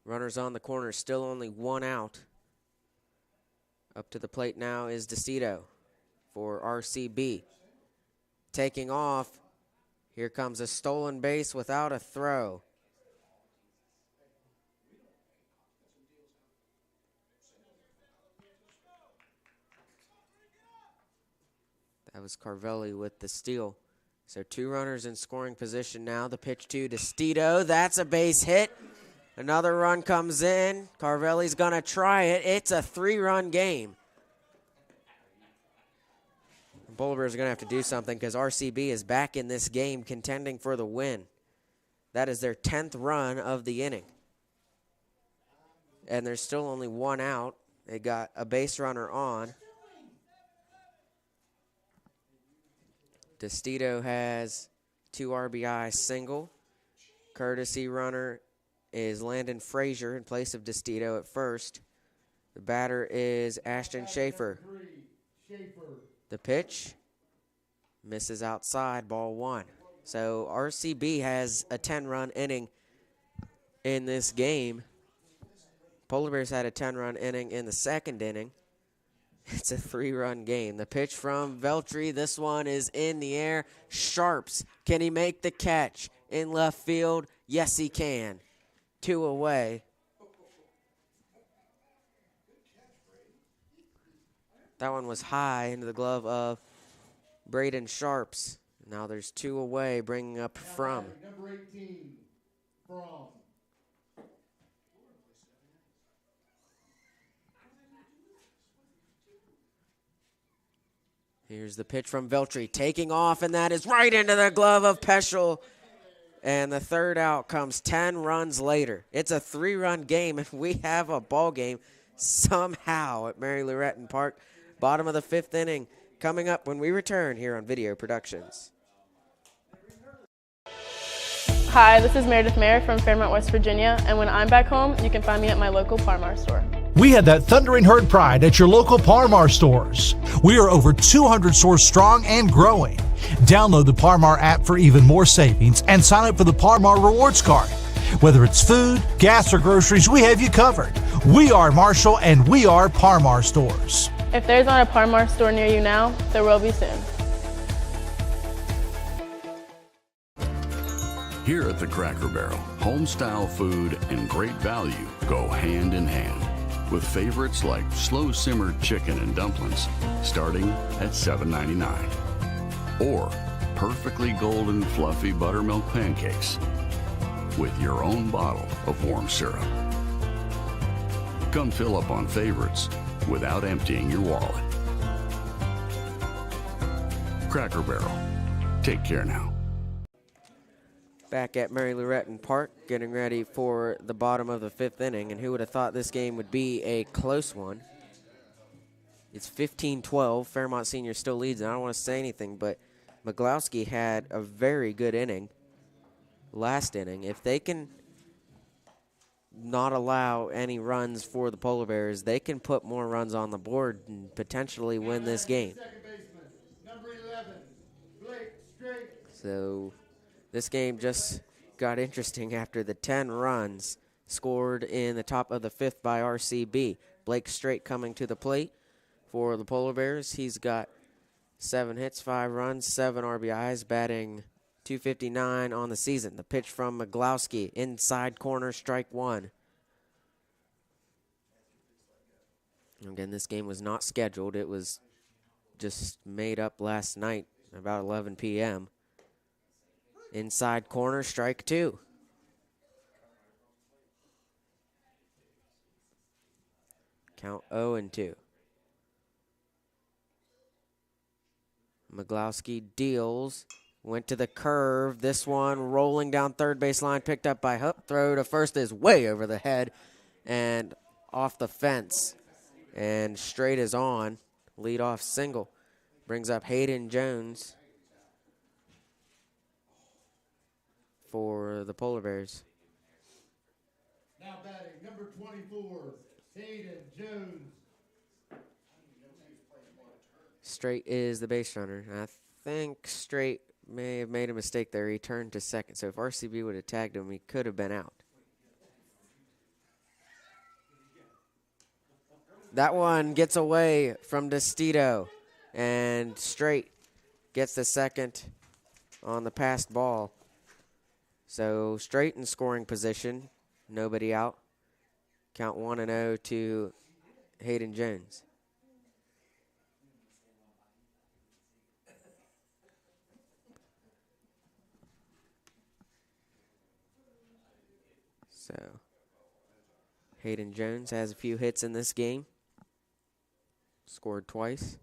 Runners on the corner, still only 1 out. Up to the plate now is DeCito for RCB. Taking off. Here comes a stolen base without a throw. That was Carvelli with the steal. So 2 runners in scoring position now. The pitch to DeCito. That's a base hit. Another run comes in. Carvelli's going to try it. It's a 3-run game. Polar Bears are going to have to do something because RCB is back in this game contending for the win. That is their 10th run of the inning. And there's still only 1 out. They got a base runner on. DeCito has 2 RBI single. Courtesy runner is Landon Frazier in place of DeCito at first. The batter is Ashton Schaefer. The pitch misses outside, ball 1. So RCB has a 10-run inning in this game. Polar Bears had a 10-run inning in the second inning. It's a 3-run game. The pitch from Veltri. This one is in the air. Sharps. Can he make the catch in left field? Yes, he can. 2 away. That one was high into the glove of Braden Sharps. Now there's 2 away, bringing up From. Number 18, From. Here's the pitch from Veltri, taking off, and that is right into the glove of Peschel. And the third out comes 10 runs later. It's a 3-run game, and we have a ball game somehow at Mary Lou Retton Park. Bottom of the 5th inning coming up when we return here on Video Productions. Hi, this is Meredith Mayer from Fairmont, West Virginia, and when I'm back home, you can find me at my local Par-Mar store. We had that thundering herd pride at your local Par-Mar stores. We are over 200 stores strong and growing. Download the Par-Mar app for even more savings and sign up for the Par-Mar rewards card. Whether it's food, gas, or groceries, we have you covered. We are Marshall and we are Par-Mar stores. If there's not a Par-Mar store near you now, there will be soon. Here at the Cracker Barrel, home-style food and great value go hand in hand, with favorites like slow-simmered chicken and dumplings starting at $7.99, or perfectly golden fluffy buttermilk pancakes with your own bottle of warm syrup. Come fill up on favorites without emptying your wallet. Cracker Barrel. Take care now. Back at Mary Lou Retton Park, getting ready for the bottom of the 5th inning, and who would have thought this game would be a close one? It's 15-12. Fairmont Senior still leads, and I don't want to say anything, but McGlowski had a very good inning last inning. If they can not allow any runs for the Polar Bears, they can put more runs on the board and potentially win this game. Number 11, Blake Straight. So this game just got interesting after the 10 runs scored in the top of the 5th by RCB. Blake Straight coming to the plate for the Polar Bears. He's got 7 hits, 5 runs, 7 RBIs, batting .259 on the season. The pitch from McGlowski, inside corner, strike 1. Again, this game was not scheduled. It was just made up last night about 11 p.m. Inside corner, strike 2. Count 0-2. McGlowski deals, went to the curve. This one rolling down third base line, picked up by Hupp. Throw to first is way over the head and off the fence. And Straight is on. Leadoff single. Brings up Hayden Jones for the Polar Bears. Now batting, number 24, Hayden Jones. Straight is the base runner. I think Straight may have made a mistake there. He turned to second. So if RCB would have tagged him, he could have been out. That one gets away from DeStito. And Straight gets the second on the passed ball. So Straight in scoring position. Nobody out. Count 1-0 to Hayden Jones. So Hayden Jones has a few hits in this game. Scored twice.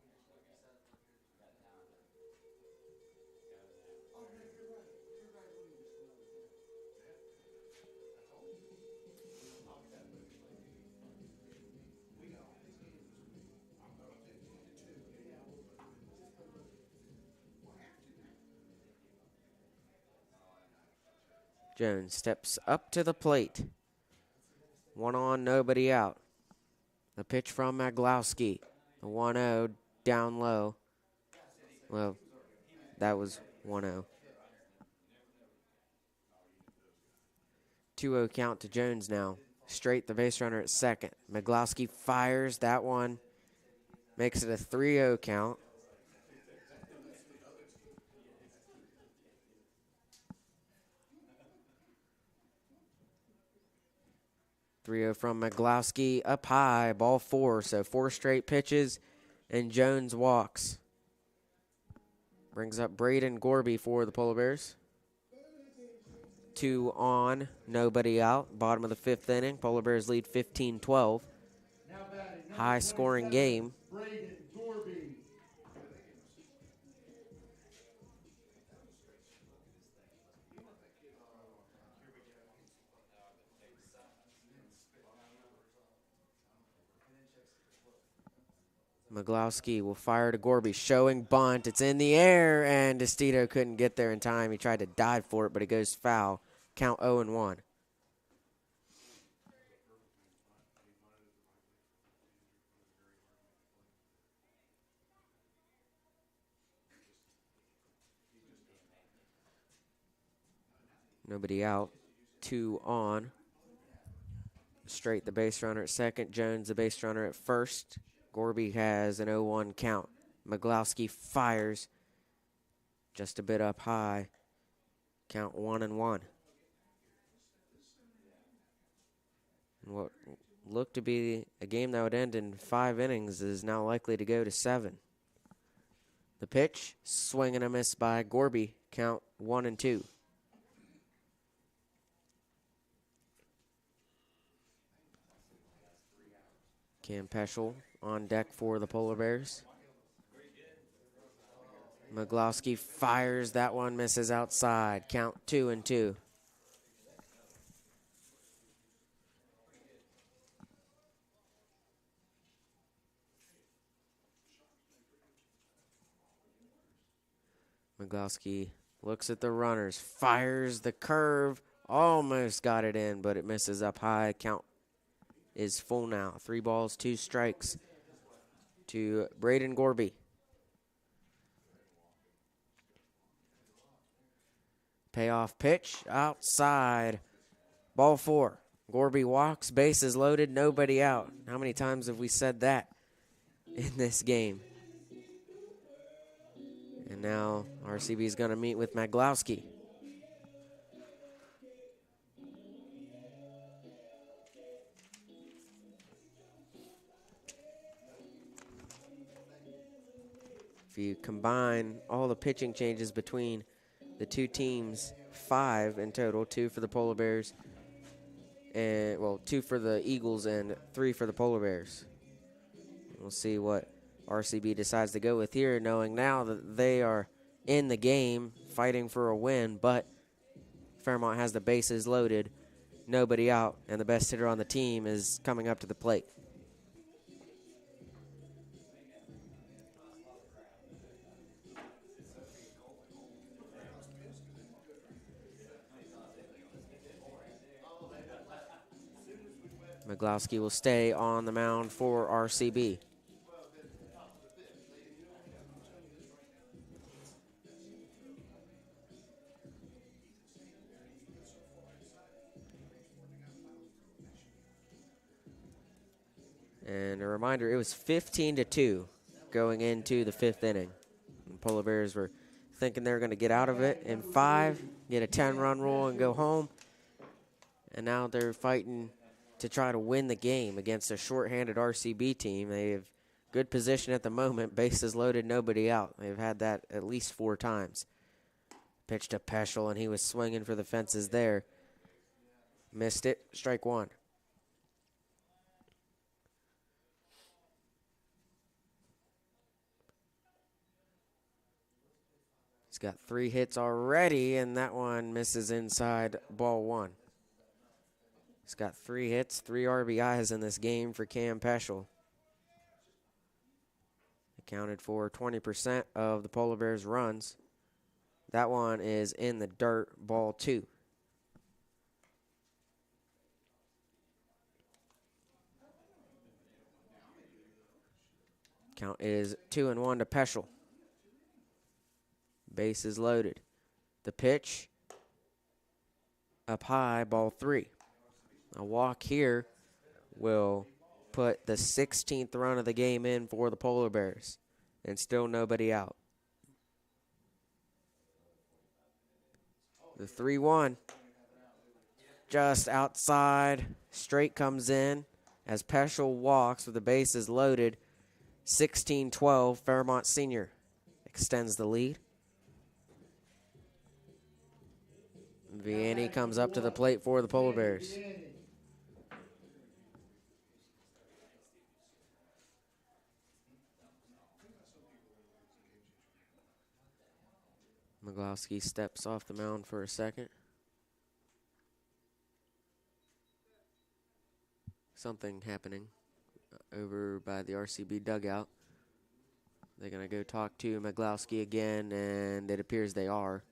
Jones steps up to the plate. 1 on, nobody out. The pitch from McGlowski. The 1-0 down low. Well, that was 1-0. 2-0 count to Jones now. Straight the base runner at second. McGlowski fires. That one makes it a 3-0 count. From McGlowski up high, ball 4. So 4 straight pitches, and Jones walks. Brings up Braden Gorby for the Polar Bears. 2 on, nobody out. Bottom of the 5th inning. Polar Bears lead 15-12. High scoring game. Braden Gorby. McGlowski will fire to Gorby, showing bunt. It's in the air, and DeStito couldn't get there in time. He tried to dive for it, but it goes foul. Count 0-1. Nobody out. 2 on. Straight the base runner at second. Jones the base runner at first. Gorby has an 0-1 count. McGlowski fires just a bit up high. Count 1-1. And what looked to be a game that would end in 5 innings is now likely to go to 7. The pitch, swing and a miss by Gorby. Count 1-2. Cam Peschel on deck for the Polar Bears. McGlowski fires. That one misses outside. Count 2-2. McGlowski looks at the runners, fires the curve, almost got it in, but it misses up high. Count is full now. 3 balls, 2 strikes to Braden Gorby. Payoff pitch outside. Ball 4. Gorby walks, bases loaded, nobody out. How many times have we said that in this game? And now RCB is going to meet with McGlowski. If you combine all the pitching changes between the two teams, 5 in total, 2 for the Polar Bears, and 2 for the Eagles and 3 for the Polar Bears. We'll see what RCB decides to go with here, knowing now that they are in the game fighting for a win, but Fairmont has the bases loaded, nobody out, and the best hitter on the team is coming up to the plate. McGlowski will stay on the mound for RCB. And a reminder, it was 15-2 going into the 5th inning. The Polar Bears were thinking they were going to get out of it in 5, get a 10-run rule and go home. And now they're fighting to try to win the game against a shorthanded RCB team. They have good position at the moment, bases loaded, nobody out. They've had that at least 4 times. Pitch to Peschel, and he was swinging for the fences there. Missed it, strike 1. He's got 3 hits already, and that one misses inside, ball 1. He's got 3 hits, 3 RBIs in this game for Cam Peschel. Accounted for 20% of the Polar Bears' runs. That one is in the dirt, ball 2. Count is 2-1 to Peschel. Base is loaded. The pitch up high, ball 3. A walk here will put the 16th run of the game in for the Polar Bears, and still nobody out. The 3-1 just outside, straight comes in as Peschel walks with the bases loaded. 16-12, Fairmont Senior extends the lead. Vianney comes up to the plate for the Polar Bears. McGlowski steps off the mound for a second. Something happening over by the RCB dugout. They're going to go talk to McGlowski again, and it appears they are.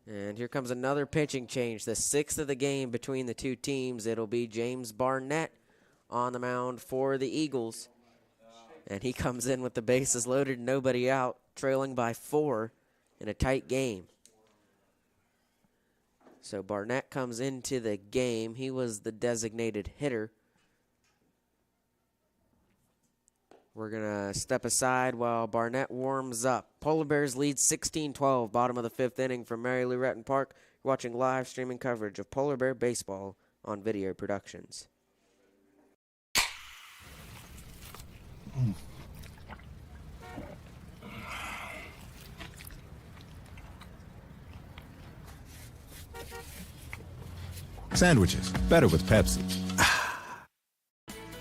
And here comes another pitching change, the 6th of the game between the two teams. It'll be James Barnett on the mound for the Eagles. And he comes in with the bases loaded, nobody out, trailing by 4 in a tight game. So Barnett comes into the game. He was the designated hitter. We're going to step aside while Barnett warms up. Polar Bears lead 16-12, bottom of the 5th inning from Mary Lou Retton Park. You're watching live streaming coverage of Polar Bear baseball on Video Productions. Sandwiches, better with Pepsi.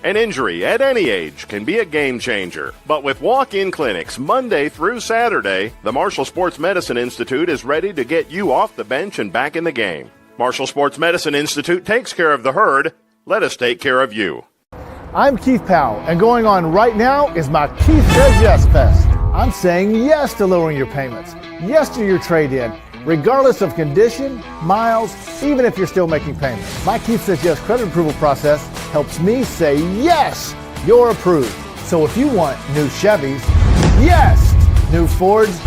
An injury at any age can be a game changer. But with walk-in clinics Monday through Saturday, the Marshall Sports Medicine Institute is ready to get you off the bench and back in the game. Marshall Sports Medicine Institute takes care of the herd. Let us take care of you. I'm Keith Powell, and going on right now is my Keith Says Yes Fest. I'm saying yes to lowering your payments, yes to your trade-in, regardless of condition, miles, even if you're still making payments. My Keith Says Yes credit approval process helps me say yes, you're approved. So if you want new Chevys, yes. New Fords,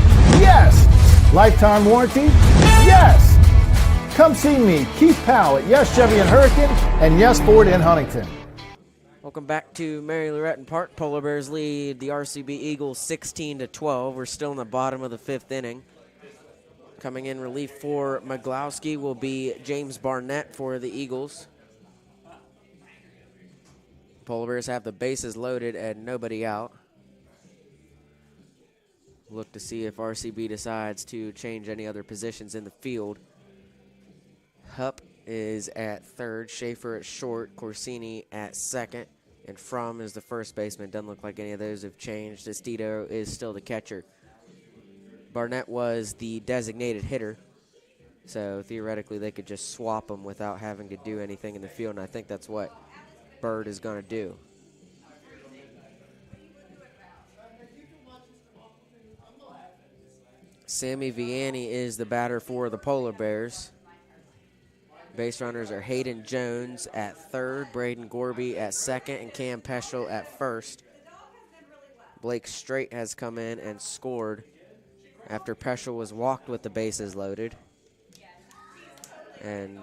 yes. Lifetime warranty, yes. Come see me, Keith Powell at Yes Chevy in Hurricane and Yes Ford in Huntington. Welcome back to Mary Lou Retton Park. Polar Bears lead the RCB Eagles 16-12. We're still in the bottom of the 5th inning. Coming in relief for McGlowski will be James Barnett for the Eagles. Polar Bears have the bases loaded and nobody out. Look to see if RCB decides to change any other positions in the field. Hupp is at third, Schaefer at short, Corsini at second, and Fromm is the first baseman. Doesn't look like any of those have changed. Estito is still the catcher. Barnett was the designated hitter, so theoretically they could just swap him without having to do anything in the field, and I think that's what Byrd is going to do. Sammy Vianney is the batter for the Polar Bears. Base runners are Hayden Jones at third, Braden Gorby at second, and Cam Peschel at first. Blake Straight has come in and scored after Peschel was walked with the bases loaded. And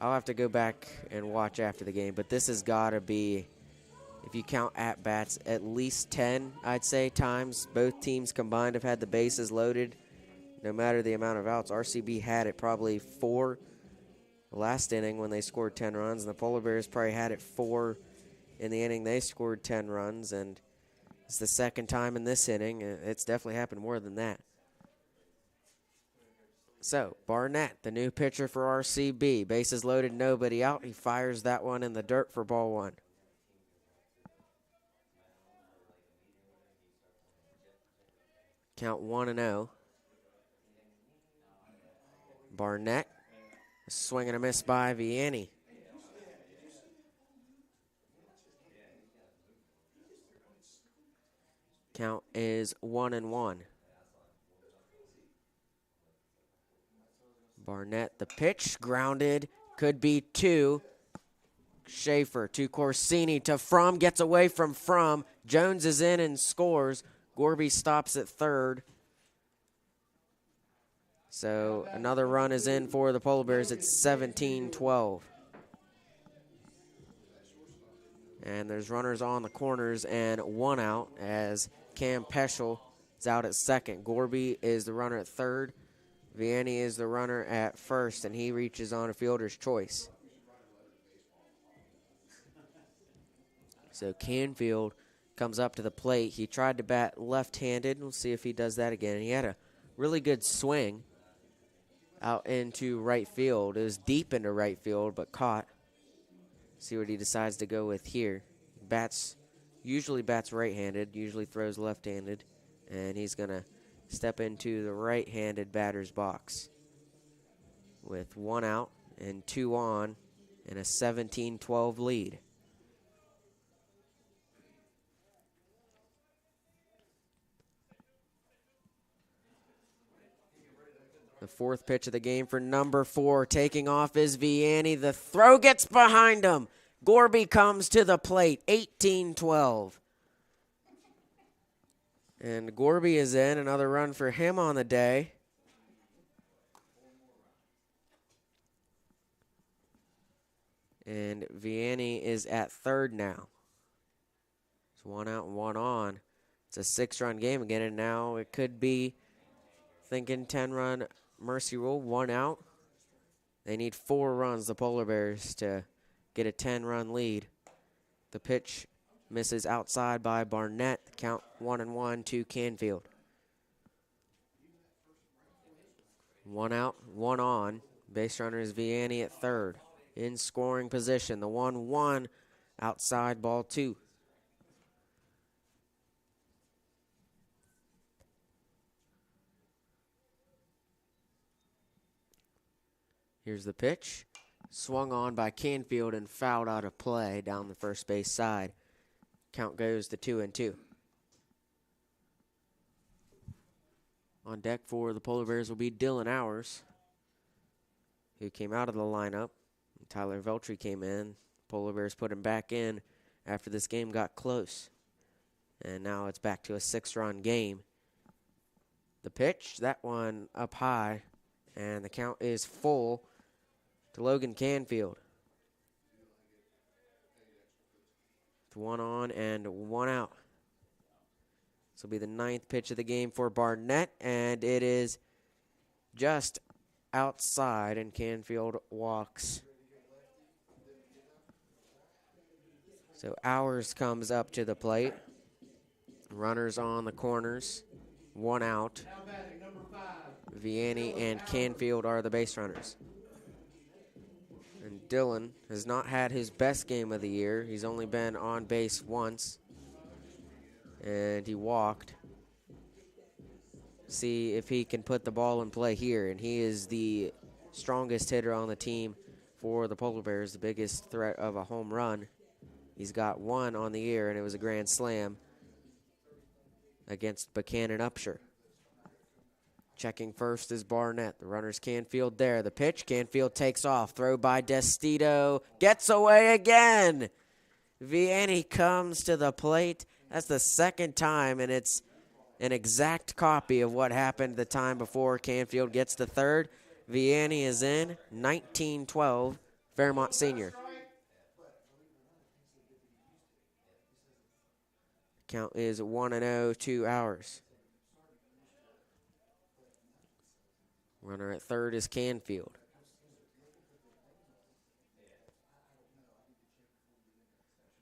I'll have to go back and watch after the game, but this has got to be, if you count at-bats, at least 10, I'd say, times both teams combined have had the bases loaded, no matter the amount of outs. RCB had it probably 4 last inning when they scored 10 runs, and the Polar Bears probably had it 4 in the inning they scored 10 runs, and it's the second time in this inning. It's definitely happened more than that. So, Barnett, the new pitcher for RCB. Bases loaded, nobody out. He fires that one in the dirt for ball 1. Count 1-0. Barnett, a swing and a miss by Vianney. Count is 1-1. Barnett, the pitch, grounded, could be 2. Schaefer to Corsini to Fromm, gets away from Fromm. Jones is in and scores. Gorby stops at third. So another run is in for the Polar Bears. It's 17-12. And there's runners on the corners and 1 out as Cam Peschel is out at second. Gorby is the runner at third. Vianney is the runner at first, and he reaches on a fielder's choice. So Canfield comes up to the plate. He tried to bat left-handed. We'll see if he does that again. He had a really good swing out into right field. It was deep into right field, but caught. See what he decides to go with here. Usually bats right-handed, usually throws left-handed, and he's going to step into the right-handed batter's box with 1 out and 2 on and a 17-12 lead. The 4th pitch of the game for number 4. Taking off is Vianney. The throw gets behind him. Gorby comes to the plate, 18-12. And Gorby is in. Another run for him on the day. And Vianney is at third now. It's 1 out and 1 on. It's a 6-run game again, and now it could be thinking 10-run mercy rule, 1 out. They need 4 runs, the Polar Bears, to get a 10-run lead. The pitch misses outside by Barnett. Count 1-1 to Canfield. 1 out, 1 on. Base runner is Vianney at third. in scoring position. The 1-1 outside ball 2. Here's the pitch. Swung on by Canfield and fouled out of play down the first base side. Count goes to 2-2. On deck for the Polar Bears will be Dylan Hours, who came out of the lineup. Tyler Veltri came in. Polar Bears put him back in after this game got close. And now it's back to a 6-run game. The pitch, that one up high, and the count is full to Logan Canfield. It's 1 on and 1 out. This will be the 9th pitch of the game for Barnett, and it is just outside, and Canfield walks. So Hours comes up to the plate. Runners on the corners, 1 out. Vianney and Canfield are the base runners. And Dylan has not had his best game of the year. He's only been on base once, and he walked. See if he can put the ball in play here, and he is the strongest hitter on the team for the Polar Bears, the biggest threat of a home run. He's got 1 on the year, and it was a grand slam against Buchanan Upshur. Checking first is Barnett. The runner's Canfield there. The pitch, Canfield takes off. Throw by Destito. Gets away again. Vianney comes to the plate. That's the second time, and it's an exact copy of what happened the time before. Canfield gets the third. Vianney is in. 19-12, Fairmont senior. Count is 1-0, 2 hours. Runner at third is Canfield.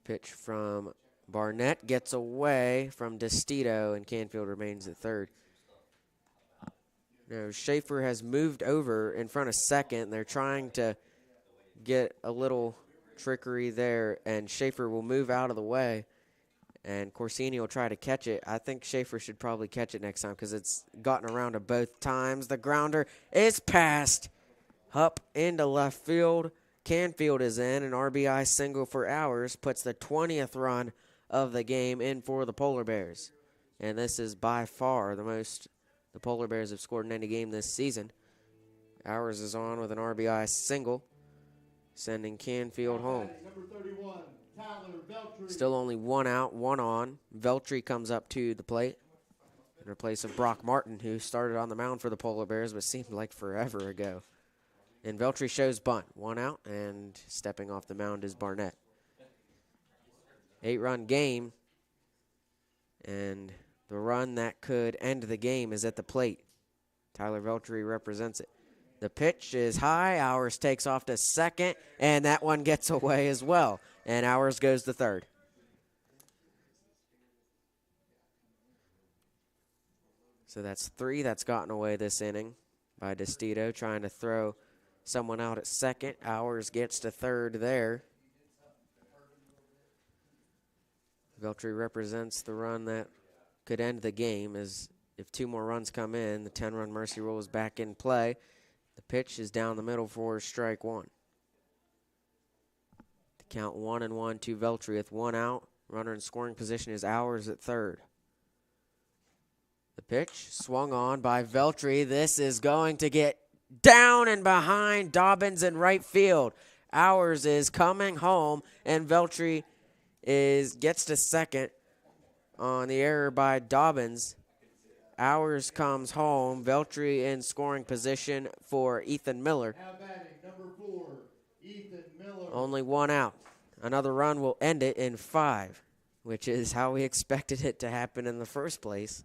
Pitch from Barnett gets away from Destito, and Canfield remains at third. Now, Schaefer has moved over in front of second. They're trying to get a little trickery there, and Schaefer will move out of the way. And Corsini will try to catch it. I think Schaefer should probably catch it next time because it's gotten around to both times. The grounder is passed up into left field. Canfield is in. An RBI single for Hours puts the 20th run of the game in for the Polar Bears. And this is by far the most the Polar Bears have scored in any game this season. Hours is on with an RBI single, sending Canfield home. Number 31. Still only 1 out, 1 on. Veltri comes up to the plate in place of Brock Martin, who started on the mound for the Polar Bears, but seemed like forever ago. And Veltri shows bunt. 1 out, and stepping off the mound is Barnett. 8-run game, and the run that could end the game is at the plate. Tyler Veltri represents it. The pitch is high. Hours takes off to second, and that one gets away as well. And Hours goes to third. So that's 3 that's gotten away this inning by Destito, trying to throw someone out at second. Hours gets to third there. Veltri represents the run that could end the game, as if 2 more runs come in, the 10-run mercy rule is back in play. The pitch is down the middle for strike 1. The count 1-1 to Veltri with 1 out. Runner in scoring position is Hours at third. The pitch swung on by Veltri. This is going to get down and behind Dobbins in right field. Hours is coming home, and Veltri gets to second on the error by Dobbins. Hours comes home. Veltri in scoring position for Ethan Miller. Now batting, number 4, Ethan Miller. Only 1 out. Another run will end it in 5, which is how we expected it to happen in the first place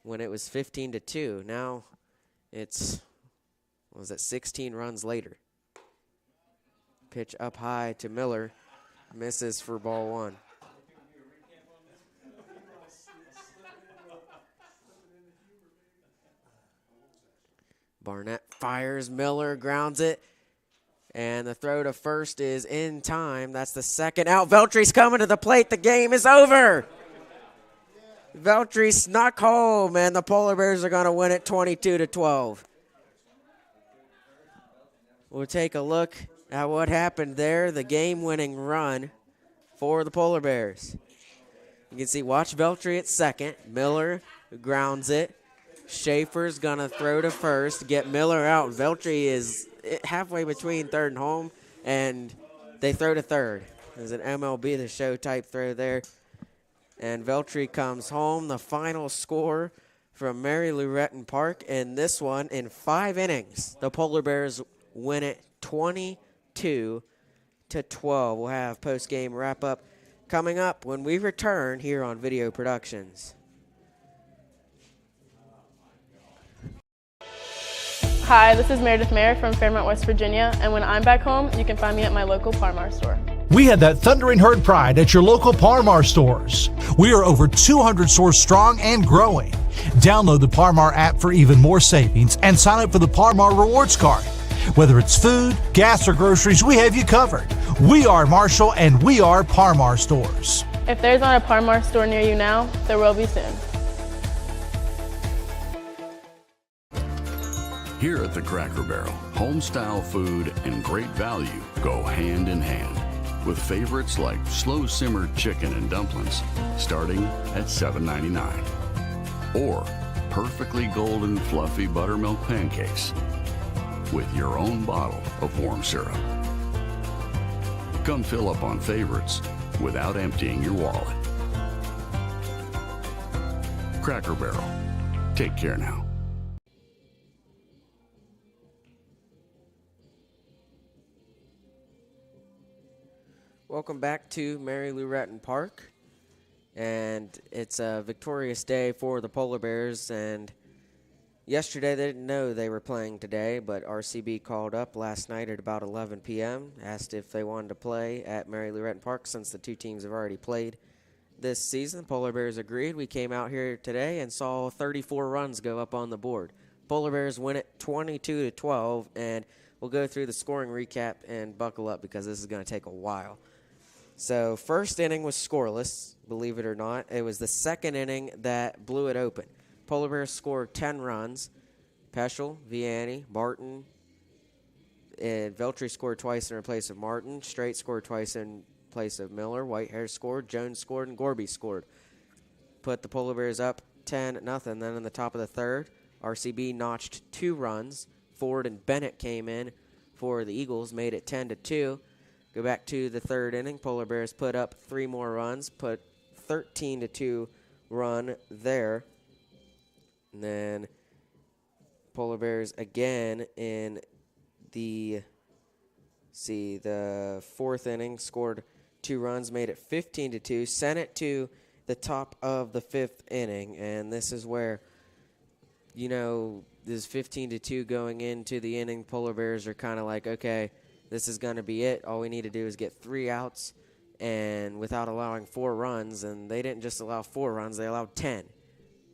when it was 15-2. Now it's, 16 runs later. Pitch up high to Miller. Misses for ball 1. Barnett fires. Miller grounds it. And the throw to first is in time. That's the second out. Veltry's coming to the plate. The game is over. Veltry snuck home, and the Polar Bears are going to win it 22-12. We'll take a look at what happened there. The game-winning run for the Polar Bears. You can see, watch Veltry at second. Miller grounds it. Schaefer's going to throw to first, get Miller out. Veltry is halfway between third and home, and they throw to third. There's an MLB The Show type throw there. And Veltry comes home. The final score from Mary Lou Retton Park in this one in 5 innings. The Polar Bears win it 22-12. We'll have post-game wrap-up coming up when we return here on Video Productions. Hi, this is Meredith Mayer from Fairmont, West Virginia, and when I'm back home, you can find me at my local Parmar store. We had that thundering herd pride at your local Parmar stores. We are over 200 stores strong and growing. Download the Parmar app for even more savings and sign up for the Parmar Rewards Card. Whether it's food, gas, or groceries, we have you covered. We are Marshall, and we are Parmar stores. If there's not a Parmar store near you now, there will be soon. Here at the Cracker Barrel, home-style food and great value go hand in hand, with favorites like slow-simmered chicken and dumplings starting at $7.99, or perfectly golden fluffy buttermilk pancakes with your own bottle of warm syrup. Come fill up on favorites without emptying your wallet. Cracker Barrel. Take care now. Welcome back to Mary Lou Retton Park, and it's a victorious day for the Polar Bears. And yesterday they didn't know they were playing today, but RCB called up last night at about 11 p.m., asked if they wanted to play at Mary Lou Retton Park since the two teams have already played this season. The Polar Bears agreed. We came out here today and saw 34 runs go up on the board. Polar Bears win it 22-12, and we'll go through the scoring recap and buckle up because this is going to take a while. So first inning was scoreless, believe it or not. It was the second inning that blew it open. Polar Bears scored 10 runs. Peschel, Vianney, Martin, and Veltry scored twice in place of Martin. Straight scored twice in place of Miller. Whitehair scored, Jones scored, and Gorby scored. Put the Polar Bears up 10-0. Then in the top of the third, RCB notched 2 runs. Ford and Bennett came in for the Eagles, made it 10-2. Go back to the third inning. Polar Bears put up 3 more runs, put 13-2 run there. And then Polar Bears again in the fourth inning scored 2 runs, made it 15-2, sent it to the top of the 5th inning. And this is where, this 15-2 going into the inning. Polar Bears are kind of like, okay, this is going to be it. All we need to do is get 3 outs and without allowing 4 runs. And they didn't just allow 4 runs, they allowed 10.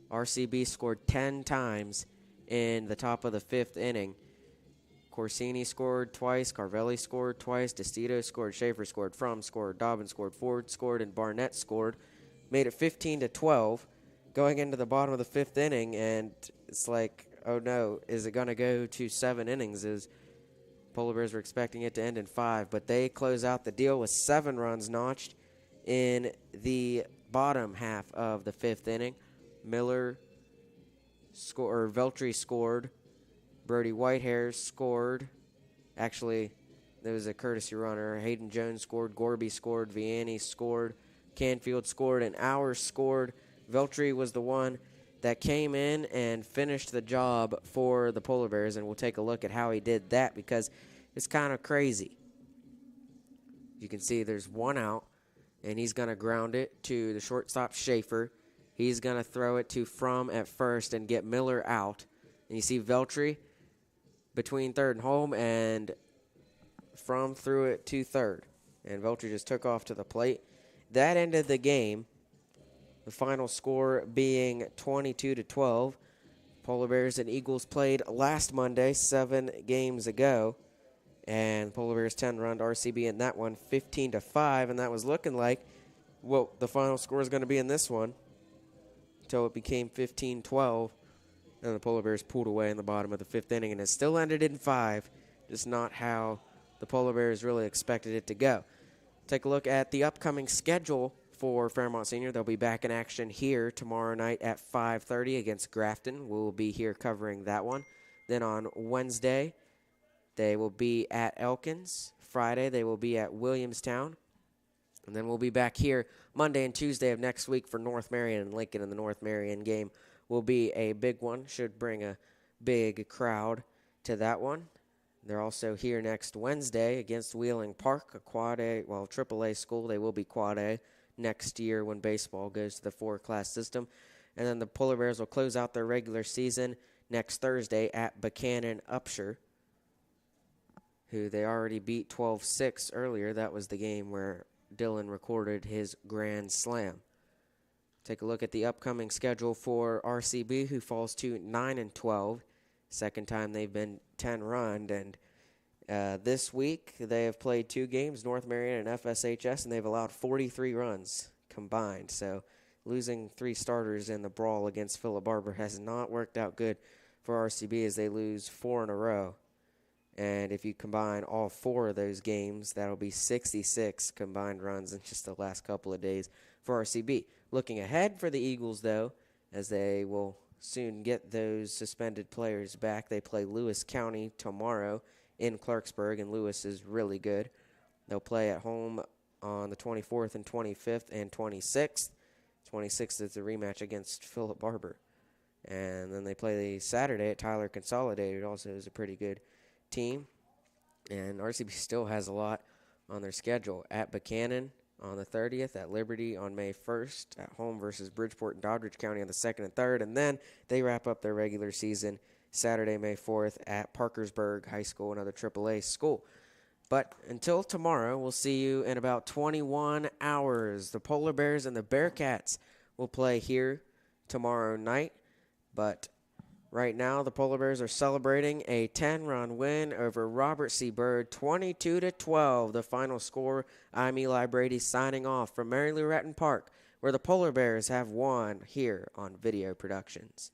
RCB scored 10 times in the top of the 5th inning. Corsini scored twice, Carvelli scored twice, DeStito scored, Schaefer scored, Frum scored, Dobbin scored, Ford scored, and Barnett scored. Made it 15-12 going into the bottom of the 5th inning. And it's like, oh no, is it going to go to 7 innings? Polar Bears were expecting it to end in 5, but they close out the deal with 7 runs notched in the bottom half of the 5th inning. Veltry scored. Brody Whitehair scored. Actually, there was a courtesy runner. Hayden Jones scored. Gorby scored. Vianney scored. Canfield scored. And Hours scored. Veltry was the one that came in and finished the job for the Polar Bears, and we'll take a look at how he did that because it's kind of crazy. You can see there's 1 out, and he's going to ground it to the shortstop Schaefer. He's going to throw it to Frum at first and get Miller out. And you see Veltry between third and home, and Frum threw it to third. And Veltry just took off to the plate. That ended the game. The final score being 22-12. Polar Bears and Eagles played last Monday, 7 games ago. And Polar Bears 10 run to RCB in that one, 15-5, and that was looking like what the final score is going to be in this one until it became 15-12, and the Polar Bears pulled away in the bottom of the 5th inning, and it still ended in 5, just not how the Polar Bears really expected it to go. Take a look at the upcoming schedule for Fairmont Senior. They'll be back in action here tomorrow night at 5:30 against Grafton. We'll be here covering that one. Then on Wednesday, they will be at Elkins. Friday, they will be at Williamstown. And then we'll be back here Monday and Tuesday of next week for North Marion and Lincoln. And the North Marion game will be a big one. Should bring a big crowd to that one. They're also here next Wednesday against Wheeling Park, a Quad A, well, AAA school. They will be Quad A next year when baseball goes to the 4-class system. And then the Polar Bears will close out their regular season next Thursday at Buchanan Upshur, who they already beat 12-6 earlier. That was the game where Dylan recorded his grand slam. Take a look at the upcoming schedule for RCB, who falls to 9-12. Second time they've been 10-run, and this week they have played 2 games, North Marion and FSHS, and they've allowed 43 runs combined. So losing 3 starters in the brawl against Philip Barber has not worked out good for RCB as they lose 4 in a row. And if you combine all 4 of those games, that'll be 66 combined runs in just the last couple of days for RCB. Looking ahead for the Eagles, though, as they will soon get those suspended players back. They play Lewis County tomorrow in Clarksburg, and Lewis is really good. They'll play at home on the 24th and 25th and 26th. 26th is the rematch against Philip Barber. And then they play the Saturday at Tyler Consolidated, also is a pretty good team. And RCB still has a lot on their schedule. At Buchanan on the 30th, at Liberty on May 1st, at home versus Bridgeport and Doddridge County on the 2nd and 3rd, and then they wrap up their regular season Saturday, May 4th at Parkersburg High School, another AAA school. But until tomorrow, we'll see you in about 21 hours. The Polar Bears and the Bearcats will play here tomorrow night, but right now the Polar Bears are celebrating a 10-run win over Robert C. Byrd, 22-12. The final score. I'm Eli Brady signing off from Mary Lou Retton Park, where the Polar Bears have won here on Video Productions.